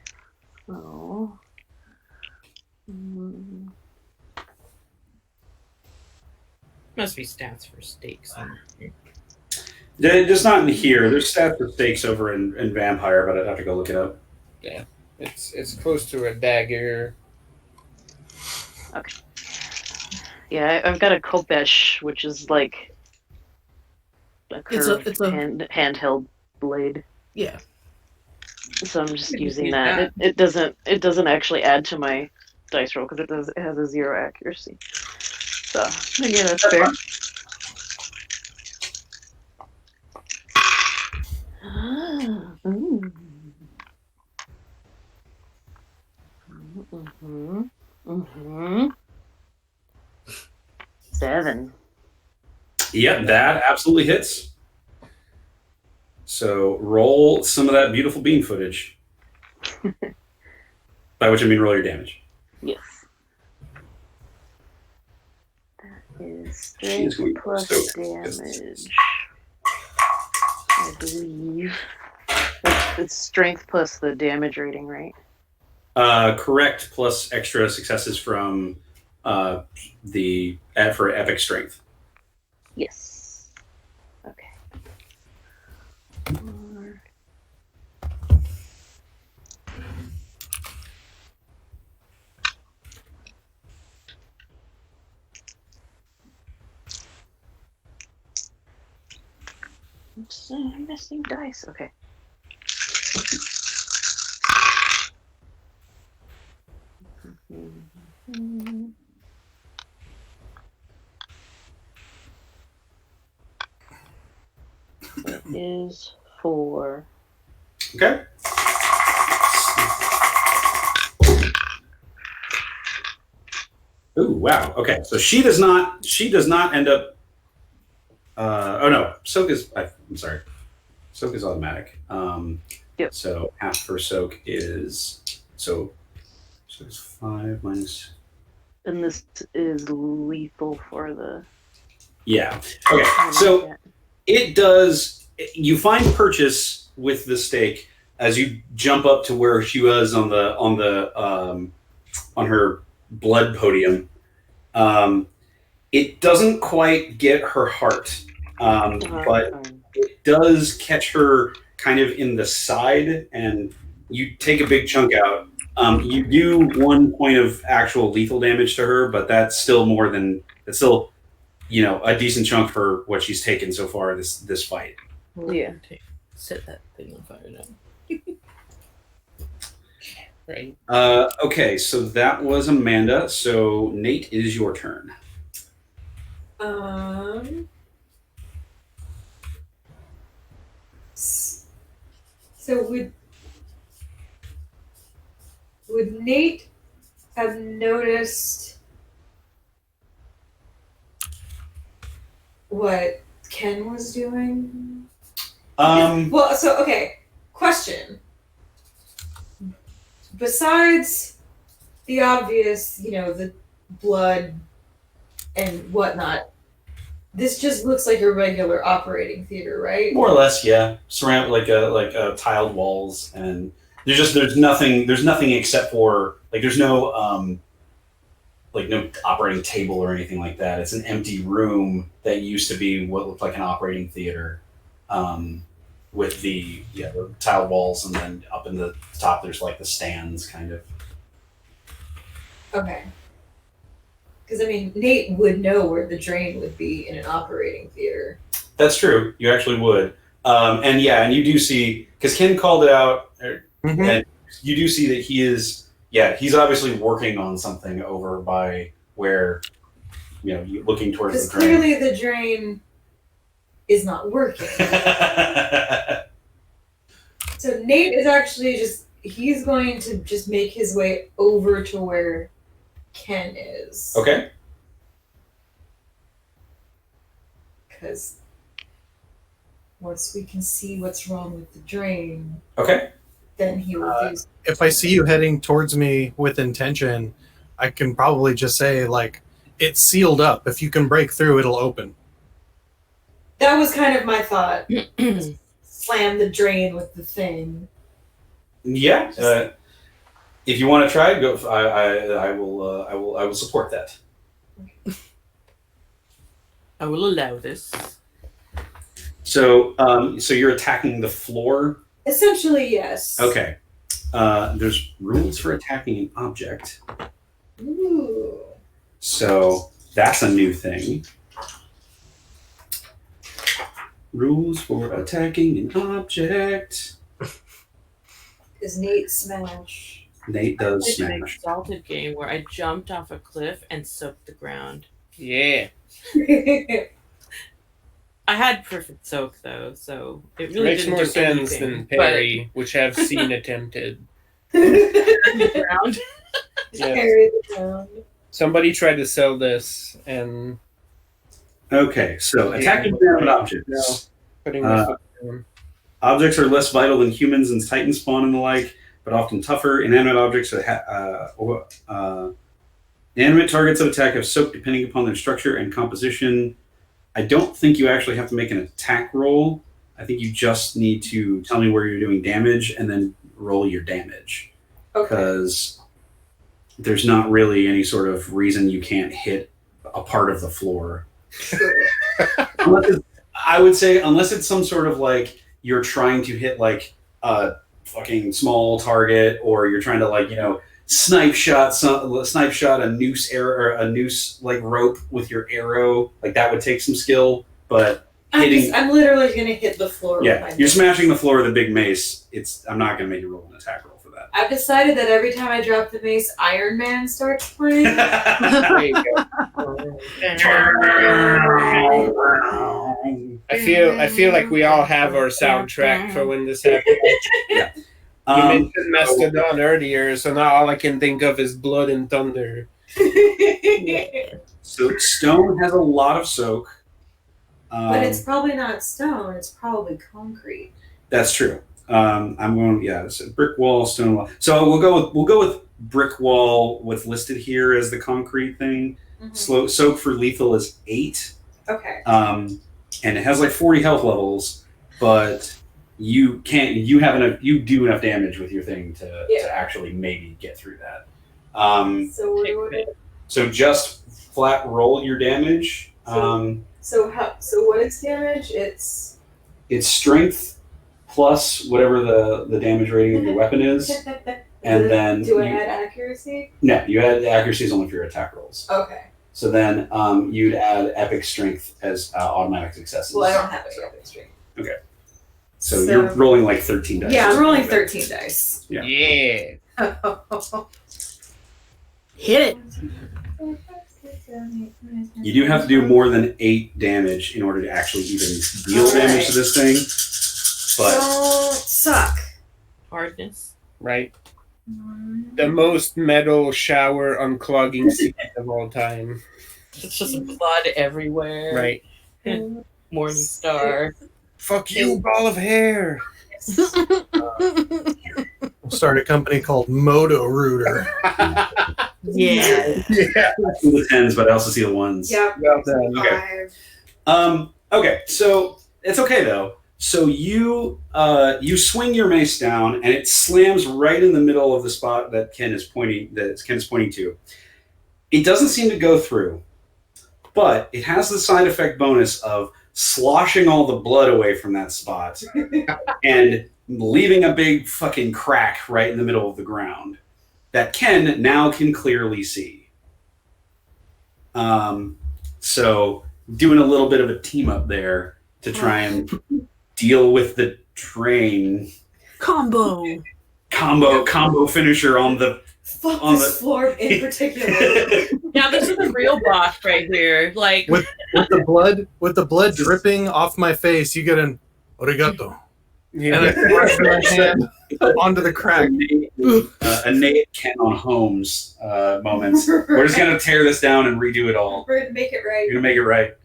So. Must be stats for stakes. just not in here. There's stats for stakes over in Vampire, but I'd have to go look it up. It's close to a dagger. Yeah, I've got a Kopesh, which is like a curved It's a- handheld blade. yeah. So I'm just Could using use that. It doesn't actually add to my dice roll because it has a 0 accuracy. So again, that's fair. Ooh. Mm-hmm. 7. Yep, that absolutely hits. So roll some of that beautiful bean footage. By which I mean roll your damage. Yes. That is She's going strength plus so- damage. I believe. It's strength plus the damage rating, right? Correct, plus extra successes from for epic strength. Yes. Okay. 4. missing dice. Okay. It is 4. Okay. Ooh, wow. Okay, so she does not end up. Oh no, soak is. I'm sorry, soak is automatic. Yep. So half for soak is so is 5 minus. And this is lethal for the. Yeah. Okay. So it does. You find purchase with the stake as you jump up to where she was on her blood podium. It doesn't quite get her heart, but it does catch her kind of in the side, and you take a big chunk out. You do 1 point of actual lethal damage to her, but that's still a decent chunk for what she's taken so far this fight. Yeah. Set that thing on fire now. Right. Okay, so that was Amanda. So Nate, it is your turn. So would Nate have noticed what Ken was doing? Well, so okay. Question. Besides the obvious, the blood and whatnot, this just looks like a regular operating theater, right? More or less, yeah. Surrounded like tiled walls, and there's nothing except for there's no no operating table or anything like that. It's an empty room that used to be what looked like an operating theater. With the tiled walls, and then up in the top there's the stands kind of. Okay. Because Nate would know where the drain would be in an operating theater. That's true. You actually would. And you do see, because Ken called it out, and you do see that he's obviously working on something over by where, looking towards the drain. Clearly the drain is not working. So Nate is actually he's going to just make his way over to where Ken is. Okay. Because once we can see what's wrong with the drain, okay, then he will do. If I see you heading towards me with intention, I can probably just say it's sealed up. If you can break through, it'll open. That was kind of my thought. Slam the drain with the thing. Yeah. If you want to try, go. I will support that. I will allow this. So you're attacking the floor? Essentially, yes. Okay. There's rules for attacking an object. Ooh. So that's a new thing. Rules for attacking an object. Is Nate smash? Nate does It's an smash. exalted game where I jumped off a cliff and soaked the ground. Yeah. I had perfect soak though, so it really Makes didn't more do sense anything, than parry, which I've seen attempted. the ground. Yeah. Carry the ground. Somebody tried to sell this and Okay, so attacking inanimate objects. No, putting the foot down. Objects are less vital than humans and Titan spawn and the like, but often tougher. Inanimate objects inanimate targets of attack have soak depending upon their structure and composition. I don't think you actually have to make an attack roll. I think you just need to tell me where you're doing damage and then roll your damage. Okay. Because there's not really any sort of reason you can't hit a part of the floor. I would say unless it's some sort of you're trying to hit a fucking small target, or you're trying to snipe shot a noose arrow or a noose rope with your arrow, that would take some skill. But hitting. I'm literally gonna hit the floor. Yeah, with my you're mace. smashing the floor with a big mace. I'm not going to make you roll an attack roll for that. I've decided that every time I drop the mace, Iron Man starts playing. There you go. I feel like we all have our soundtrack for when this happens. You mentioned Mastodon earlier, so now all I can think of is Blood and Thunder. So stone has a lot of soak. But it's probably not stone. It's probably concrete. That's true. I'm going. Yeah, it's a brick wall, stone wall. So we'll go with brick wall. What's listed here as the concrete thing. Mm-hmm. Soak for lethal is 8. Okay. And it has like 40 health levels, but you do enough damage with your thing to actually maybe get through that. So just flat roll your damage. So what is damage? It's strength plus whatever the damage rating of your weapon is, and then do I add accuracy? No, you add accuracy is only for your attack rolls. Okay. So then you'd add epic strength as automatic successes. Well, I don't have any epic strength. Okay. So you're rolling like 13 dice. Yeah, I'm rolling 13 dice. Yeah. Hit it. You do have to do more than 8 damage in order to actually even deal damage to this thing. But Don't suck. Hardness. Right. The most metal shower unclogging scene of all time. It's just blood everywhere. Right. Morning Star. Fuck you, ball of hair. We'll start a company called Moto Rooter. Yeah. Yeah. I see the 10s, but I also see the 1s. Yep. Well done. Okay. Okay, so it's okay though. So you swing your mace down, and it slams right in the middle of the spot that Ken is pointing to. It doesn't seem to go through, but it has the side effect bonus of sloshing all the blood away from that spot and leaving a big fucking crack right in the middle of the ground that Ken now can clearly see. So doing a little bit of a team up there to try and deal with the train Combo finisher on the Fuck on this the floor in particular. Yeah, this is a real boss right here. Like With the blood dripping off my face, you get an arigato. And I brush my hand onto the crack. a Nate Ken on Holmes moments. We're just gonna tear this down and redo it all. We're gonna make it right. We're gonna make it right.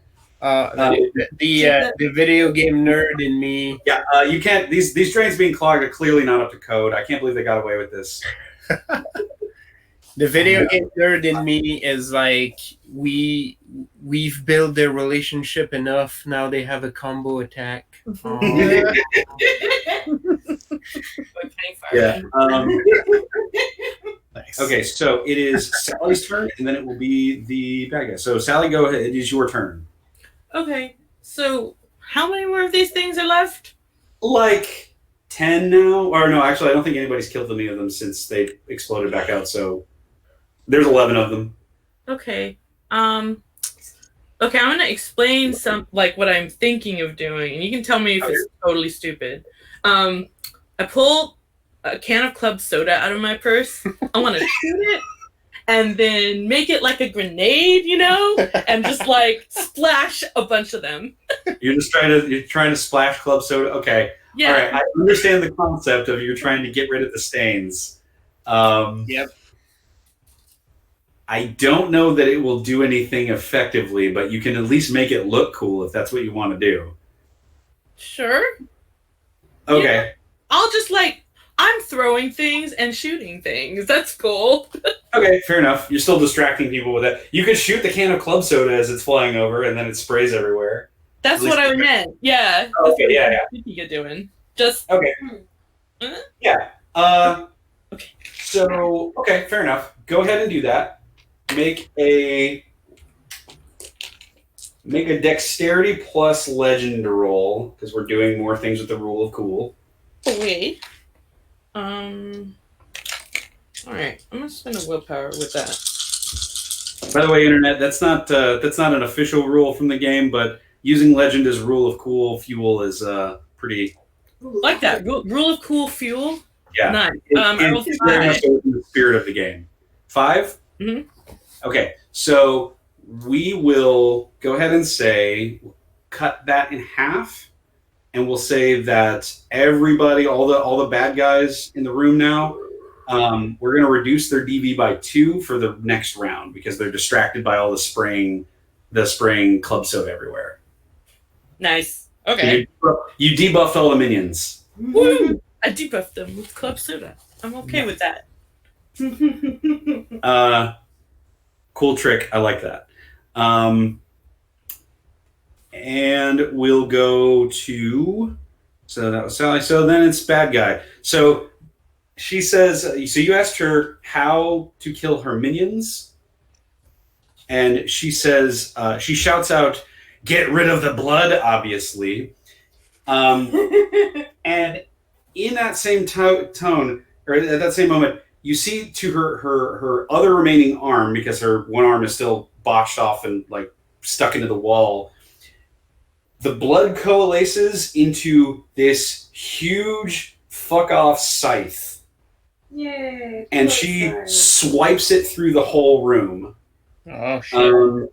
The video game nerd in me. Yeah, you can't. These drains being clogged are clearly not up to code. I can't believe they got away with this. The video game nerd in me is like, we've built their relationship enough. Now they have a combo attack. Yeah. Nice. Okay, so it is Sally's turn, and then it will be the bad guy. So Sally, go ahead. It is your turn. Okay, so how many more of these things are left? Like 10 now, or no? Actually, I don't think anybody's killed any of them since they exploded back out. So there's 11 of them. Okay. Okay, I'm gonna explain what I'm thinking of doing, and you can tell me if it's totally stupid. I pull a can of club soda out of my purse. I want to shoot it, and then make it like a grenade, and just like splash a bunch of them. You're trying to splash club soda. Okay. Yeah. All right. I understand the concept of you're trying to get rid of the stains. Yep. I don't know that it will do anything effectively, but you can at least make it look cool if that's what you want to do. Sure. Okay. Yeah. I'll just I'm throwing things and shooting things. That's cool. Okay, fair enough. You're still distracting people with that. You could shoot the can of club soda as it's flying over, and then it sprays everywhere. That's what I meant. Yeah. Oh, okay, yeah. You're doing. Just okay. Yeah. Okay. So okay, fair enough. Go ahead and do that. Make a dexterity plus legend roll because we're doing more things with the rule of cool. Okay. All right. I'm gonna spend a willpower with that. By the way, internet, that's not an official rule from the game, but using legend as rule of cool fuel is pretty. Like that rule of cool fuel. Yeah. Nice. I will It's very much in the spirit of the game. 5? Mhm. Okay, so we will go ahead and say, cut that in half, and we'll say that everybody, all the bad guys in the room now, we're going to reduce their DV by 2 for the next round because they're distracted by all the spraying club soda everywhere. Nice. Okay. So you debuffed all the minions. Woo! I debuffed them with club soda. I'm okay with that. Cool trick. I like that. And we'll go to. So that was Sally. So then it's bad guy. So she says. So you asked her how to kill her minions, and she says she shouts out, "Get rid of the blood!" Obviously, and in that same tone, or at that same moment, you see to her other remaining arm, because her one arm is still botched off and like stuck into the wall. The blood coalesces into this huge fuck off scythe. Yay! And she swipes it through the whole room. Oh shit!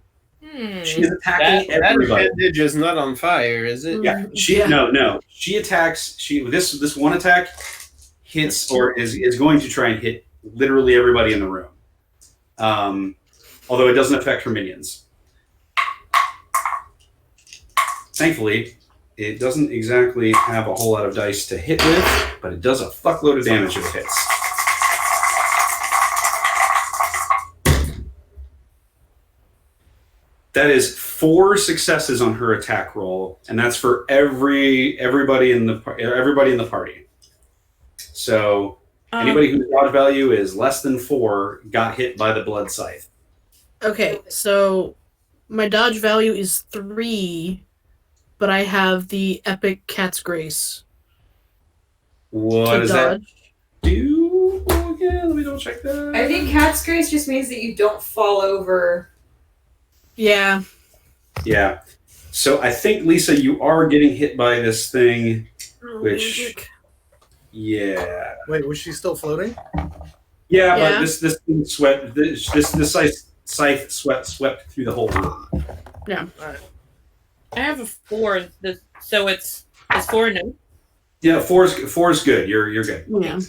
She's attacking That everybody. appendage is not on fire, is it? Yeah, no. She attacks. This one attack hits or is going to try and hit literally everybody in the room. Although it doesn't affect her minions. Thankfully, it doesn't exactly have a whole lot of dice to hit with, but it does a fuckload of damage if it hits. That is 4 successes on her attack roll, and that's for everybody in the party. So anybody whose dodge value is less than 4 got hit by the blood scythe. Okay, so my dodge value is 3, but I have the epic Cat's Grace. What does that do? Yeah, let me double check that. I think Cat's Grace just means that you don't fall over. Yeah. Yeah. So I think, Lisa, you are getting hit by this thing, which... Yeah. Wait, was she still floating? Yeah, Yeah. but this thing swept... This scythe swept through the whole room. Yeah. I have a 4. So it's 4 no. Yeah, 4 is good. You're good. Yeah.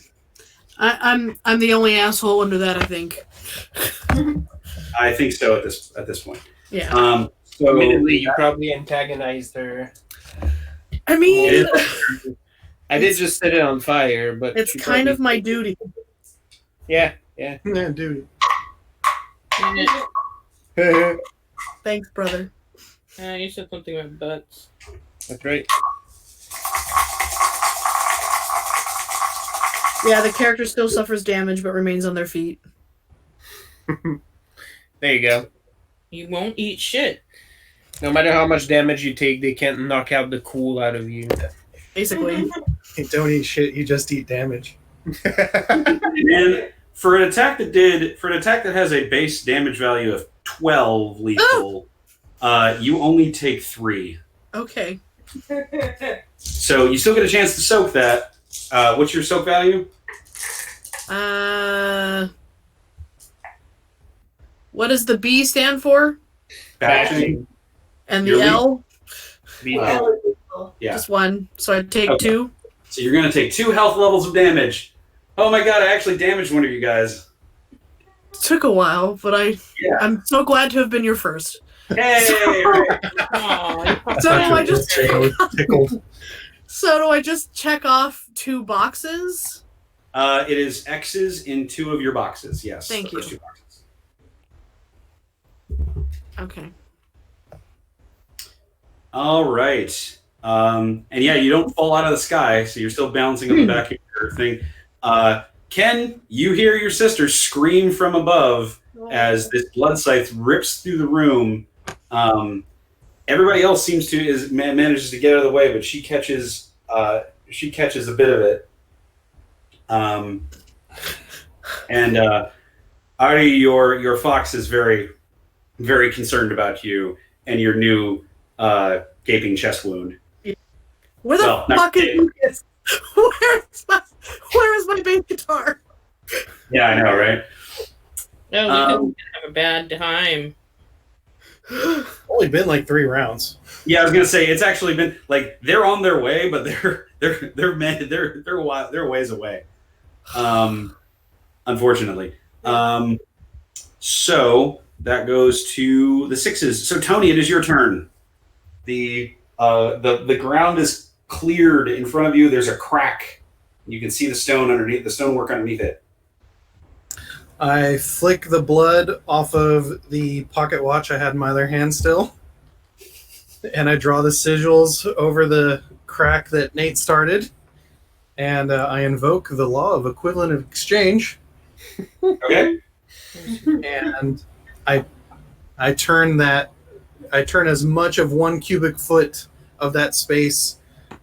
I'm the only asshole under that, I think. I think so at this point. Yeah. So Admittedly, you probably antagonized her. I mean, I did just set it on fire, but it's she kind of probably- my duty. Yeah. Yeah, dude. Thanks, brother. You said something about butts. That's right. Yeah, the character still suffers damage but remains on their feet. There you go. You won't eat shit. No matter how much damage you take, they can't knock out the cool out of you. Basically. You don't eat shit, you just eat damage. And for an attack that has a base damage value of 12 lethal, you only take 3. Okay. So you still get a chance to soak that. What's your soak value? What does the B stand for? Bashing. And Your the L? Yeah. Just 1. So I take Okay. 2. So you're going to take 2 health levels of damage. Oh my god, I actually damaged one of you guys. It took a while, but Yeah. I'm so glad to have been your first. Hey! Aw, So do I just Tickled. So do I just check off 2 boxes? It is X's in 2 of your boxes, yes. Thank the first you. 2 boxes. Okay. All right. And yeah, you don't fall out of the sky, so you're still bouncing on the back of your thing. Ken, you hear your sister scream from above as this blood scythe rips through the room. Everybody else seems to manages to get out of the way, but she catches a bit of it. And Ari, your fox is very, very concerned about you and your new gaping chest wound. Where the Well, not fuck is really. Lucas? Where is my bass guitar? Yeah, I know, right? No, Lucas is gonna have a bad time. Only been like 3 rounds. Yeah, I was gonna say it's actually been like they're on their way, but they're a ways away. Unfortunately. So that goes to the 6s. So Tony, it is your turn. The ground is cleared in front of you. There's a crack. You can see the stonework underneath it. I flick the blood off of the pocket watch I had in my other hand still. And I draw the sigils over the crack that Nate started. And I invoke the law of equivalent of exchange. Okay. And I turn as much of 1 cubic foot of that space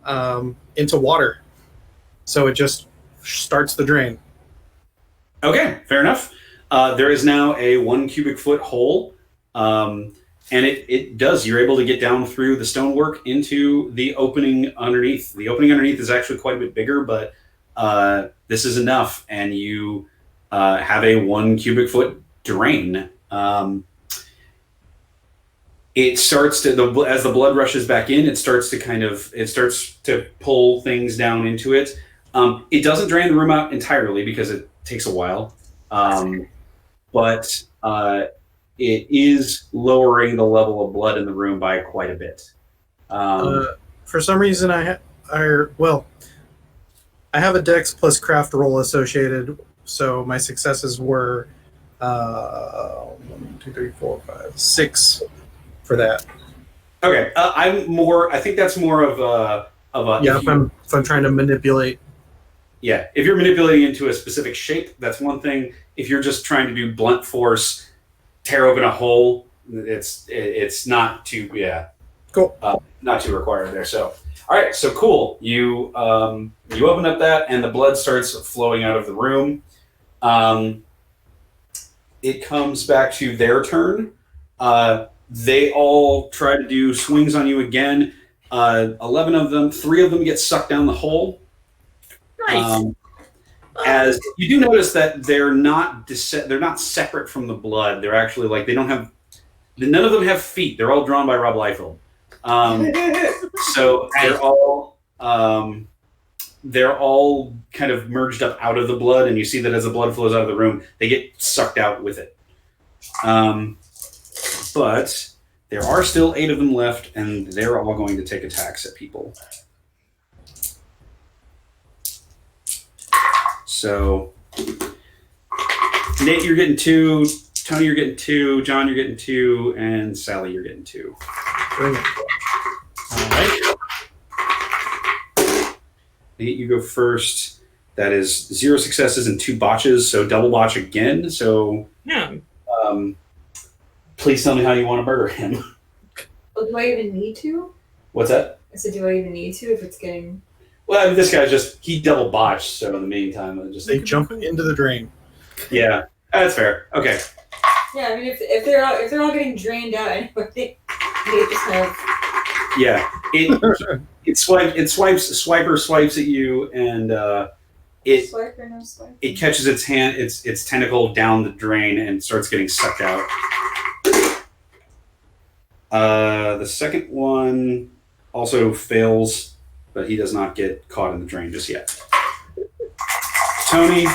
into water. So it just starts the drain. Okay, fair enough. There is now a 1 cubic foot hole, and it does. You're able to get down through the stonework into the opening underneath. The opening underneath is actually quite a bit bigger, but this is enough, and you have a 1 cubic foot drain. It starts to as the blood rushes back in. It starts to pull things down into it. It doesn't drain the room out entirely because it takes a while, but it is lowering the level of blood in the room by quite a bit. For some reason, I have a Dex plus craft roll associated, so my successes were 1, 2, 3, 4, 5, 6 for that. Okay, I think that's more of a. Yeah, if I'm trying to manipulate. Yeah, if you're manipulating into a specific shape, that's one thing. If you're just trying to do blunt force, tear open a hole, it's not too Cool. Not too required there. So, all right, so cool. You open up that, and the blood starts flowing out of the room. It comes back to their turn. They all try to do swings on you again. 11 of them, 3 of them get sucked down the hole. Nice. As you do notice that they're not separate from the blood. They're actually none of them have feet. They're all drawn by Rob Liefeld. So they're all kind of merged up out of the blood, and you see that as the blood flows out of the room, they get sucked out with it. But there are still 8 of them left, and they're all going to take attacks at people. So, Nate, you're getting 2. Tony, you're getting 2. John, you're getting 2. And Sally, you're getting 2. Bring it. All right. Nate, you go first. That is 0 successes and 2 botches, so double botch again. So, Yeah. Please tell me how you want to murder him. Well, do I even need to? What's that? I said, do I even need to if it's getting... Well, I mean, this guy he double botched, so in the meantime, They jump into the drain. Yeah, that's fair. Okay. Yeah, I mean, if they're all getting drained out, I think they just have... Yeah, it swipes at you, and Swipe or no swipe? it catches its tentacle down the drain and starts getting sucked out. The second one also fails, but he does not get caught in the drain just yet. Tony,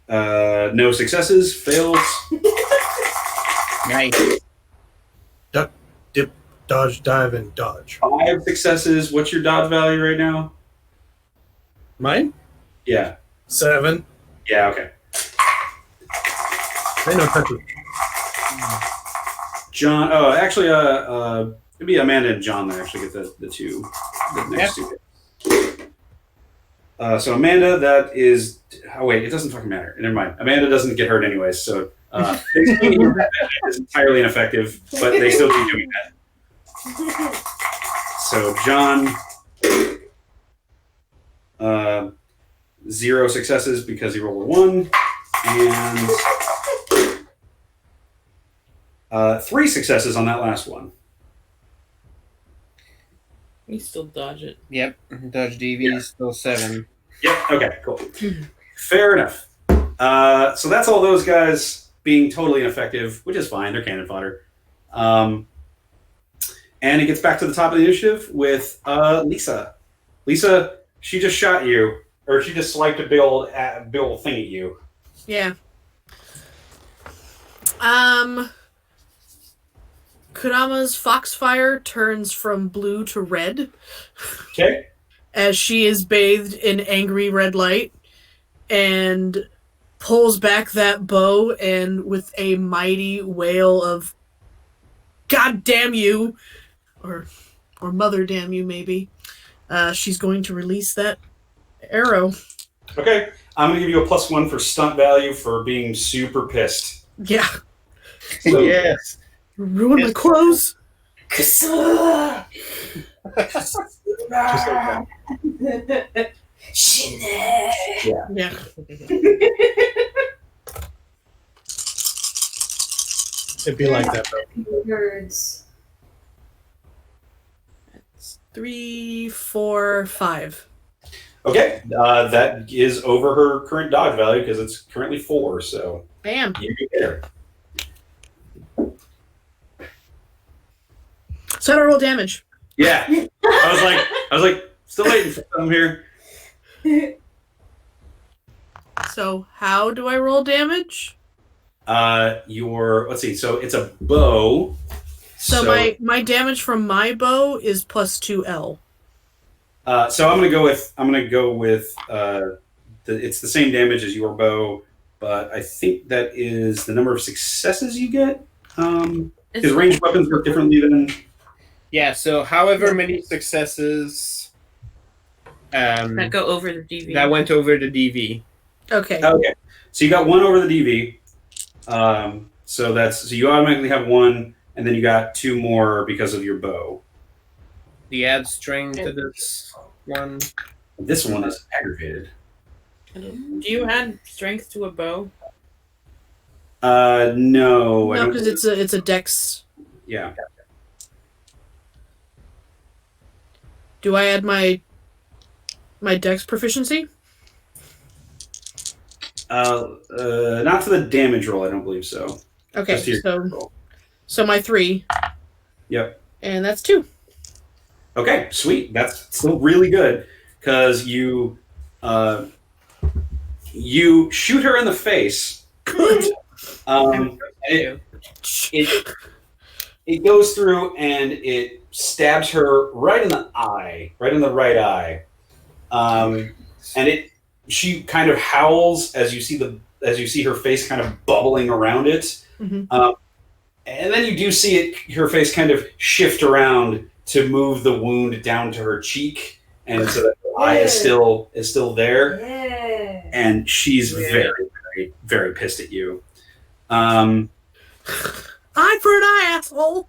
no successes, fails. Nice. Duck, dip, dodge, dive, and dodge. 5 successes. What's your dodge value right now? Mine? Yeah. 7. Yeah, okay. They know touch it. John, actually, it'd be Amanda and John that actually get the next 2. So Amanda, that is... Oh, wait, it doesn't fucking matter. Never mind. Amanda doesn't get hurt anyways, so... is entirely ineffective, but they still keep doing that. So John... 0 successes because he rolled a 1, and... 3 successes on that last one. You still dodge it. Yep. Dodge DV is still 7. Yep. Okay. Cool. Fair enough. So that's all those guys being totally ineffective, which is fine. They're cannon fodder. And it gets back to the top of the initiative with Lisa. Lisa, she just shot you, or she just swiped a big old thing at you. Yeah. Kurama's foxfire turns from blue to red. Okay. As she is bathed in angry red light and pulls back that bow, and with a mighty wail of "God damn you," or "Mother damn you," maybe, she's going to release that arrow. Okay. I'm going to give you a +1 for stunt value for being super pissed. Yeah. So, Yes. Ruin my clothes. Kasura! Just like that. Yeah. It'd be like that, though. Words. 3, 4, 5. Okay. That is over her current dodge value because it's currently 4. So Bam. you get there. So how do I roll damage? Yeah. I was like, still waiting for some here. So how do I roll damage? Let's see. So it's a bow. So my damage from my bow is +2L. So I'm gonna go with it's the same damage as your bow, but I think that is the number of successes you get. Because ranged weapons work differently than. Yeah, so however many successes That go over the DV. that went over the DV. Okay. Okay, so you got 1 over the DV. So you automatically have 1, and then you got 2 more because of your bow. Do you add string to this one? This one is aggravated. Do you add strength to a bow? No. I No, don't because it's a dex. Yeah. Do I add my dex proficiency? Not for the damage roll, I don't believe so. Okay, Just your roll. so my 3. Yep. And that's 2. Okay, sweet. That's still really good because you shoot her in the face. It goes through and it stabs her right in the eye, right in the right eye, and she kind of howls as you see her face kind of bubbling around it, Mm-hmm. And then you do see her face kind of shift around to move the wound down to her cheek, and so that the eye is still there. Yeah. And she's very, very, very pissed at you. Eye for an eye, asshole.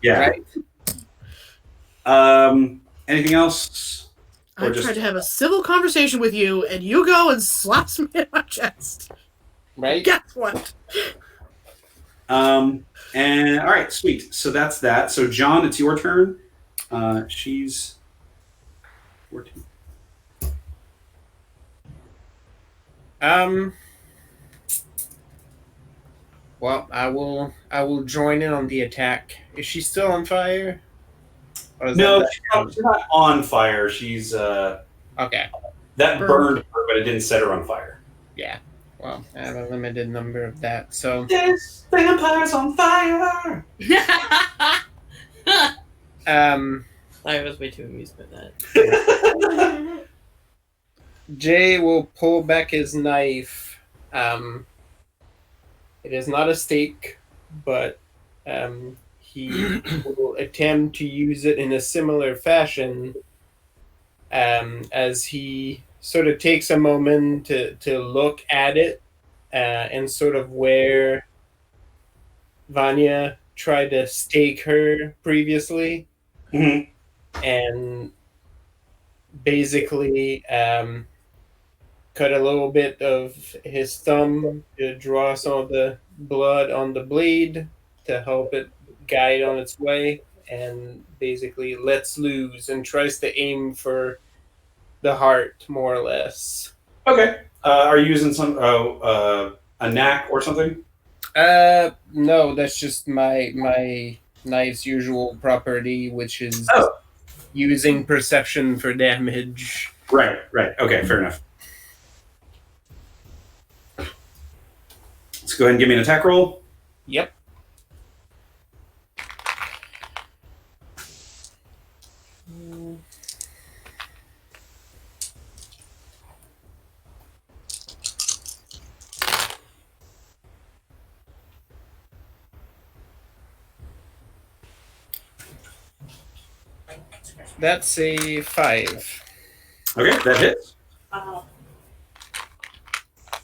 Yeah. Right. Anything else? I tried to have a civil conversation with you, and you go and slaps me in my chest. Right? Guess what? And all right, sweet. So that's that. So John, it's your turn. She's 14. Well, I will join in on the attack. Is she still on fire? Or is No, that she's not on fire. She's okay. that burned her, but it didn't set her on fire. Yeah. Well, I have a limited number of that, so This vampire's on fire. I was way too amused by that. Jay will pull back his knife. It is not a stake, but he will attempt to use it in a similar fashion as he sort of takes a moment to look at it and sort of where Vanya tried to stake her previously. Mm-hmm. And basically cut a little bit of his thumb to draw some of the blood on the blade, to help it guide on its way, and basically lets loose and tries to aim for the heart, more or less. Okay. Are you using a knack or something? No, that's just my knife's usual property, which is using perception for damage. Right. Okay, fair enough. Let's go ahead and give me an attack roll. Yep. That's a 5. Okay, that hits.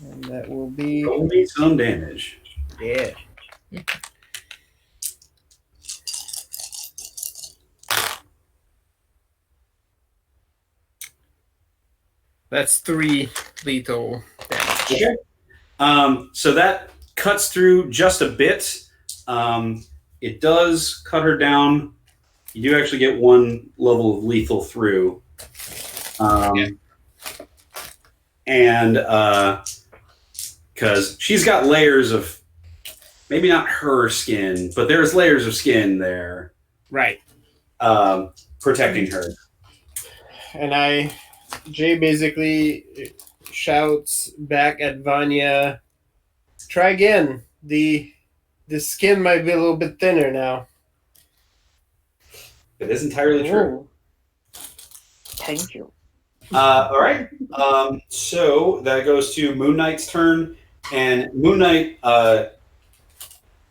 And that will be... Roll me some damage. Yeah. That's 3 lethal damage. Okay. So that cuts through just a bit. It does cut her down. You do actually get 1 level of lethal through. And because she's got layers of, maybe not her skin, but there's layers of skin there. Right. Protecting her. And Jay basically shouts back at Vanya, try again. The skin might be a little bit thinner now. It is entirely true. Thank you. All right. So that goes to Moon Knight's turn. And Moon Knight,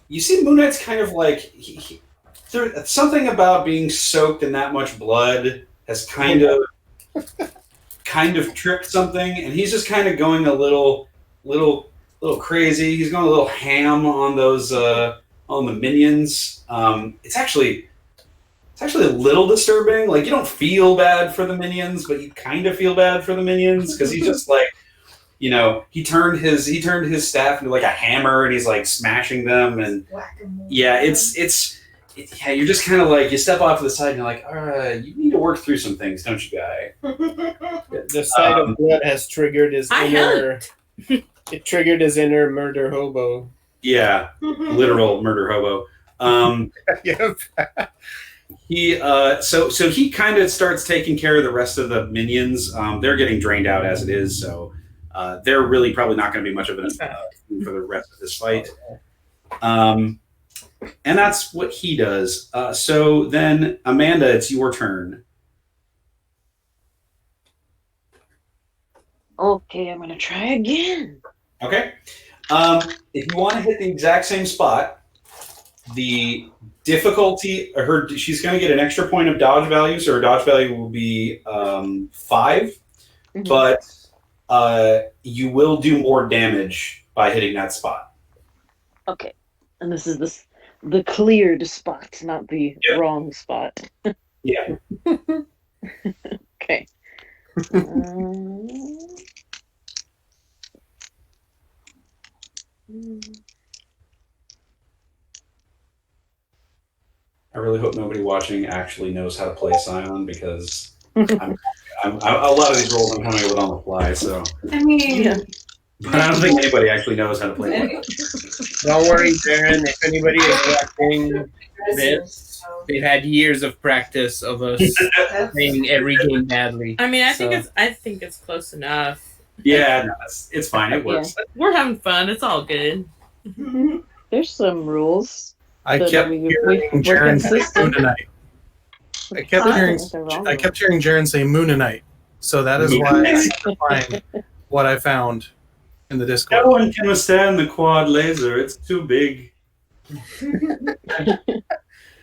you see Moon Knight's kind of like, there's something about being soaked in that much blood has kind of tripped something. And he's just kind of going a little crazy. He's going a little ham on those, on the minions. It's actually a little disturbing. Like, you don't feel bad for the minions, but you kind of feel bad for the minions because he's just like, he turned his staff into like a hammer and he's like smashing them. And yeah, you're just kind of like, you step off to the side and you're like, all right, you need to work through some things, don't you, guy? The sight of blood has triggered his inner. It triggered his inner murder hobo. Yeah, literal murder hobo. Yep. So he kind of starts taking care of the rest of the minions. They're getting drained out as it is, so they're really probably not going to be much of an for the rest of this fight. And that's what he does. So then, Amanda, it's your turn. Okay, I'm going to try again. Okay. If you want to hit the exact same spot, the difficulty, she's going to get an extra point of dodge value, so her dodge value will be 5, but you will do more damage by hitting that spot. Okay, and this is the cleared spot, not the wrong spot. Yeah. Okay. I really hope nobody watching actually knows how to play Scion because I'm a lot of these rolls I'm coming up with on the fly. So I mean, but I don't think anybody actually knows how to play it. Don't worry, Darren. If anybody is watching this, they've had years of practice of us playing every game badly. I mean, I think it's close enough. Yeah, no, it's fine. It works. We're having fun. It's all good. There's some rules. I kept hearing Jaren say Moonanite. I kept hearing Jaren say Moonanite. So that is why I'm clarifying what I found in the Discord. No one can withstand the quad laser. It's too big.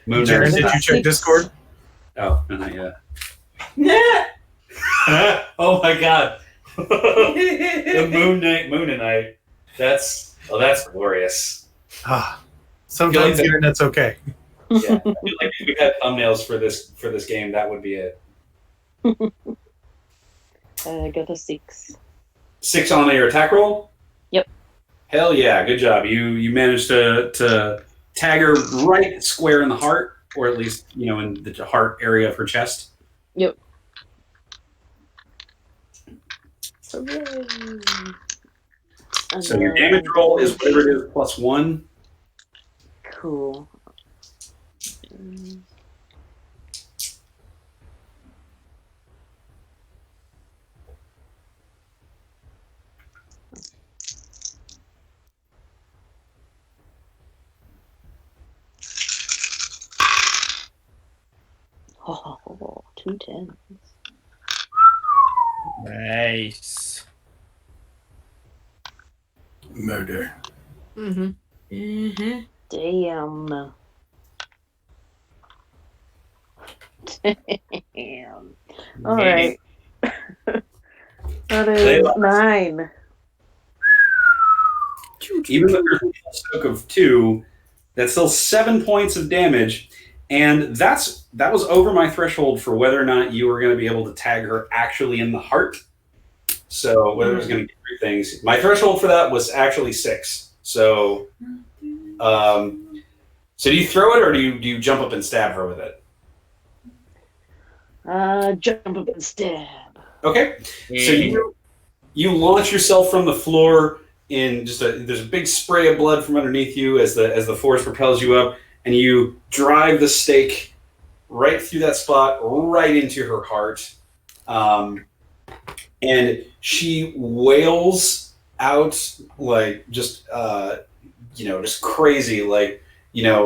Jaren, did you check Discord? Oh, not yet. Oh my god. The Moonanite. That's glorious. Sometimes the internet's okay. Yeah, I feel like if we had thumbnails for this game, that would be it. I got a 6. 6 on your attack roll? Yep. Hell yeah, good job. You managed to tag her right square in the heart, or at least, in the heart area of her chest. Yep. So your damage roll is whatever it is +1. Cool. Oh, 2 10s. Nice. Murder. Mm-hmm. Mm-hmm. Damn. Damn. All right. That is 9. Even with your soak of 2, that's still 7 points of damage, and that was over my threshold for whether or not you were going to be able to tag her actually in the heart. So whether it was going to get 3 things. My threshold for that was actually 6. So, so do you throw it, or do you jump up and stab her with it? Jump up and stab. Okay. So you launch yourself from the floor in there's a big spray of blood from underneath you as the force propels you up, and you drive the stake right through that spot, right into her heart. And she wails out like just crazy, like,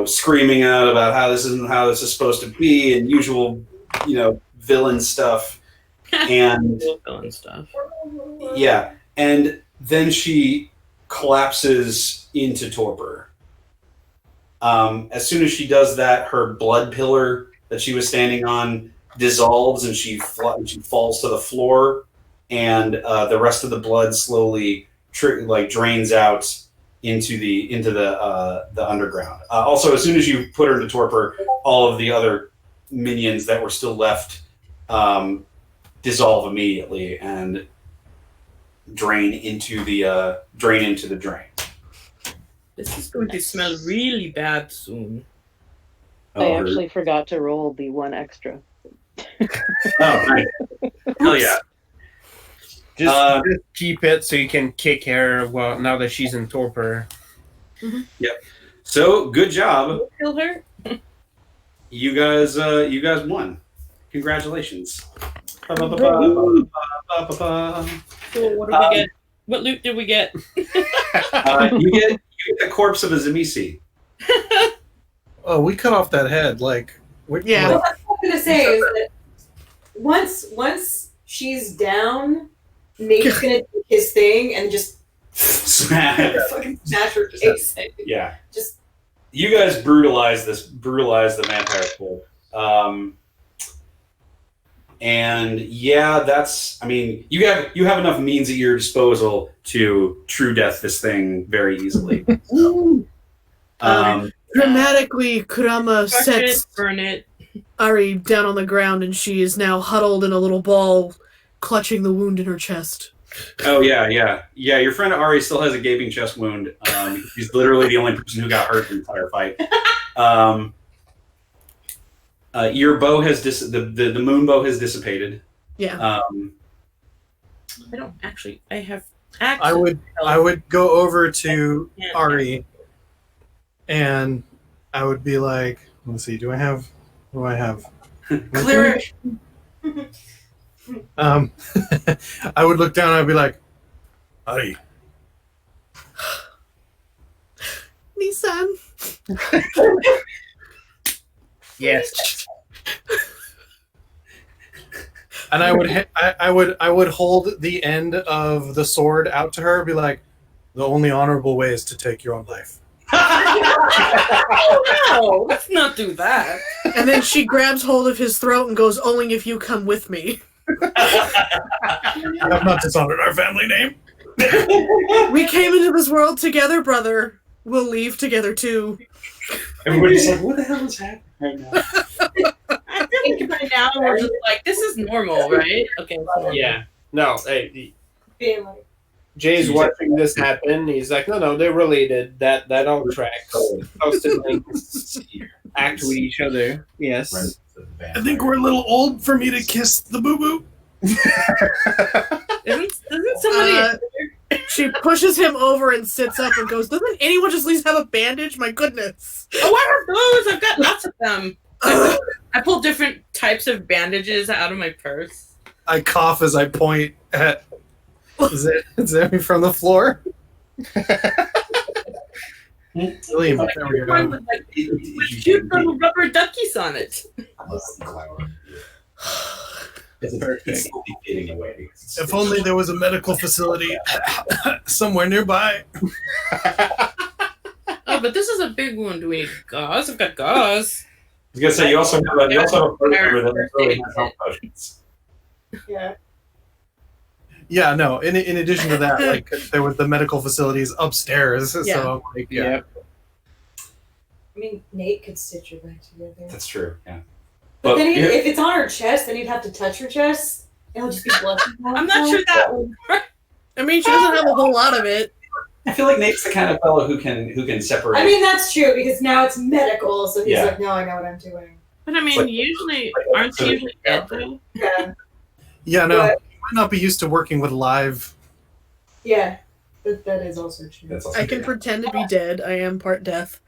screaming out about how this isn't how this is supposed to be, and usual, villain stuff. And Villain stuff. yeah, and then she collapses into torpor. As soon as she does that, her blood pillar that she was standing on dissolves, and she falls to the floor, and the rest of the blood slowly drains out into the underground. Also, as soon as you put her into torpor, all of the other minions that were still left dissolve immediately and drain into the drain. This is going to smell really bad soon. I actually forgot to roll the 1 extra. Oh, nice. Hell yeah. Just keep it so you can kick her now that she's in torpor. Mm-hmm. Yep. So good job. Kill her. You guys won. Congratulations. So what do we get? What loot did we get? You get the corpse of a Zamisi. Oh, we cut off that head. Yeah. What I was going to say is that once she's down, Nate's going to do his thing and just fucking smash her face. Yeah. Just you guys brutalize the vampire pool. And yeah, you have enough means at your disposal to true death this thing very easily. So, Dramatically, Kurama Crush sets it, burn it. Ari down on the ground, and she is now huddled in a little ball, clutching the wound in her chest. Oh yeah. Your friend Ari still has a gaping chest wound. He's literally the only person who got hurt in the entire fight. Your bow has the moon bow has dissipated. Yeah. I don't actually. I have. I would go over to Ari, and I would be like, let's see, what do I have? Cleric. I would look down and I'd be like, Ari. Nissan. Yes. And I would hold the end of the sword out to her, and be like, the only honorable way is to take your own life. Oh no! Let's not do that. And then she grabs hold of his throat and goes, "Only if you come with me." I have not dishonored our family name. We came into this world together, brother. We'll leave together too. Everybody's like, what the hell is happening right now? I think by now we're just like, this is normal, right? Okay. So Yeah. No. Hey. being like, Jay's So you watching this happen. He's like, no, they're related. That all tracks. How siblings act with each other. Yes. I think we're a little old for me to kiss the boo boo. Isn't somebody? She pushes him over and sits up and goes, "Doesn't anyone just at least have a bandage? My goodness." Oh, I have those. I've got lots of them. I pull different types of bandages out of my purse. I cough as I point at Zemi from the floor. William, there we One go. with like cute little rubber duckies on it. It's slowly fading away. If only there was a medical facility somewhere nearby. Oh, but this is a big one. Do we need gauze? I've got gauze. I was gonna say you also have a phone number that really has health potions. Yeah. Yeah, no. In addition to that, like there was the medical facilities upstairs. Yeah. So like, yeah. Yep. I mean, Nate could stitch her back together. That's true. Yeah. But then here- if it's on her chest, then he'd have to touch her chest. It'll just be blushing. I'm not sure that will work. I mean, she doesn't have a whole lot of it. I feel like Nate's the kind of fellow who can separate. I mean, that's true because now it's medical, so he's Yeah. like, no, I know what I'm doing. But I mean, Like- usually, like aren't they usually dead though? Yeah. Yeah, no. But- You might not be used to working with live. Yeah. That is also true. That's also I can pretend to be dead. I am part death.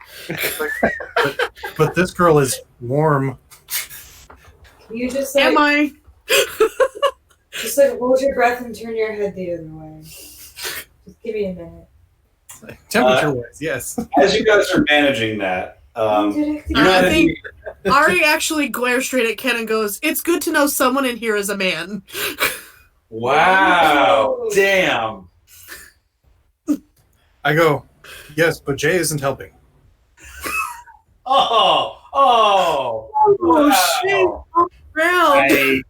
But this girl is warm. You just Am like, I? just like hold your breath and turn your head the other way. Just give me a minute. Temperature wise, yes. As you guys are managing that, you're not I think Ari actually glares straight at Ken and goes, "It's good to know someone in here is a man." Wow! Damn! I go, yes, but Jay isn't helping. Oh! Wow. Round.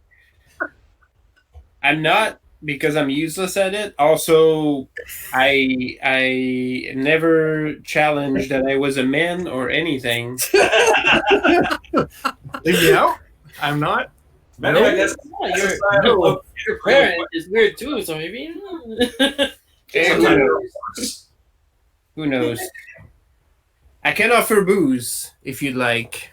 I'm not, because I'm useless at it. Also, I never challenged that I was a man or anything. Leave me out? I'm not. Maybe I guess Your parent is weird too, so maybe. Who knows? I can offer booze if you'd like.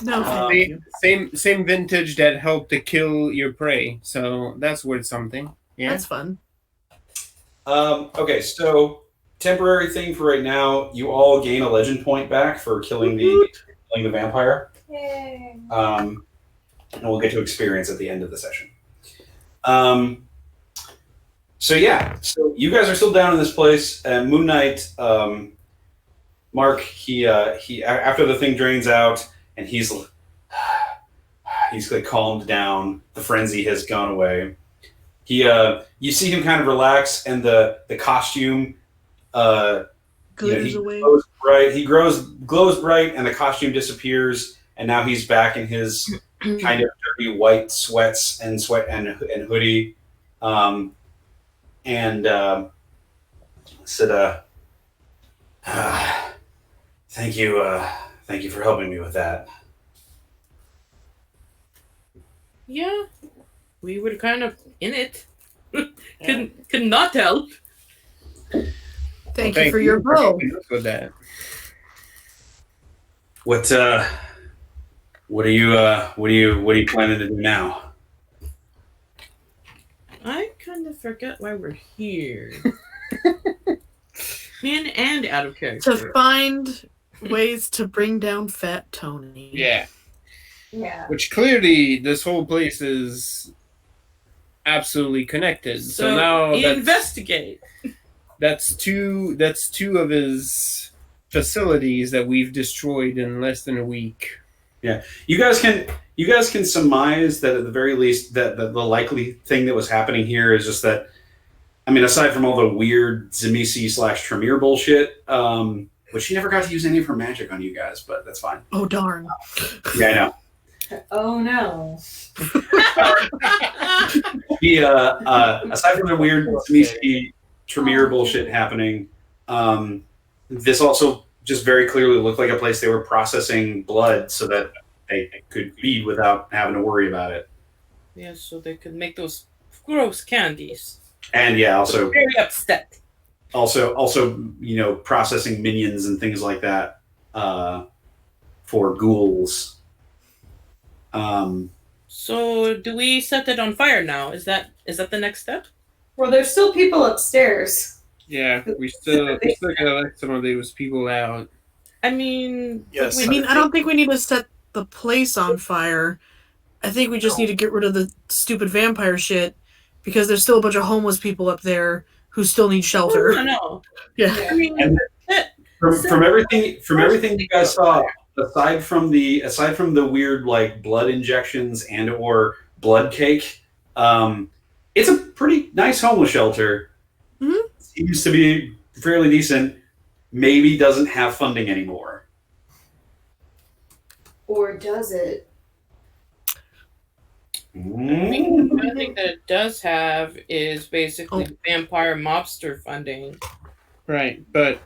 No, thank you. Same vintage that helped to kill your prey, so that's worth something. Yeah. That's fun. Okay, so temporary thing for right now. You all gain a legend point back for killing the vampire. Yay. And we'll get to experience at the end of the session. So you guys are still down in this place, and Moon Knight, Mark, he after the thing drains out, and he's like calmed down. The frenzy has gone away. You see him kind of relax, and the costume Glitters away. glows bright. He glows bright, and the costume disappears, and now he's back in his kind of dirty white sweats and hoodie, and said, "Thank you for helping me with that." Yeah, we were kind of in it. Could not help. Thank you for your bow. helping us with that. What are you planning to do now? I kind of forget why we're here. In and out of character. To find ways to bring down Fat Tony. Yeah. Yeah. Which clearly this whole place is absolutely connected. So now investigate. that's two of his facilities that we've destroyed in less than a week. Yeah, you guys can surmise that at the very least that the likely thing that was happening here is just that. I mean, aside from all the weird Zemisi/Tremere bullshit, which she never got to use any of her magic on you guys, but that's fine. Oh, darn. Yeah, I know. Oh no. Aside from the weird Zemisi/Tremere bullshit happening, this also just very clearly looked like a place they were processing blood so that they could feed without having to worry about it. Yeah, so they could make those gross candies. And yeah, also Very upset. processing minions and things like that for ghouls. So do we set it on fire now? Is that the next step? Well, there's still people upstairs. Yeah, we still gotta let some of those people out. I mean, Yes. I mean, I don't think we need to set the place on fire. I think we just need to get rid of the stupid vampire shit because there's still a bunch of homeless people up there who still need shelter. no. Yeah. I mean, And from everything you guys saw, aside from the weird like blood injections and or blood cake, it's a pretty nice homeless shelter. Mhm. Seems to be fairly decent. Maybe doesn't have funding anymore. Or does it? the only thing that it does have is basically vampire mobster funding. Right, but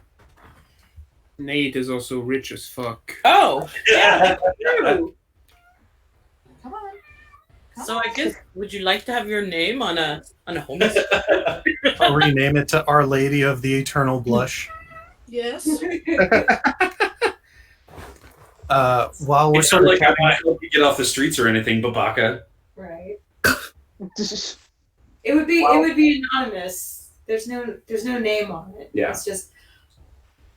Nate is also rich as fuck. Oh, yeah, that's true. Come on. So I guess, would you like to have your name on a homeless? I'll rename it to Our Lady of the Eternal Blush. Yes. While we're It's sort not of like I might help you get off the streets or anything, Babaka. Right. It would be anonymous. There's no name on it. Yeah. It's just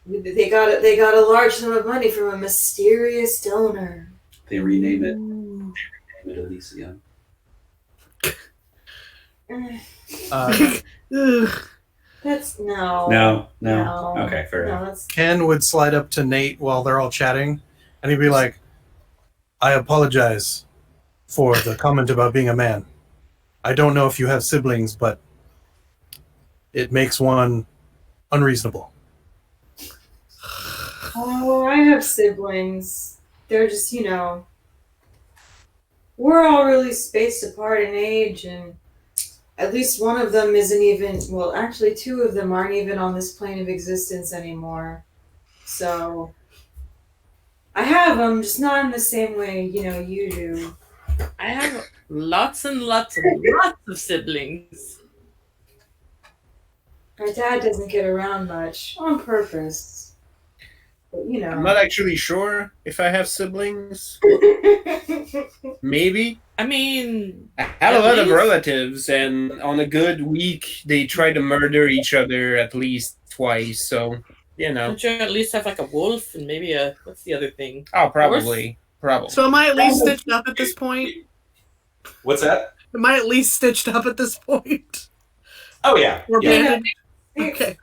they got a large sum of money from a mysterious donor. They rename it. Elysia. Ugh. That's no. No. Okay, fair enough. No, that's Ken would slide up to Nate while they're all chatting, and he'd be like, I apologize for the comment about being a man. I don't know if you have siblings, but it makes one unreasonable. Oh, I have siblings. They're just, we're all really spaced apart in age, and at least one of them isn't even, well, actually, two of them aren't even on this plane of existence anymore. So, I have them, just not in the same way, you do. I have lots and lots and lots of siblings. My dad doesn't get around much, on purpose. But, I'm not actually sure if I have siblings. Maybe. I mean, I have a lot of relatives, and on a good week, they try to murder each other at least twice. So, don't you at least have like a wolf and maybe what's the other thing? Oh, probably. So am I at least stitched up at this point? What's that? Am I at least stitched up at this point? Oh yeah. Or Yeah. bandaged? Okay.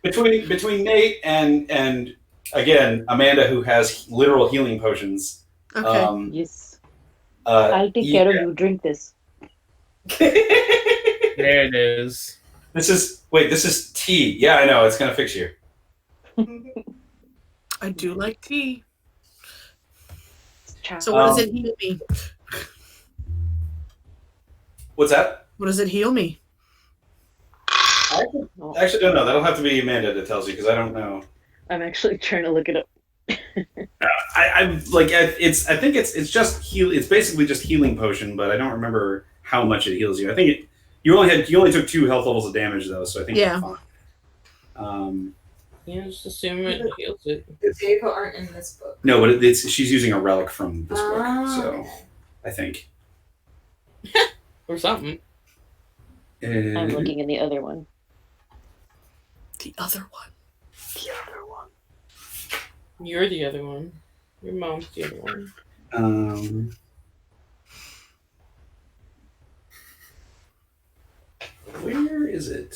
Between Nate and again Amanda, who has literal healing potions. Okay. Yes. I'll take care of you. Drink this. There it is. This is tea. Yeah, I know. It's going to fix you. I do like tea. Ciao. So what does it heal me? What's that? What does it heal me? I actually don't know. That'll have to be Amanda that tells you because I don't know. I'm actually trying to look it up. I think it's just heal. It's basically just healing potion, but I don't remember how much it heals you. I think you only took 2 health levels of damage though, so I think you're fine. Just assume it heals it. The data aren't in this book. No, but she's using a relic from this book, so Okay. I think. Or something. I'm looking in the other one. The other one. The other one. You're the other one. Your mom's the other one. Where is it?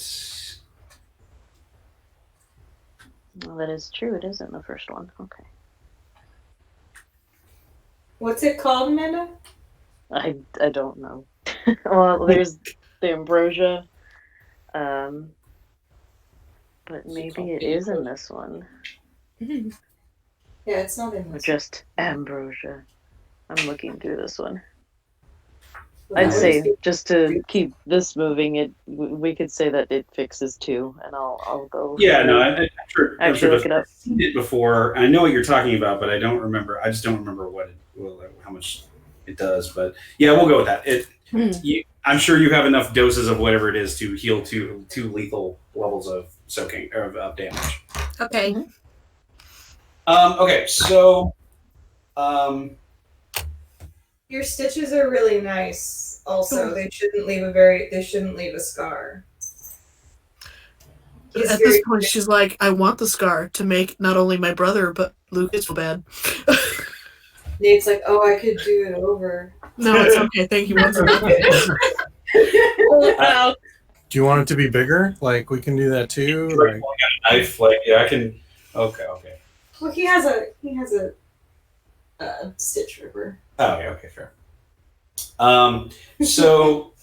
Well, that is true. It is in the first one. Okay. What's it called, Amanda? I don't know. Well, there's the ambrosia. But maybe it is in this one. Yeah, it's not in Or this. just ambrosia. I'm looking through this one. one. I'd say just to keep this moving, we could say that it fixes 2, and I'll go. Yeah, no, I'm sure. Actually, look it up. I've seen it before. I know what you're talking about, but I don't remember. I just don't remember how much it does. But yeah, we'll go with that. I'm sure you have enough doses of whatever it is to heal two lethal levels of soaking or of damage. Okay. Okay, so Your stitches are really nice. Also, they shouldn't leave a scar. He's At this point, she's like, I want the scar to make not only my brother, but Lucas feel bad. Nate's like, oh, I could do it over. No, it's okay. Thank you once again. Do you want it to be bigger? Like, we can do that too? like, Like, a knife, like I can. Okay. Well, he has a stitch ripper. Oh, okay, fair. So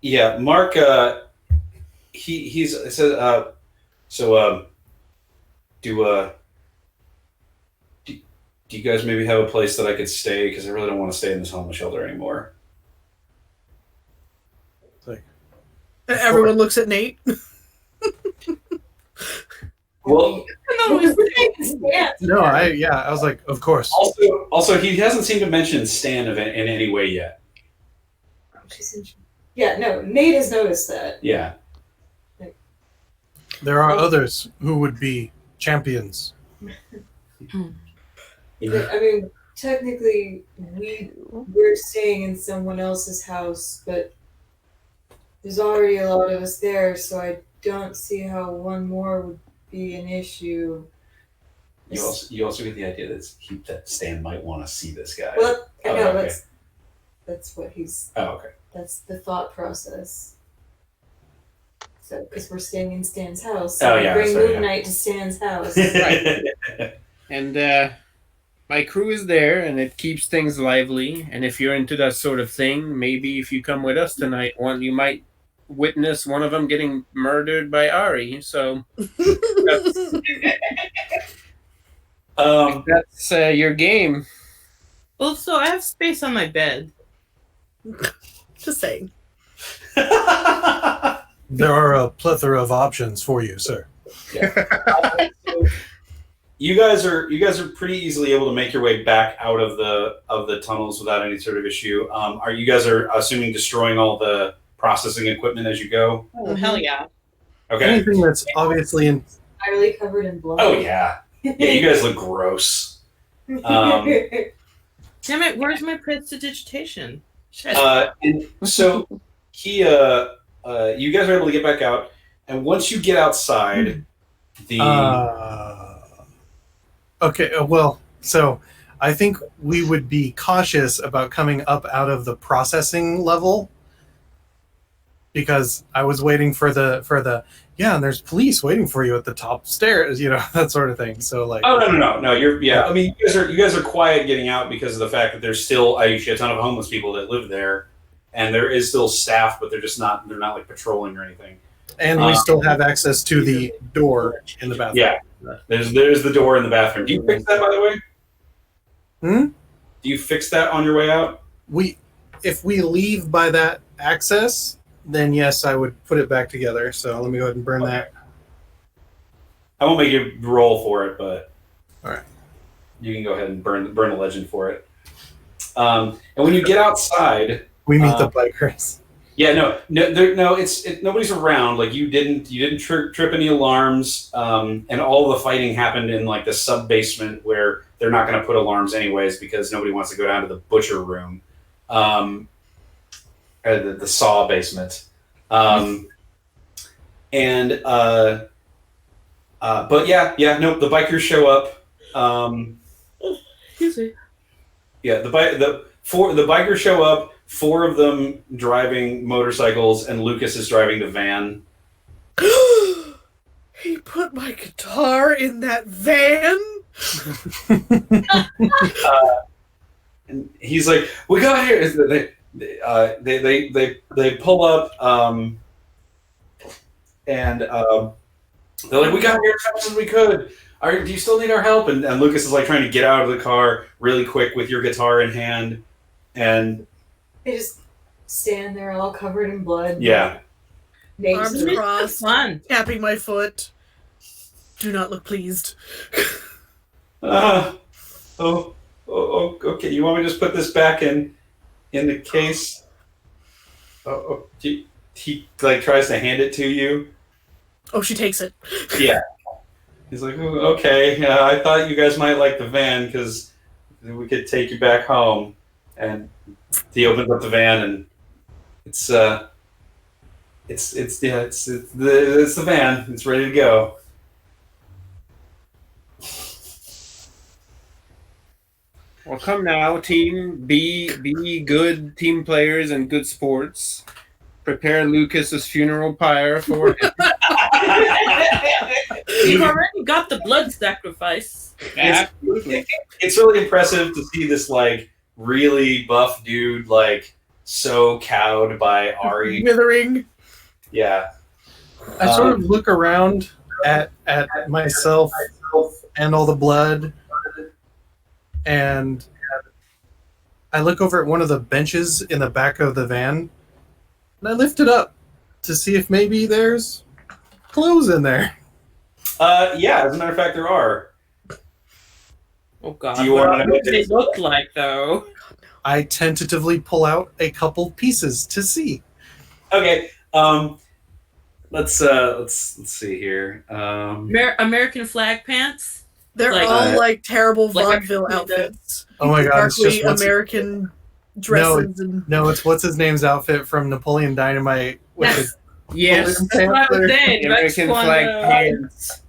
yeah, Mark. He's said. Do you guys maybe have a place that I could stay? Because I really don't want to stay in this homeless shelter anymore. Everyone looks at Nate. Well, no, I was like, of course. Also, he hasn't seemed to mention Stan in any way yet. Yeah, no, Nate has noticed that. Yeah. There are others who would be champions. I mean, technically, we're staying in someone else's house, but there's already a lot of us there, so I don't see how one more would be an issue. You also get the idea that Stan might want to see this guy. Well, I know okay. that's what he's. Oh, okay. That's the thought process. So, because we're staying in Stan's house, so bring Moon Knight to Stan's house. Right. And my crew is there, and it keeps things lively. And if you're into that sort of thing, maybe if you come with us tonight, you might witness one of them getting murdered by Ari. So that's your game. Well, so I have space on my bed. Just saying. There are a plethora of options for you, sir. Yeah. You guys are pretty easily able to make your way back out of the tunnels without any sort of issue. Are you guys assuming destroying all the processing equipment as you go? Oh, hell yeah. Okay. Anything that's obviously entirely covered in blood. Oh yeah. Yeah, you guys look gross. Damn it! Where's my prestidigitation? Shit. And so you guys are able to get back out, and once you get outside, okay, well, so I think we would be cautious about coming up out of the processing level, because I was waiting for the and there's police waiting for you at the top stairs, that sort of thing. So like, no, I mean, you guys are quiet getting out because of the fact that there's still a ton of homeless people that live there, and there is still staff, but they're not like patrolling or anything. And we still have access to the door in the bathroom. Yeah, there's the door in the bathroom. Do you fix that, by the way? Do you fix that on your way out? If we leave by that access, then yes, I would put it back together. So let me go ahead and burn that. I won't make you roll for it, but all right, you can go ahead and burn the legend for it. And when you get outside, we meet the bikers. Yeah, no, nobody's around. Like you didn't trip any alarms, and all the fighting happened in like the sub basement where they're not going to put alarms anyways because nobody wants to go down to the butcher room, or the saw basement, but the bikers show up. Excuse me. Yeah, the bikers show up. 4 of them driving motorcycles, and Lucas is driving the van. He put my guitar in that van? And he's like, "We got here." They pull up, and they're like, "We got here as fast as we could. Do you still need our help?" And Lucas is like trying to get out of the car really quick with your guitar in hand, and they just stand there all covered in blood. Yeah. Arms crossed, tapping my foot. Do not look pleased. Oh, Okay. You want me to just put this back in the case? He like tries to hand it to you. Oh, she takes it. Yeah. He's like, okay. I thought you guys might like the van because we could take you back home. And he opens up the van, and it's the van. It's ready to go. Well, come now, team. Be good team players and good sports. Prepare Lucas's funeral pyre for him. We've already got the blood sacrifice. Absolutely. It's really impressive to see this like really buff dude like so cowed by Ari. Withering. Yeah. I sort of look around at myself and all the blood, and I look over at one of the benches in the back of the van, and I lift it up to see if maybe there's clothes in there. Yeah, as a matter of fact, there are. Oh God! Do you want to know What do they look like, though? I tentatively pull out a couple pieces to see. Okay. Let's see here. American flag pants. They're Like- all like terrible like vaudeville everything outfits. Oh my god, it's Darkly just American dresses and no, it's what's his name's outfit from Napoleon Dynamite with Yes. Yes. That's what I was saying. American flag pants.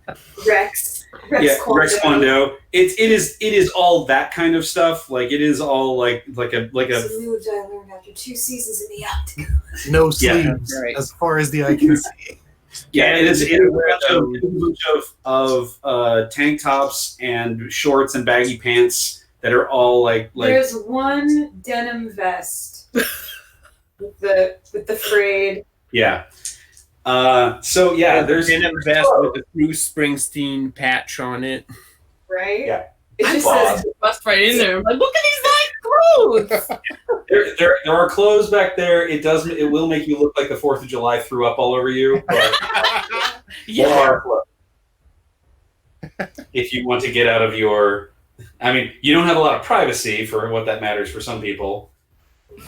Rex. Yeah, Quando. Rex Kwando. It is all that kind of stuff. Like it is all like a Some moves I learned after 2 seasons in the Optic. no Yeah, sleeves right. as far as the eye can see. yeah. It is a bunch of tank tops and shorts and baggy pants that are all like There's one denim vest with the frayed. yeah. So yeah, there's denim vest with a Bruce Springsteen patch on it. Right? Yeah. It just Bob. says Bust right in there. I'm like, look at these nice clothes. there are clothes back there. It will make you look like the 4th of July threw up all over you. But there are clothes. If you want to get out of your, I mean, you don't have a lot of privacy for what that matters for some people.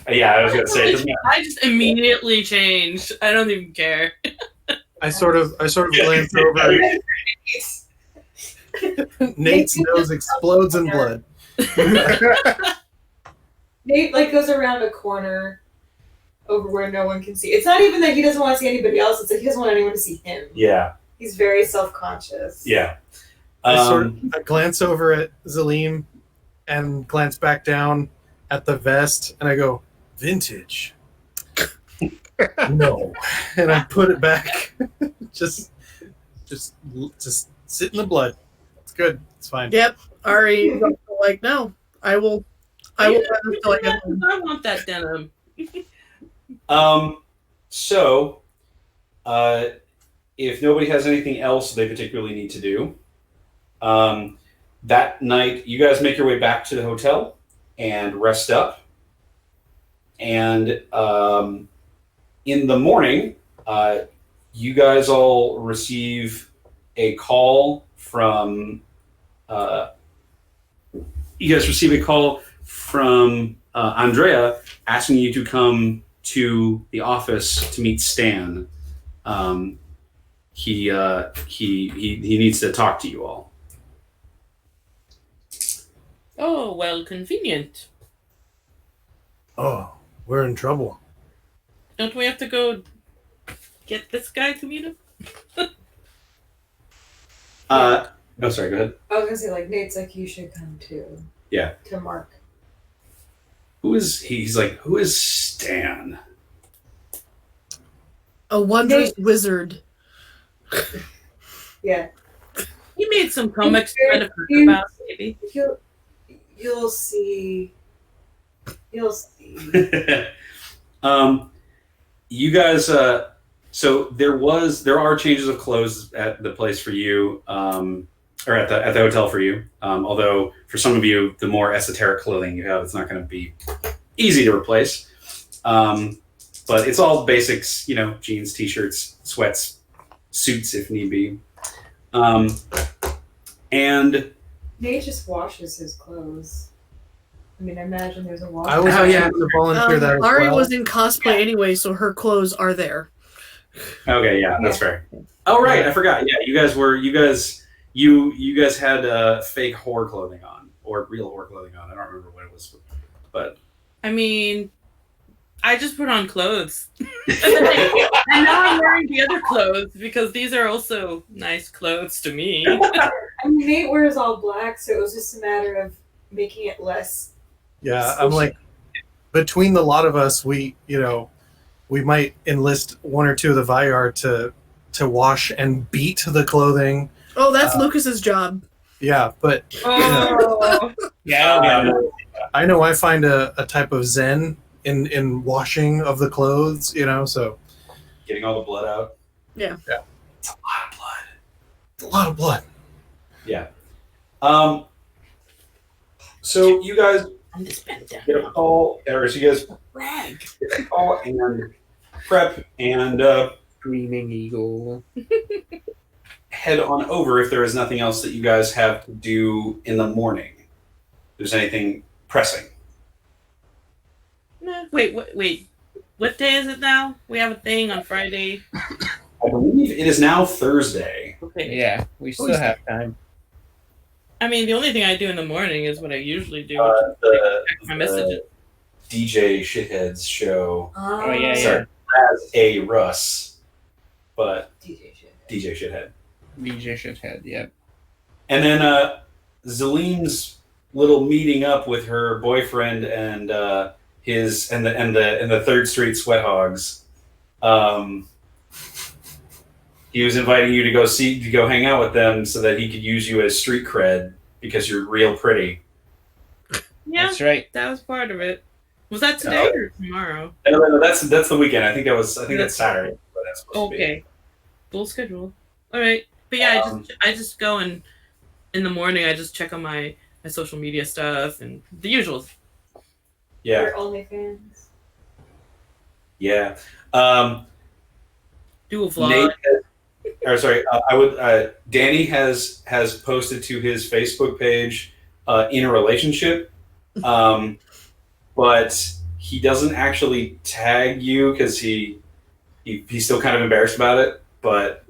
Yeah, I was gonna say. It doesn't matter. I just immediately changed. I don't even care. I sort of glance over. Nate's nose explodes in blood. Nate like goes around a corner over where no one can see. It's not even that he doesn't want to see anybody else, it's like he doesn't want anyone to see him. Yeah, He's very self-conscious. yeah. I glance over at Zalim and glance back down at the vest, and I go, vintage. No. And I put it back. just sit in the blood. It's good. It's fine. Yep. Ari is also like, no, I will let him till I get home. I want that denim. So, if nobody has anything else they particularly need to do, that night you guys make your way back to the hotel and rest up. And in the morning, you guys all receive a call from Andrea asking you to come to the office to meet Stan. He needs to talk to you all. Oh, well, convenient. Oh, we're in trouble. Don't we have to go get this guy to meet him? No, sorry, go ahead. I was gonna say like Nate's like you should come too. Yeah. To Mark. He's like, who is Stan? A wondrous wizard. Yeah. He made some comics Very kind of cute. about maybe. You'll see. You'll see. You guys, so there are changes of clothes at the place for you, or at the hotel for you. Although for some of you, the more esoteric clothing you have, it's not going to be easy to replace. But it's all basics, jeans, t-shirts, sweats, suits if need be. And Nate just washes his clothes. I mean, I imagine there's a wall. I was Oh, yeah. going to volunteer that as Ari well. was in cosplay anyway, so her clothes are there. Okay, yeah, that's fair. Oh right, I forgot. Yeah, you guys had fake whore clothing on or real whore clothing on. I don't remember what it was, but I mean, I just put on clothes. And now I'm wearing the other clothes because these are also nice clothes to me. I mean, Nate wears all black, so it was just a matter of making it less. Yeah, I'm like, between the lot of us, we might enlist one or two of the Vyar to wash and beat the clothing. Oh, that's Lucas's job. Yeah, but Oh, Yeah. I know I find a type of zen in washing of the clothes, so getting all the blood out. Yeah. It's a lot of blood. it's a lot of blood. Yeah. So you guys I'm just bent down. get a call, or so you guys Rag. get a call and prep and Screaming eagle. head on over if there is nothing else that you guys have to do in the morning. If there's anything pressing. Nah, wait. What day is it now? We have a thing on Friday. I believe it is now Thursday. Okay. Yeah, we still have time. I mean, the only thing I do in the morning is what I usually do. Check my messages. DJ Shitheads show. Oh, yeah, Sorry, as a Russ, but DJ shit. DJ Shithead. DJ Shithead, yeah. And then Zaleem's little meeting up with her boyfriend and his and the Third Street Sweat Hogs. He was inviting you to go hang out with them so that he could use you as street cred because you're real pretty. Yeah, That's right. that was part of it. Was that today or tomorrow? No, that's the weekend. I think that's Saturday. But that's supposed to be. Okay. Full schedule. All right. But yeah, I just go and in the morning I just check on my social media stuff and the usuals. Yeah. Your OnlyFans. Yeah. Do a vlog. Danny has posted to his Facebook page in a relationship, but he doesn't actually tag you because he's still kind of embarrassed about it. But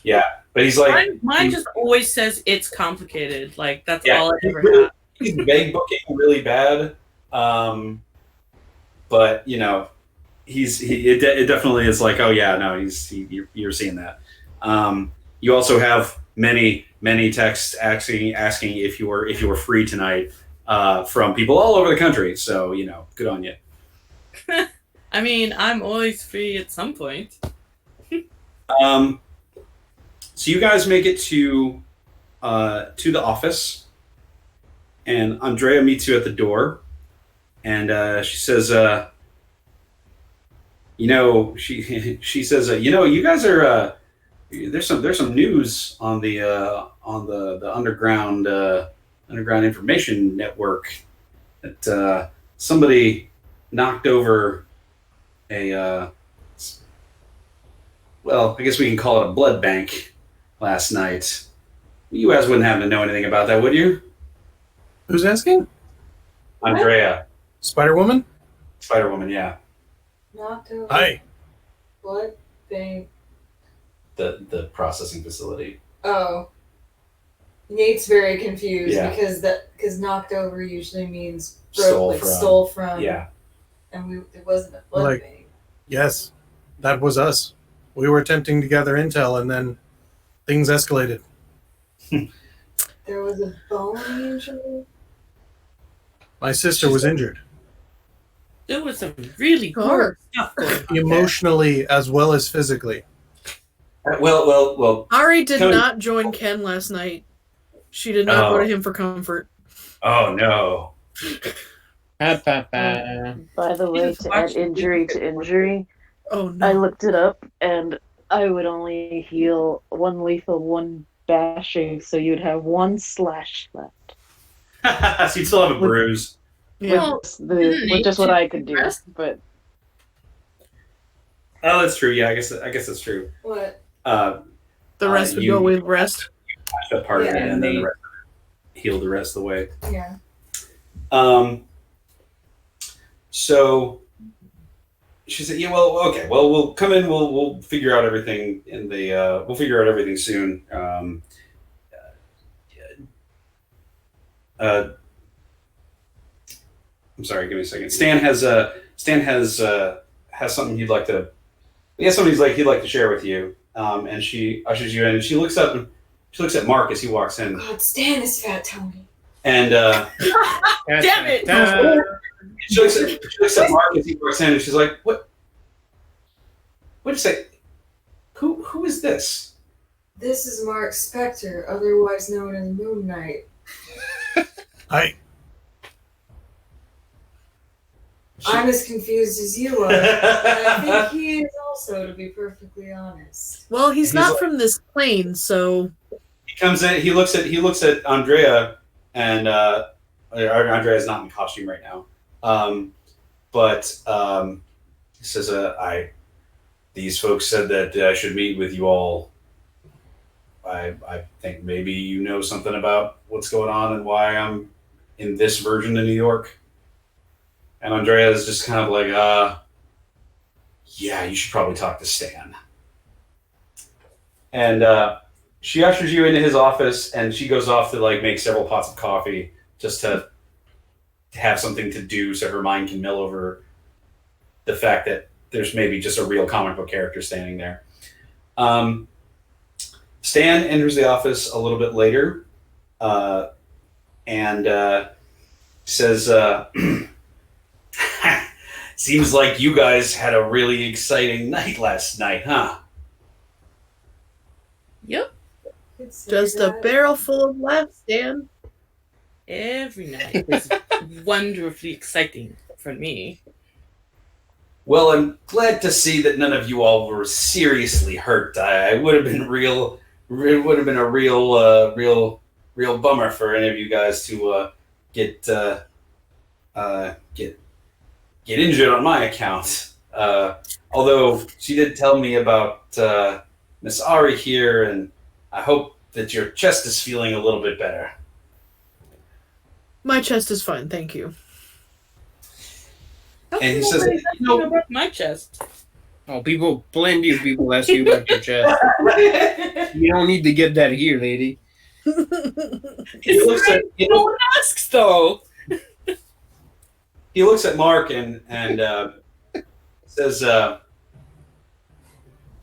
yeah, but he's like mine just always says it's complicated. Like that's Yeah, all I ever really- have. he's vague booking really bad, but it definitely is like, oh yeah, no, you're seeing that. You also have many texts asking if you were free tonight from people all over the country. So good on you. I mean, I'm always free at some point. So you guys make it to the office, and Andrea meets you at the door, and she says, she says, you guys are there's some news on the underground information network that somebody knocked over a well, I guess we can call it a blood bank last night. You guys wouldn't happen to know anything about that, would you? Who's asking? Andrea, Spider-Woman? Spider-Woman, yeah. Knocked over. Hi. Blood bank. The processing facility. Oh. Nate's very confused Yeah. because knocked over usually means Stole from. Yeah. And it wasn't a blood Like- bank. Yes, that was us. We were attempting to gather intel, and then things escalated. There was a bone injury. My sister was injured, There was some really horror stuff going on. emotionally as well as physically. Well. Ari did Tony- not join Ken last night. She did not go to him for comfort. Oh no. By the way, Jesus, to why add should we injury do to it? injury, Oh I no. looked it up, and I would only heal 1 lethal, 1 bashing, so you'd have 1 slash left. So you still have a bruise. Yeah. Well, With just what I could do, rest? but Oh, that's true. Yeah, I guess that's true. What? The rest would you- go with rest. That part of it, Yeah. and then the rest of it heal the rest of the way. Yeah. So she said, "Yeah, well, okay. Well, we'll come in. We'll figure out everything in the. We'll figure out everything soon." I'm sorry. Give me a second. Stan has something he'd like to. He has something he'd like to share with you. And she ushers you in, and she looks up and she looks at Mark as he walks in. God, Stan is Fat Tony. And Damn it! she looks at Mark as he walks in, and she's like, "What? Wait a sec. Who is this?" This is Mark Spector, otherwise known as Moon Knight. I'm as confused as you are, and I think he is also, to be perfectly honest. Well, he's not from this plane, so he comes in. He looks at Andrea, and Andrea's not in costume right now. But he says, these folks said that I should meet with you all. I think maybe you know something about what's going on and why I'm in this version of New York." And Andrea is just kind of like, yeah, you should probably talk to Stan. And she ushers you into his office, and she goes off to like make several pots of coffee just to have something to do so her mind can mill over the fact that there's maybe just a real comic book character standing there. Stan enters the office a little bit later and says, "Seems like you guys had a really exciting night last night, huh?" Yep. just a barrel full of laughs, Dan. Every night was wonderfully exciting for me. Well, I'm glad to see that none of you all were seriously hurt. I would have been real. It would have been a real bummer for any of you guys to get injured on my account. Although she did tell me about Miss Ari here, and I hope that your chest is feeling a little bit better. My chest is fine, thank you. And he says, about my chest. Oh, plenty of people ask you about your chest. You don't need to get that here, lady. No one asks, though. He looks at Mark and says, "Oh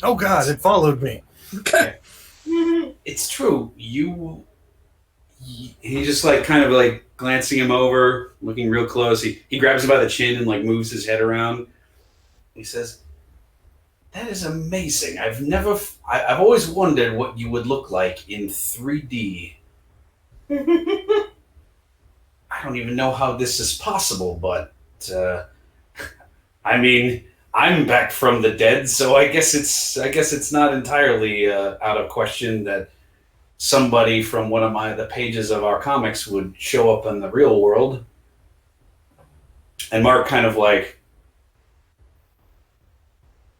God, it followed me." "It's true. He just like kind of like glancing him over, looking real close. He grabs him by the chin and like moves his head around. He says, "That is amazing. I've always wondered what you would look like in 3D. I don't even know how this is possible, but I mean, I'm back from the dead, so I guess it's not entirely out of question that somebody from one of the pages of our comics would show up in the real world." And Mark kind of like,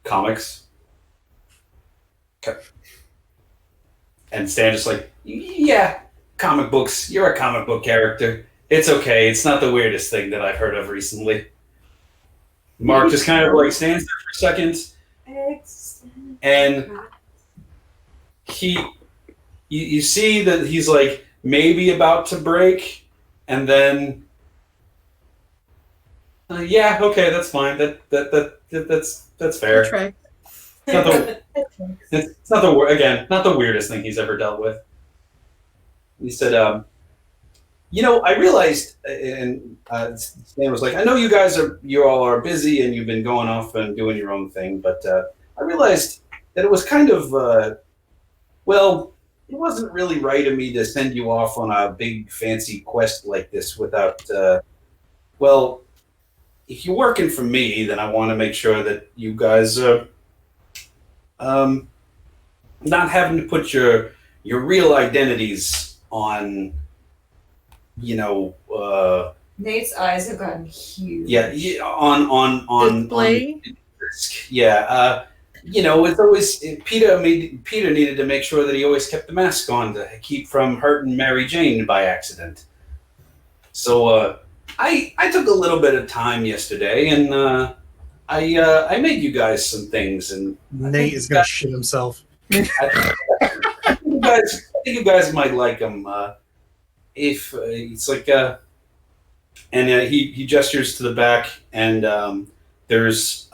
"Comics?" Okay. And Stan just like, "Yeah, comic books. You're a comic book character. It's okay. It's not the weirdest thing that I've heard of recently." Mark just kind of like stands there for a second, and you see that he's like maybe about to break, and then yeah, okay, that's fine. That's fair. Track. It's not the weirdest thing he's ever dealt with. He said, "I realized," and Stan was like, "I know you all are busy and you've been going off and doing your own thing, but I realized that it was kind of, it wasn't really right of me to send you off on a big fancy quest like this without, if you're working for me, then I want to make sure that you guys are not having to put your real identities on, Nate's eyes have gotten huge. Yeah, on Display? risk. Yeah, it's always Peter needed to make sure that he always kept the mask on to keep from hurting Mary Jane by accident. So I took a little bit of time yesterday, and I made you guys some things, and Nate is gonna shit himself. I think you guys might like them. If it's like, and he gestures to the back, and there's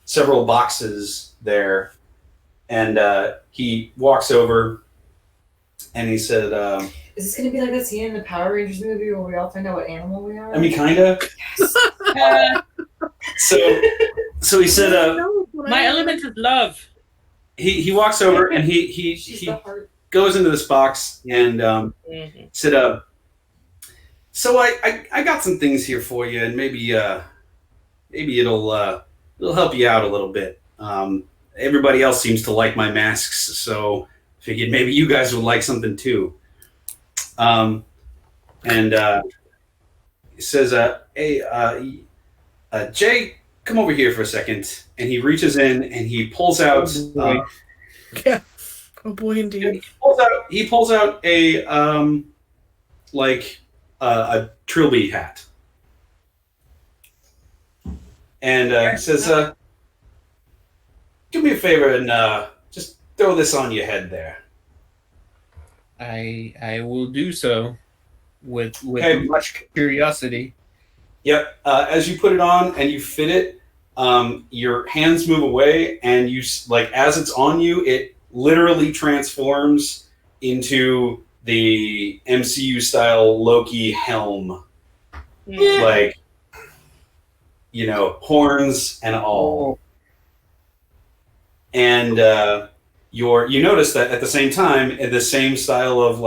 several boxes there, and he walks over, and he said, Is this going to be like that scene in the Power Rangers movie where we all find out what animal we are? I mean, kind of. Yes. So he said, My element is love. he walks over, and She's he the heart. goes into this box, and said, so I got some things here for you, and maybe it'll help you out a little bit. Everybody else seems to like my masks, so figured maybe you guys would like something too. And he says, hey, Jay, come over here for a second. And he reaches in and he pulls out. Yeah. Oh boy, indeed. He pulls out a trilby hat. And he says, do me a favor and just throw this on your head there. I will do so with Okay. much curiosity. Yep. As you put it on and you fit it, your hands move away, and you as it's on you, it literally transforms into the MCU style Loki helm, like horns and all. And you notice that at the same time, in the same style of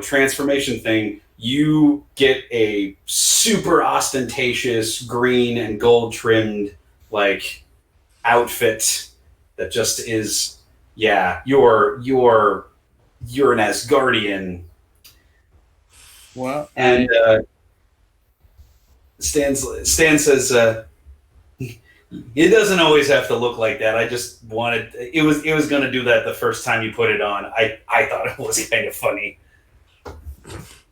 transformation thing, you get a super ostentatious green and gold trimmed outfit that just is, you're an Asgardian. Well, And Stan says, it doesn't always have to look like that. I just wanted it was going to do that the first time you put it on. I thought it was kind of funny.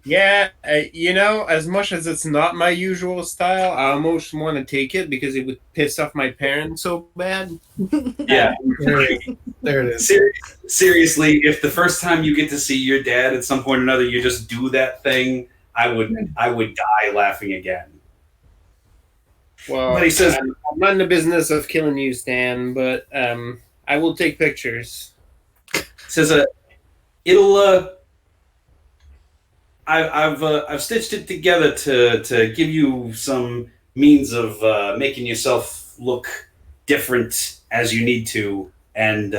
yeah, as much as it's not my usual style, I almost want to take it because it would piss off my parents so bad. Yeah. There it is. Seriously, if the first time you get to see your dad at some point or another, you just do that thing, I would die laughing again. Well, But he says, I'm not in the business of killing you, Stan, but I will take pictures. says it'll I've stitched it together to give you some means of making yourself look different as you need to, and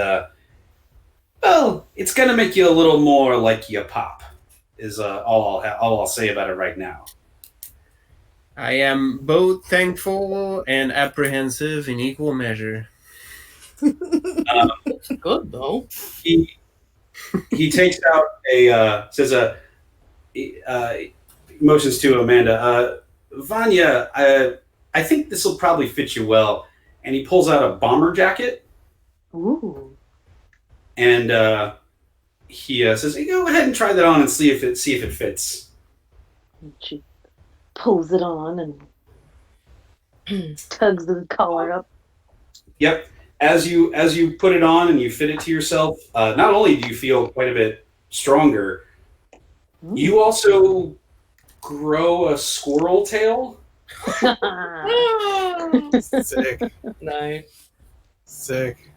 it's gonna make you a little more like your pop. Is all I'll say about it right now. I am both thankful and apprehensive in equal measure. It's good though. He takes out motions to Amanda. Vanya, I think this will probably fit you well. And he pulls out a bomber jacket. Ooh. And he says, hey, go ahead and try that on and see if it fits. She pulls it on and tugs the collar up. Yep. As you put it on and you fit it to yourself, not only do you feel quite a bit stronger, you also grow a squirrel tail. Sick. Nice. Sick.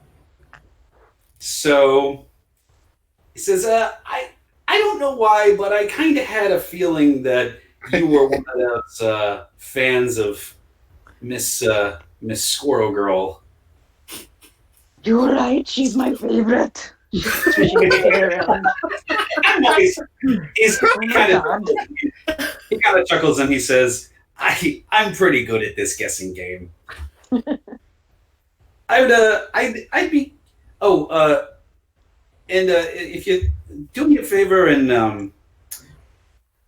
So he says, I don't know why, but I kind of had a feeling that you were one of those fans of Miss Squirrel Girl. You're right, she's my favorite. She's swishing his hair around. He kind of chuckles and he says, I'm pretty good at this guessing game. I'd be if you do me a favor and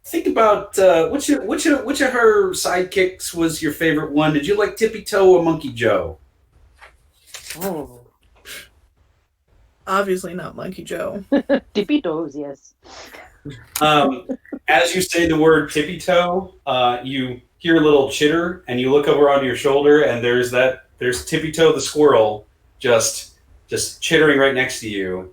think about which of her sidekicks was your favorite one. Did you like Tippy Toe or Monkey Joe? Oh. Obviously not Monkey Joe. Dippy toes, yes. As you say the word tippy toe, you hear a little chitter, and you look over onto your shoulder, and there's Tippy Toe the squirrel just chittering right next to you.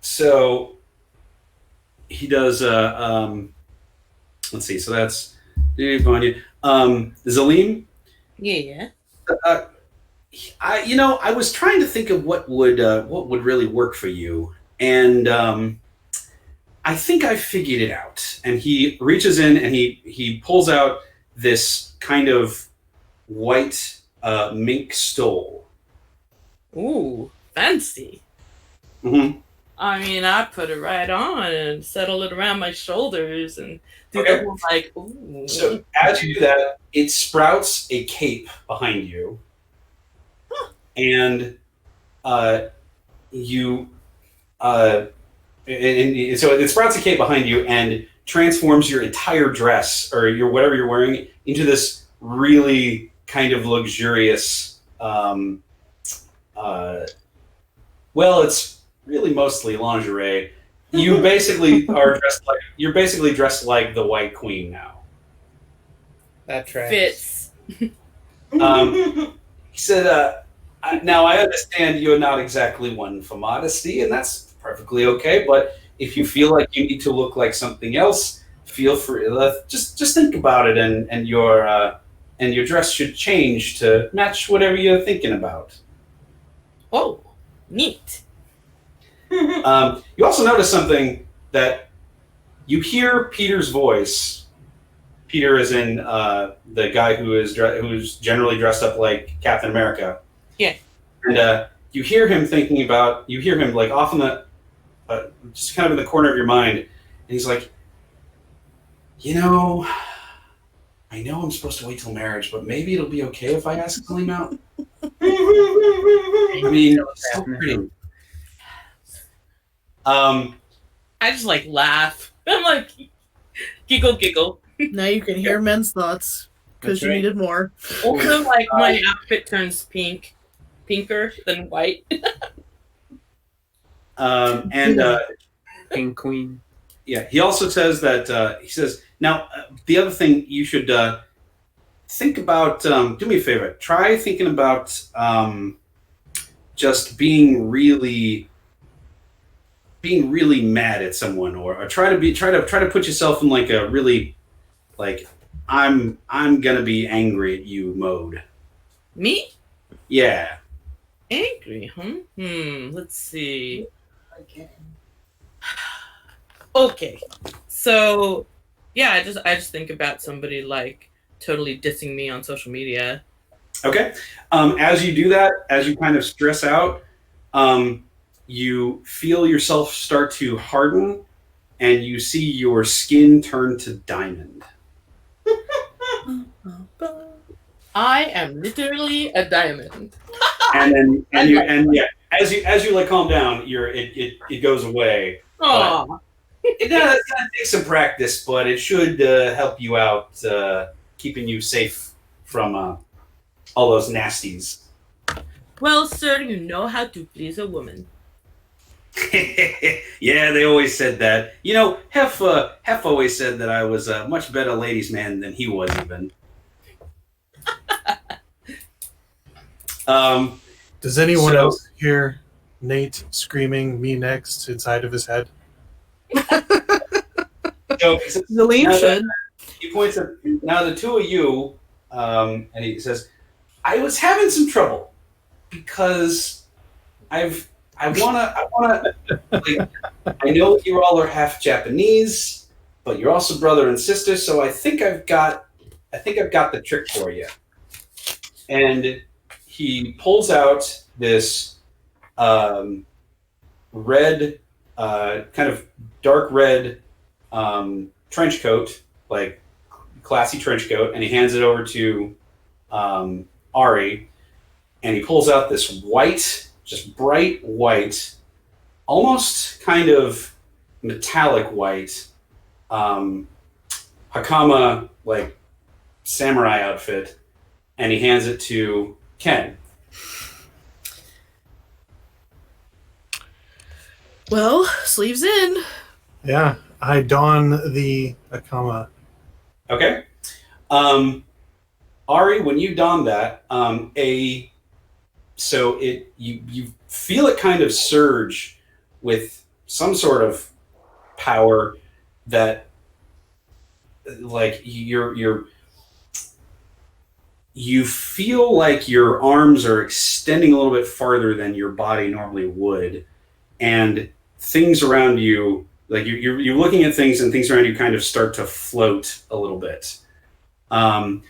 So he does. Let's see. So that's Zalim. Yeah. I was trying to think of what would really work for you, and I think I figured it out. And he reaches in and he pulls out this kind of white mink stole. Ooh, fancy. Mm-hmm. I mean, I put it right on and settle it around my shoulders and do Okay. the whole like, ooh. So as you do that, it sprouts a cape behind you, and so it sprouts a cape behind you and transforms your entire dress or your whatever you're wearing into this really kind of luxurious. It's really mostly lingerie. You basically you're basically dressed like the White Queen now. That tracks. Fits. He said, now I understand you're not exactly one for modesty, and that's perfectly okay, but if you feel like you need to look like something else, feel free. Just think about it, and your dress should change to match whatever you're thinking about. Oh, neat. You also notice something that you hear Peter's voice. Peter is in the guy who's generally dressed up like Captain America. Yeah. And you hear him like off in the just kind of in the corner of your mind, and he's like, I know I'm supposed to wait till marriage, but maybe it'll be okay if I ask Salim out. I mean, it's so pretty. I just like laugh. I'm like, giggle. Now you can hear men's thoughts because That's you right. needed more. Also, like my outfit turns pinker than white. King Queen. Yeah, he also says that now the other thing you should think about. Do me a favor. Try thinking about just being really mad at someone, or try to put yourself in like a really like I'm gonna be angry at you mode. Me? Yeah. Angry, huh? Let's see. Okay. So, yeah, I just think about somebody like totally dissing me on social media. Okay. As you do that, as you kind of stress out, you feel yourself start to harden, and you see your skin turn to diamond. I am literally a diamond. And as you like calm down, it goes away. Aw. It's gonna take some practice, but it should help you out, keeping you safe from all those nasties. Well, sir, you know how to please a woman. Yeah, they always said that. Hef always said that I was a much better ladies' man than he was even. Does anyone else hear Nate screaming "me next" inside of his head? Zalim should. He points at now the two of you, and he says, "I was having some trouble because I wanna like, I know you all are half Japanese, but you're also brother and sister, so I think I've got the trick for you." And he pulls out this red, kind of dark red trench coat, like classy trench coat, and he hands it over to Ari, and he pulls out this white, just bright white, almost kind of metallic white hakama, like samurai outfit, and he hands it to Ken. Well, sleeves in. Yeah, I don the Akama. Okay. Ari, when you don that, you feel it kind of surge with some sort of power that, like, you feel like your arms are extending a little bit farther than your body normally would, and things around you, like you're looking at things, and things around you kind of start to float a little bit.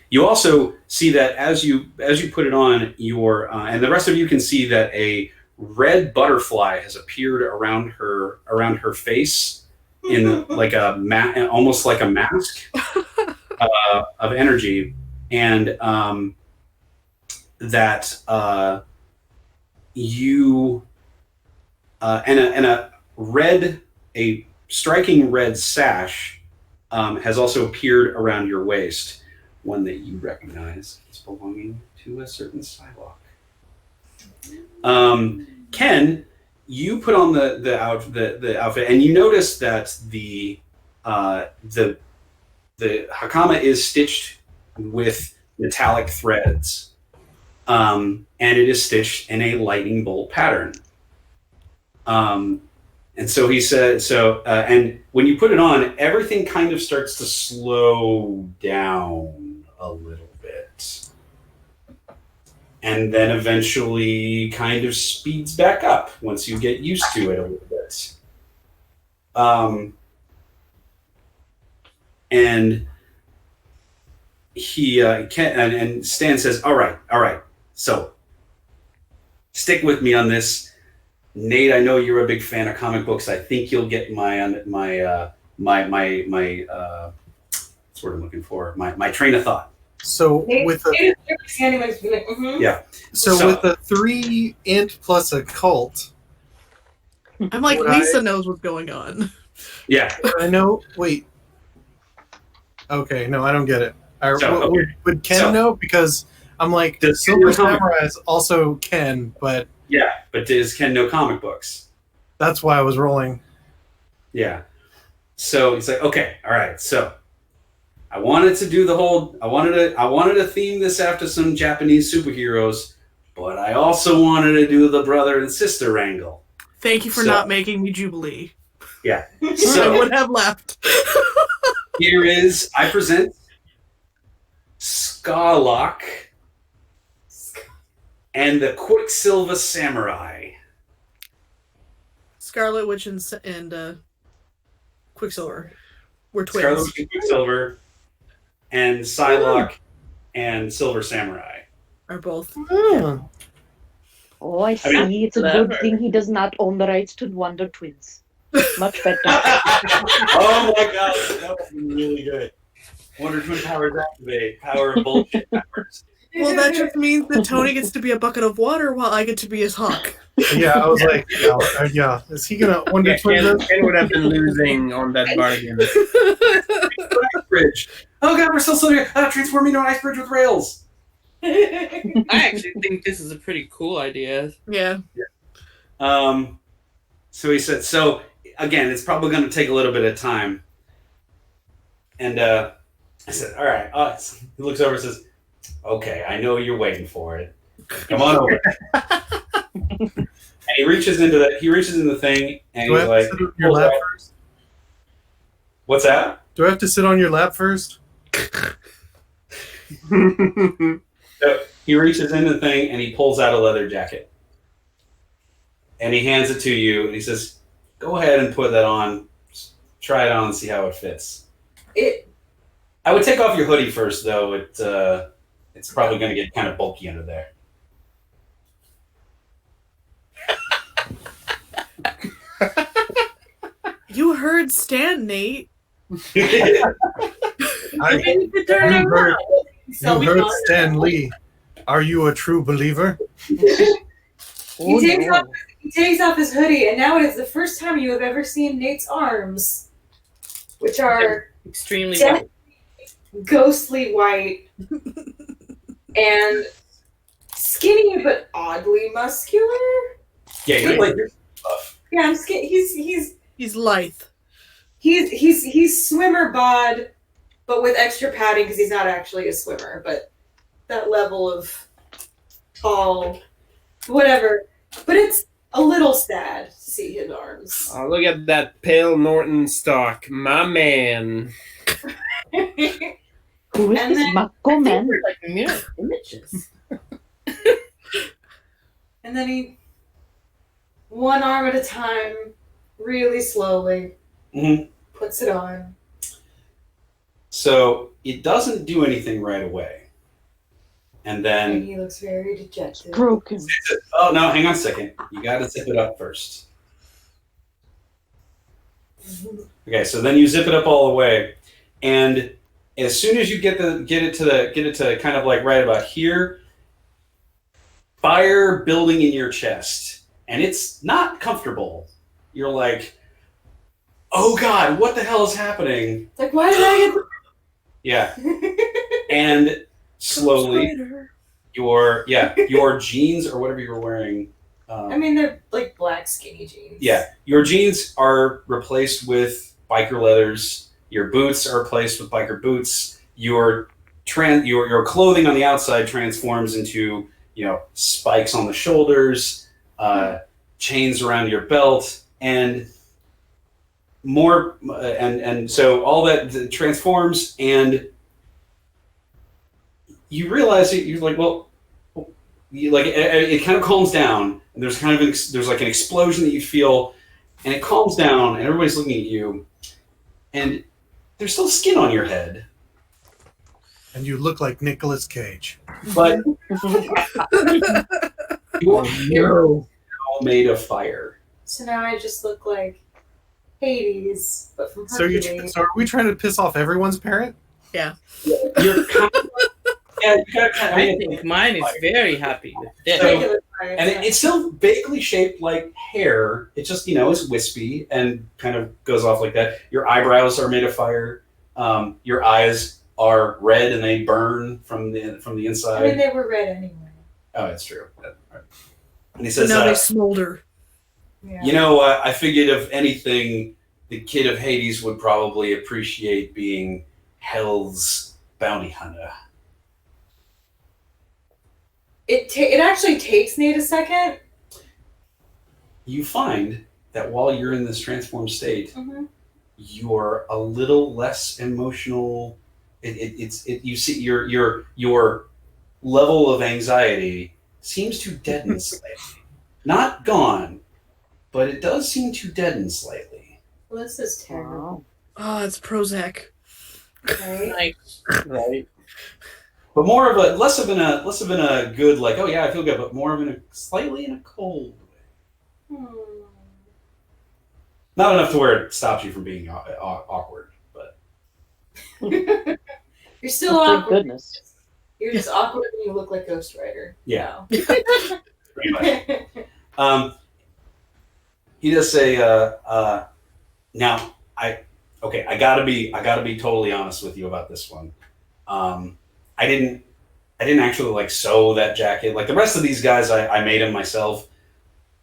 You also see that as you put it on, and the rest of you can see that a red butterfly has appeared around her face in like almost like a mask of energy, and a striking red sash has also appeared around your waist, one that you recognize as belonging to a certain Psylocke. Ken, you put on the outfit, and you notice that the hakama is stitched with metallic threads, and it is stitched in a lightning bolt pattern. And so he said, and when you put it on, everything kind of starts to slow down a little bit. And then eventually kind of speeds back up once you get used to it a little bit. And and Stan says, all right, so stick with me on this. Nate, I know you're a big fan of comic books. I think you'll get my what's what I'm looking for, my train of thought. So with a, yeah. So with a 3 int plus a cult, I'm like, Lisa knows what's going on. Yeah. I know. Wait. Okay, no, I don't get it. Would Ken know? Because I'm like, Silver Samurai is also Ken, but yeah, but does Ken know comic books? That's why I was rolling. Yeah. So he's like, okay, all right. So I wanted to do the whole. I wanted to theme this after some Japanese superheroes, but I also wanted to do the brother and sister angle. Thank you for not making me Jubilee. Yeah. So I would have left. I present Scarlock and the Quicksilver Samurai. Scarlet Witch and Quicksilver. We're twins. Scarlet Witch and Quicksilver and Psylocke and Silver Samurai. Are both. Oh, Oh, I see. It's a good thing he does not own the rights to Wonder Twins. Much better. Oh my god, that was really good. Wonder Twin powers activate. Power of bullshit powers. Well, that just means that Tony gets to be a bucket of water while I get to be his hawk. Yeah, I was like, yeah. Is he gonna Wonder Twin? Ken would have been losing on that bargain. Ice bridge. Oh god, we're still here. Transform me into an ice bridge with rails. I actually think this is a pretty cool idea. Yeah. So he said, so again, it's probably going to take a little bit of time. And I said, all right. He looks over and says, okay, I know you're waiting for it. Come on over. And he reaches into the thing, and he's like, sit on your lap first? What's that? Do I have to sit on your lap first? So he reaches into the thing, and he pulls out a leather jacket. And he hands it to you, and he says, go ahead and put that on. Just try it on and see how it fits. I would take off your hoodie first, though. It's probably going to get kind of bulky under there. You heard Stan, Nate. You heard Stan Lee. Are you a true believer? He takes off his hoodie, and now it is the first time you have ever seen Nate's arms, which are Extremely ghostly white. and skinny but oddly muscular. Yeah, you're like you're tough. Yeah, I'm skinny. He's lithe. He's swimmer bod, but with extra padding because he's not actually a swimmer. But that level of tall, whatever. But it's a little sad to see his arms. Oh, look at that pale Norton stock, my man. Who is And this then- Mako man? They're like mirror images. And then he, one arm at a time, really slowly, Mhm. puts it on. So it doesn't do anything right away. And then And he looks very dejected. Broken. oh no, hang on a second. You gotta zip it up first. Okay, so then you zip it up all the way, and as soon as you get it to kind of like right about here, fire building in your chest, and it's not comfortable. You're like, oh god, what the hell is happening? It's like, why did I Yeah, get and slowly your jeans or whatever you're wearing. I mean, they're like black skinny jeans. Yeah, your jeans are replaced with biker leathers. Your boots are replaced with biker boots. Your clothing on the outside transforms into spikes on the shoulders, chains around your belt, and more. And so all that transforms, and you realize that you're like, well, it kind of calms down. And there's kind of there's like an explosion that you feel, and it calms down, and everybody's looking at you, and there's still skin on your head, And you look like Nicolas Cage. but you're all made of fire. So now I just look like Hades, but from So Hercules. are we trying to piss off everyone's parent? You're kind of, yeah, you got kind I of, think mine is very happy with this. Regular fire, and yeah. it's still vaguely shaped like hair. It just it's wispy and kind of goes off like that. Your eyebrows are made of fire. Your eyes are red and they burn from the inside. I mean, they were red anyway. Oh, it's true. And he So says, now they smolder. Yeah. I figured if anything, the kid of Hades would probably appreciate being Hell's bounty hunter. It actually takes Nate a second. You find that while you're in this transformed state, Mm-hmm. you're a little less emotional. You see your level of anxiety seems to deaden slightly. Not gone, but it does seem to deaden slightly. Well, this is terrible. Oh, it's Prozac. Right? Nice. Right. But more of a less of in a good like, oh yeah, I feel good, but more of in a slightly in a cold way. Not enough to where it stops you from being awkward, but You're still Thank awkward. goodness. You're just awkward and you look like Ghost Rider. yeah, No. pretty much. He does say, now I gotta be totally honest with you about this one. I didn't actually like sew that jacket. Like the rest of these guys, I made them myself.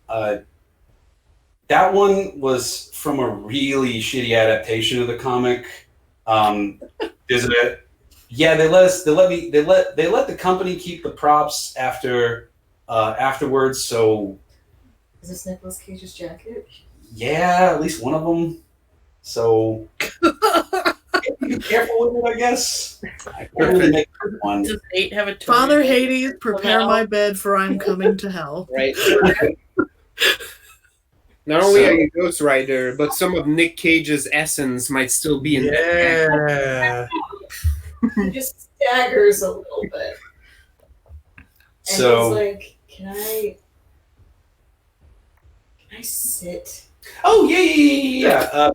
That one was from a really shitty adaptation of the comic. Isn't it? Yeah, they let the company keep the props afterwards. So Is this Nicolas Cage's jacket? yeah, at least one of them. So be careful with it, I guess. I can't really make one. Does Nate have a toy? Father Hades, prepare Well, my bed, for I'm coming to hell. Right. Not only are you Ghost Rider, but some of Nick Cage's essence might still be in there. Yeah. He just staggers a little bit. And So he's like, Can I sit? oh yeah.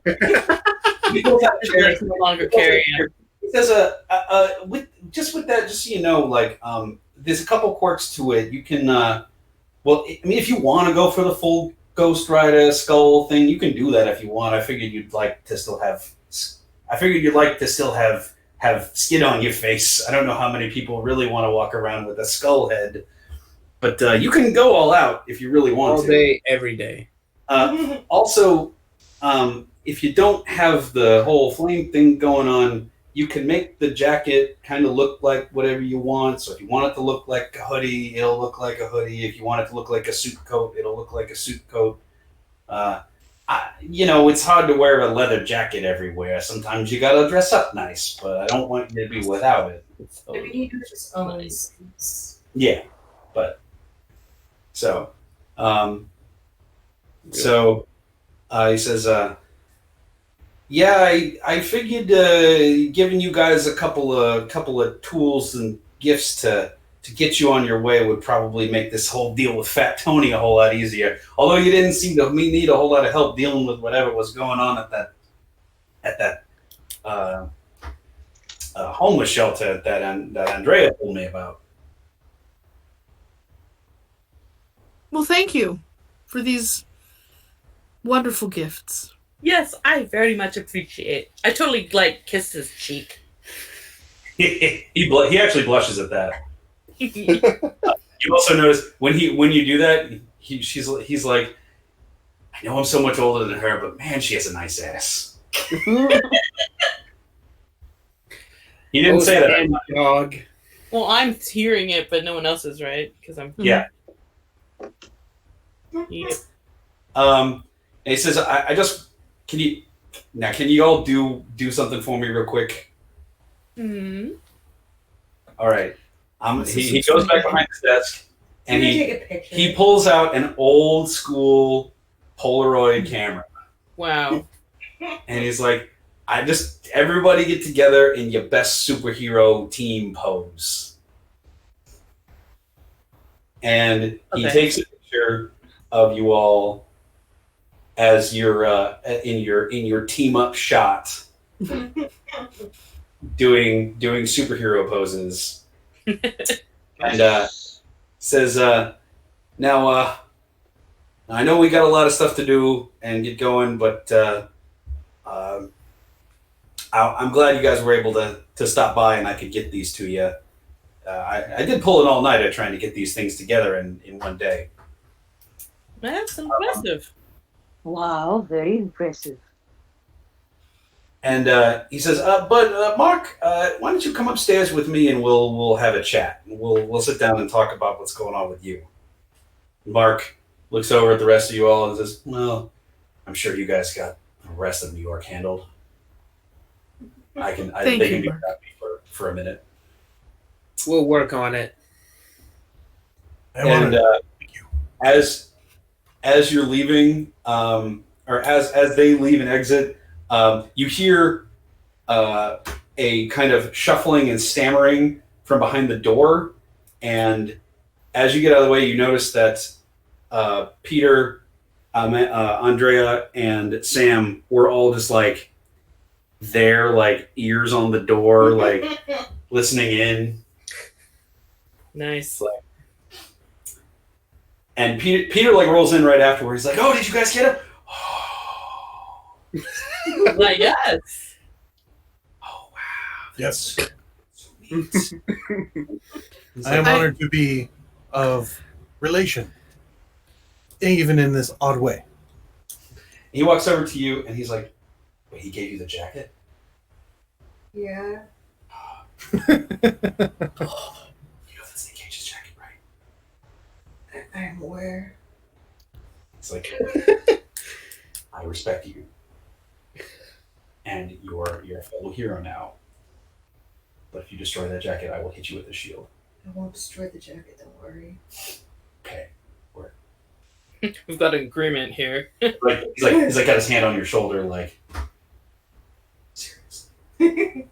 He pulls out a chair. It's no longer carrying. It says with that, just so you know, like there's a couple quirks to it. You can if you want to go for the full Ghost Rider skull thing, you can do that if you want. I figured you'd like to still have have skin on your face. I don't know how many people really want to walk around with a skull head, but you can go all out if you really want All to. day, every day. Also, if you don't have the whole flame thing going on, you can make the jacket kind of look like whatever you want. So if you want it to look like a hoodie, it'll look like a hoodie. If you want it to look like a suit coat, it'll look like a suit coat. It's hard to wear a leather jacket everywhere. Sometimes you gotta dress up nice, but I don't want you to be without it. I mean, he just owns suits. Yeah, but so, he says, I figured giving you guys a couple of tools and gifts to get you on your way would probably make this whole deal with Fat Tony a whole lot easier. Although you didn't seem to need a whole lot of help dealing with whatever was going on at that homeless shelter that Andrea told me about. Well, thank you for these wonderful gifts. Yes, I very much appreciate. I totally kiss his cheek. He actually blushes at that. You also notice when you do that, he's like, I know I'm so much older than her, but man, she has a nice ass. He didn't say that. Dog. Well, I'm hearing it, but no one else is, right? Because I'm. Yeah. Yep. And he says, I just can you all do something for me real quick? Mm-hmm. All right. He goes back behind his desk and he pulls out an old school Polaroid camera. Wow. And he's like, everybody get together in your best superhero team pose. And he takes a picture of you all as you're in your team up shot doing superhero poses. And says, now I know we got a lot of stuff to do and get going, but I'm glad you guys were able to stop by and I could get these to you. I did pull an all-nighter trying to get these things together in one day. That's impressive. Wow, very impressive. And he says, but Mark, why don't you come upstairs with me and we'll have a chat. We'll sit down and talk about what's going on with you. Mark looks over at the rest of you all and says, well, I'm sure you guys got the rest of New York handled. They can be without me for a minute. We'll work on it. And as you're leaving, or as they leave and exit, you hear a kind of shuffling and stammering from behind the door. And as you get out of the way, you notice that Peter, Andrea, and Sam were all just there, ears on the door, listening in. Nice. And Peter rolls in right afterwards. He's like, "Oh, did you guys get it?" Yes. Oh wow. Yes. Sweet. I am honored to be of relation, even in this odd way. He walks over to you and he's like, "Wait, he gave you the jacket?" Yeah. You know that's Nick Cage's jacket, right? I'm aware. It's like, I respect you. And you're a fellow hero now. But if you destroy that jacket, I will hit you with a shield. I won't destroy the jacket, don't worry. Okay. We've got an agreement here. He's got his hand on your shoulder, seriously.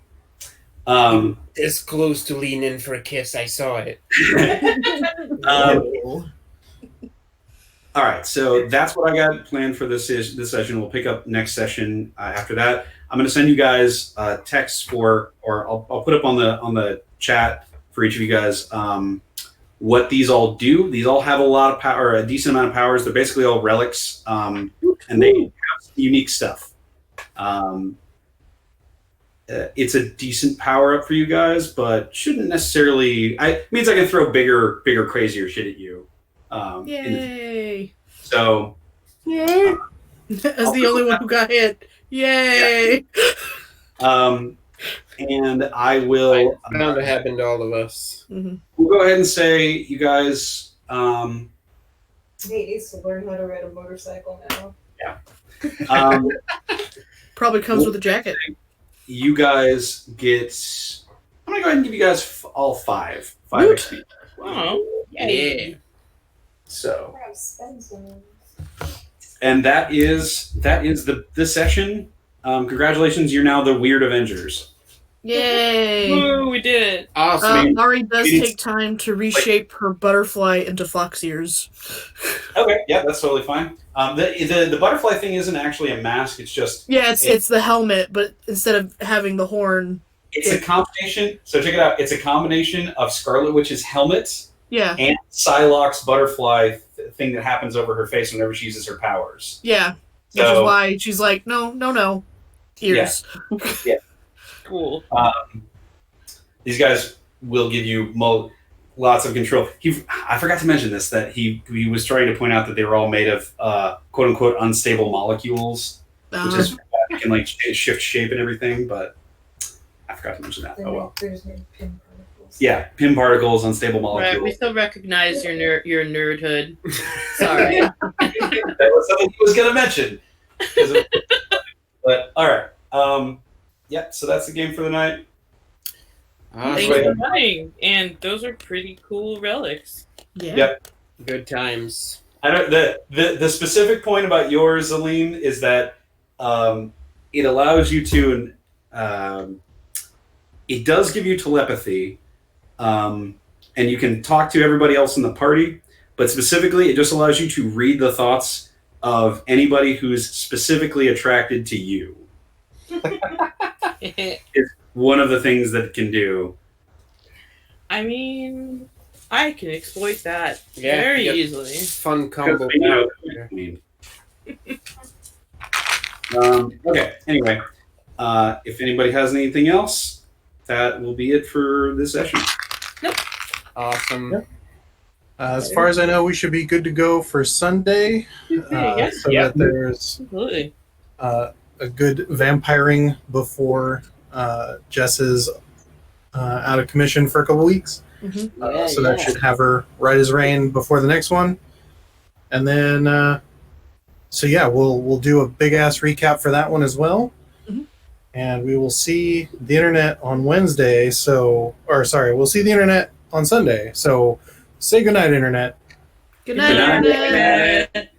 This close to lean in for a kiss, I saw it. All right, so that's what I got planned for this session. We'll pick up next session after that. I'm going to send you guys texts or I'll put up on the chat for each of you guys what these all do. These all have a lot of power, a decent amount of powers. They're basically all relics, and they have unique stuff. it's a decent power up for you guys, but shouldn't necessarily. It means I can throw bigger, crazier shit at you. Yay! So, Yay! As the only one who got hit. Yay! And I will. It's bound to happen to all of us. Mm-hmm. We'll go ahead and say you guys. He needs to learn how to ride a motorcycle now. Probably comes with a jacket. You guys get. I'm gonna go ahead and give you guys all 5 Woot. XP. Oh, Yeah. So, Crap, spend some. and that is the session. Congratulations, you're now the Weird Avengers. Yay! Woo, we did it. Awesome. Ari does Maybe take time to reshape her butterfly into fox ears. Okay, yeah, that's totally fine. The butterfly thing isn't actually a mask. It's just Yeah, it's the helmet, but instead of having the horn, it's a combination. So check it out. It's a combination of Scarlet Witch's helmet yeah, and Psylocke's butterfly thing that happens over her face whenever she uses her powers. yeah. Which is So why she's like, no, ears. Cool. these guys will give you lots of control. I forgot to mention this, that he was trying to point out that they were all made of quote unquote unstable molecules, which is you can like shift shape and everything, but I forgot to mention that. Oh well. There's no pin particles. Yeah, pin particles, unstable Right, molecules. we still recognize your nerdhood. Sorry. That was something he was going to mention. But all right. Yeah, so that's the game for the night. Thanks Awesome. for playing. And those are pretty cool relics. Yeah. Yep. Good times. I don't. The specific point about yours, Aline, is that it allows you to. It does give you telepathy, and you can talk to everybody else in the party. But specifically, it just allows you to read the thoughts of anybody who's specifically attracted to you. It's one of the things that it can do. I mean, I can exploit that Yeah, very yep. easily. Fun combo. Because we know what you mean. Okay. Anyway, if anybody has anything else, that will be it for this session. Awesome. Yep. As far as I know, we should be good to go for Sunday. Yes, So that there's absolutely. a good vampiring before Jess is out of commission for a couple weeks. Mm-hmm. So that should have her right as rain before the next one. And then, so yeah, we'll do a big ass recap for that one as well. Mhm. And we will see the internet on Wednesday. We'll see the internet on Sunday. So say goodnight, internet. Good night, Good night. Internet.